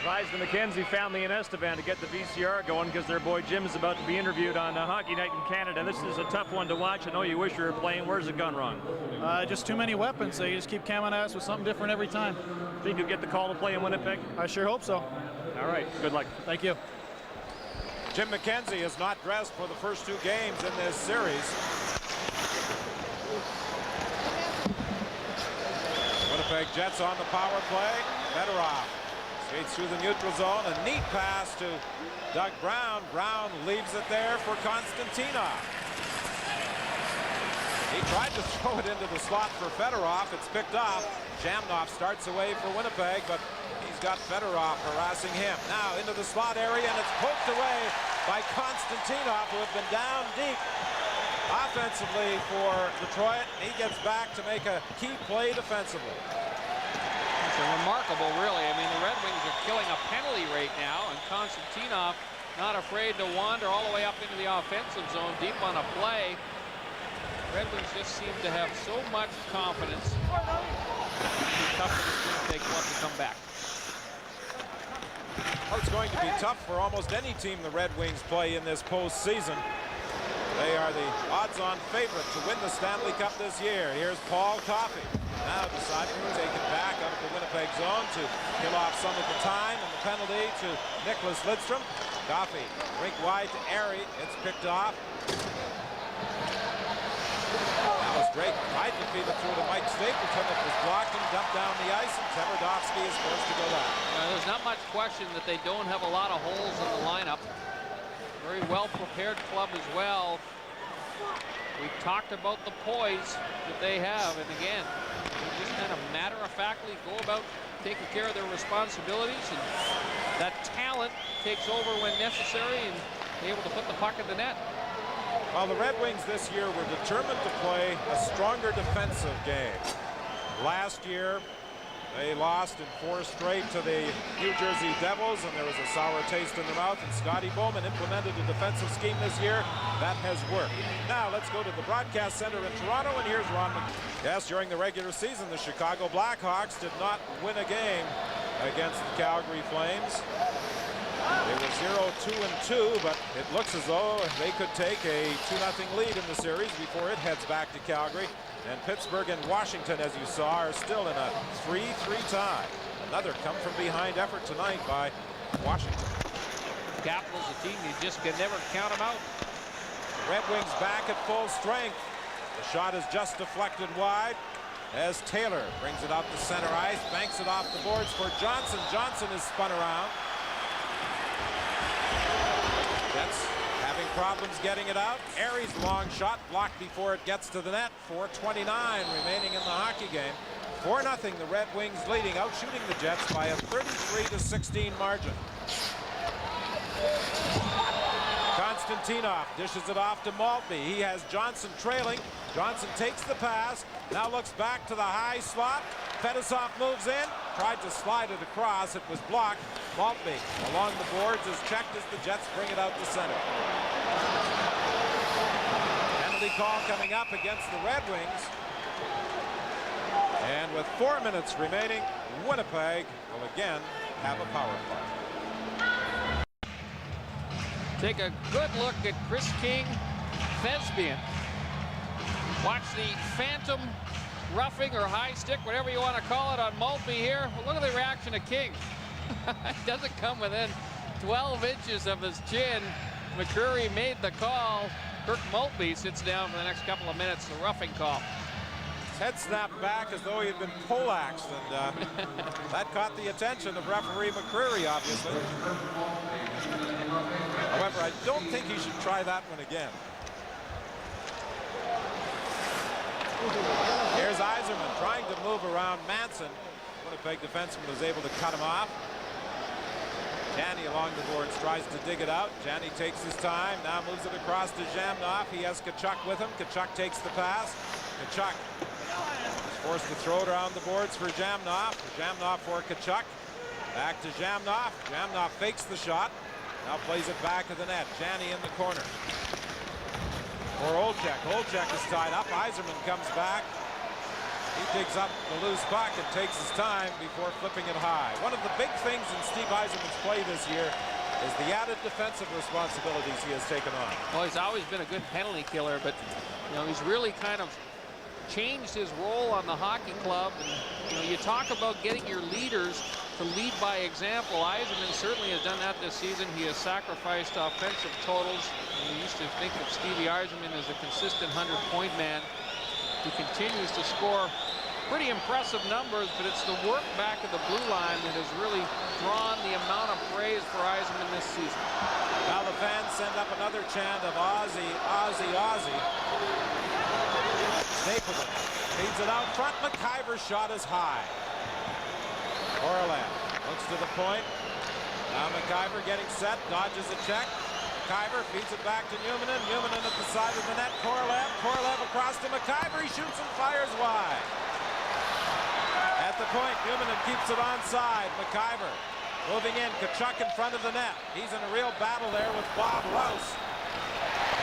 Advise the McKenzie family in Estevan to get the VCR going because their boy Jim is about to be interviewed on Hockey Night in Canada. This is a tough one to watch. I know you wish you were playing. Where's it gone wrong? Just too many weapons. They just keep coming at us with something different every time. Think you'll get the call to play in Winnipeg? I sure hope so. All right. Good luck. Thank you. Jim McKenzie is not dressed for the first 2 games in this series. Winnipeg Jets on the power play. Fedorov skates through the neutral zone. A neat pass to Doug Brown. Brown leaves it there for Konstantinov. He tried to throw it into the slot for Fedorov. It's picked off. Jamnov starts away for Winnipeg, but he's got Fedorov harassing him. Now into the slot area, and it's poked away by Konstantinov, who had been down deep offensively for Detroit. He gets back to make a key play defensively. It's remarkable, really. I mean, the Red Wings are killing a penalty rate now, and Konstantinov not afraid to wander all the way up into the offensive zone, deep on a play. Red Wings just seem to have so much confidence. It'll be tough for this Winnipeg club to come back. Well, it's going to be tough for almost any team the Red Wings play in this postseason. They are the odds-on favorite to win the Stanley Cup this year. Here's Paul Coffey. Now deciding to take it back out of the Winnipeg zone to kill off some of the time, and the penalty to Nicholas Lidstrom. Coffey, rink wide to Airy. It's picked off. That was great. Tried to feed it through to Mike Stapleton. It was blocked and dumped down the ice, and Tverdovsky is forced to go down. There's not much question that they don't have a lot of holes in the lineup. Very well-prepared club as well. We talked about the poise that they have, and again, they just kind of matter-of-factly go about taking care of their responsibilities, and that talent takes over when necessary and be able to put the puck in the net. Well, the Red Wings this year were determined to play a stronger defensive game. Last year, they lost in 4 straight to the New Jersey Devils, and there was a sour taste in their mouth, and Scotty Bowman implemented a defensive scheme this year. That has worked. Now let's go to the broadcast center in Toronto, and here's Ron McKenzie. Yes, during the regular season, the Chicago Blackhawks did not win a game against the Calgary Flames. They were 0-2-2, but it looks as though they could take a 2-0 lead in the series before it heads back to Calgary. And Pittsburgh and Washington, as you saw, are still in a 3-3 tie. Another come-from-behind effort tonight by Washington. Capitals, a team you just can never count them out. Red Wings back at full strength. The shot is just deflected wide as Taylor brings it out to center ice, banks it off the boards for Johnson. Johnson is spun around. Jets having problems getting it out. Airy's long shot blocked before it gets to the net. 4:29 remaining in the hockey game. 4-0 the Red Wings leading, out shooting the Jets by a 33-16 margin. Konstantinov dishes it off to Maltby. He has Johnson trailing. Johnson takes the pass, now looks back to the high slot. Fedosov moves in, tried to slide it across. It was blocked. Maltby along the boards is checked as the Jets bring it out to center. Penalty call coming up against the Red Wings. And with 4 minutes remaining, Winnipeg will again have a power play. Take a good look at Chris King, Thespian. Watch the phantom roughing or high stick, whatever you want to call it, on Maltby here. Well, look at the reaction of King. It doesn't come within 12 inches of his chin. McCreary made the call. Kirk Maltby sits down for the next couple of minutes, the roughing call. His head snapped back as though he had been poleaxed, and that caught the attention of referee McCreary, obviously. However, I don't think he should try that one again. Here's Yzerman trying to move around Manson. Winnipeg defenseman was able to cut him off. Janney along the boards tries to dig it out. Janney takes his time, now moves it across to Jamnov. He has Tkachuk with him. Tkachuk takes the pass. Tkachuk is forced to throw it around the boards for Jamnov. Jamnov for Tkachuk. Back to Jamnov. Jamnov fakes the shot. Now plays it back to the net. Janney in the corner. For Olczyk. Olczyk is tied up. Yzerman comes back. He digs up the loose puck and takes his time before flipping it high. One of the big things in Steve Yzerman's play this year is the added defensive responsibilities he has taken on. Well, he's always been a good penalty killer, but you know, he's really kind of changed his role on the hockey club. And you know, you talk about getting your leaders to lead by example. Yzerman certainly has done that this season. He has sacrificed offensive totals. We used to think of Stevie Yzerman as a consistent 100-point man. He continues to score pretty impressive numbers, but it's the work back of the blue line that has really drawn the amount of praise for Yzerman this season. Now the fans send up another chant of Ozzy, Ozzy, Ozzy. Stapleton feeds it out front. McIver's shot is high. Orland looks to the point. Now McIver getting set, dodges a check. McIver feeds it back to Newman at the side of the net. Korolev across to McIver. He shoots and fires wide. At the point, Newman keeps it onside. McIver moving in. Tkachuk in front of the net. He's in a real battle there with Bob Rouse.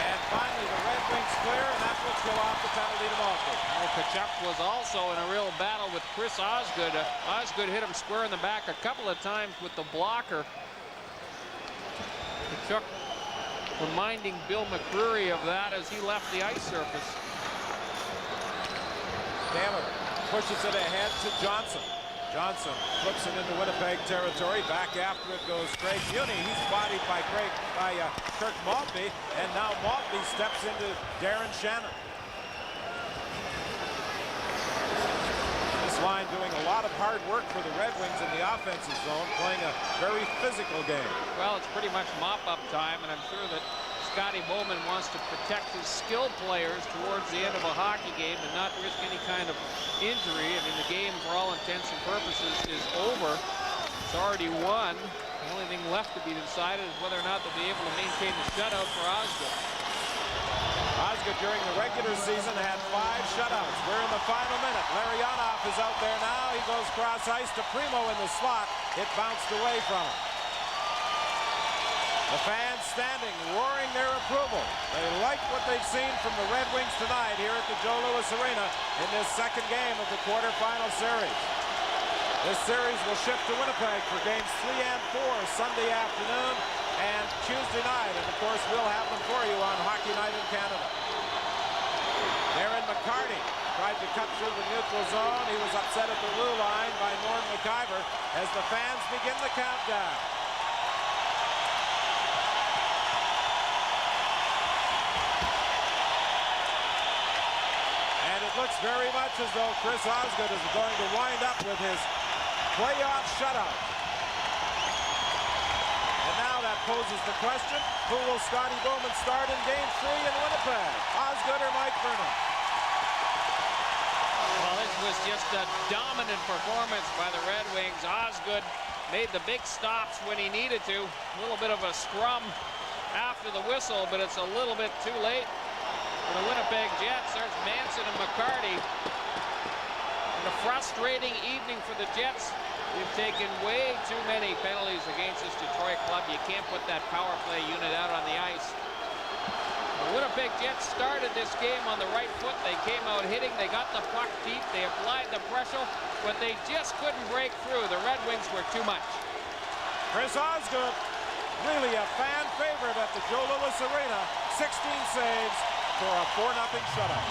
And finally the Red Wings clear, and that will go off the penalty to Malkin. Well, Tkachuk was also in a real battle with Chris Osgood. Osgood hit him square in the back a couple of times with the blocker. Tkachuk reminding Bill McCreary of that as he left the ice surface. Taylor pushes it ahead to Johnson. Johnson flips it into Winnipeg territory. Back after it goes Craig Muni. He's bodied by Kirk Maltby, and now Maltby steps into Darren Shannon. This line doing a lot of hard work for the Red Wings in the offensive zone, playing a very physical game. Well, it's pretty much mop-up time, and I'm sure that Scotty Bowman wants to protect his skilled players towards the end of a hockey game and not risk any kind of injury. I mean, the game, for all intents and purposes, is over. It's already won. The only thing left to be decided is whether or not they'll be able to maintain the shutout for Osgood. Osgood during the regular season had 5 shutouts. We're in the final minute. Larionov is out there now. He goes cross ice to Primo in the slot. It bounced away from him. The fans standing, roaring their approval. They like what they've seen from the Red Wings tonight here at the Joe Louis Arena in this second game of the quarterfinal series. This series will shift to Winnipeg for games 3 and 4 Sunday afternoon and Tuesday night. And of course, we'll have them for you on Hockey Night in Canada. Darren McCarty tried to cut through the neutral zone. He was upset at the blue line by Norm McIver as the fans begin the countdown. Looks very much as though Chris Osgood is going to wind up with his playoff shutout. And now that poses the question, who will Scotty Bowman start in Game 3 in Winnipeg? Osgood or Mike Vernon? Well, this was just a dominant performance by the Red Wings. Osgood made the big stops when he needed to. A little bit of a scrum after the whistle, but it's a little bit too late. For the Winnipeg Jets, there's Manson and McCarty. And a frustrating evening for the Jets. We've taken way too many penalties against this Detroit club. You can't put that power play unit out on the ice. The Winnipeg Jets started this game on the right foot. They came out hitting. They got the puck deep. They applied the pressure, but they just couldn't break through. The Red Wings were too much. Chris Osgood, really a fan favorite at the Joe Louis Arena. 16 saves for a 4-0 shutout.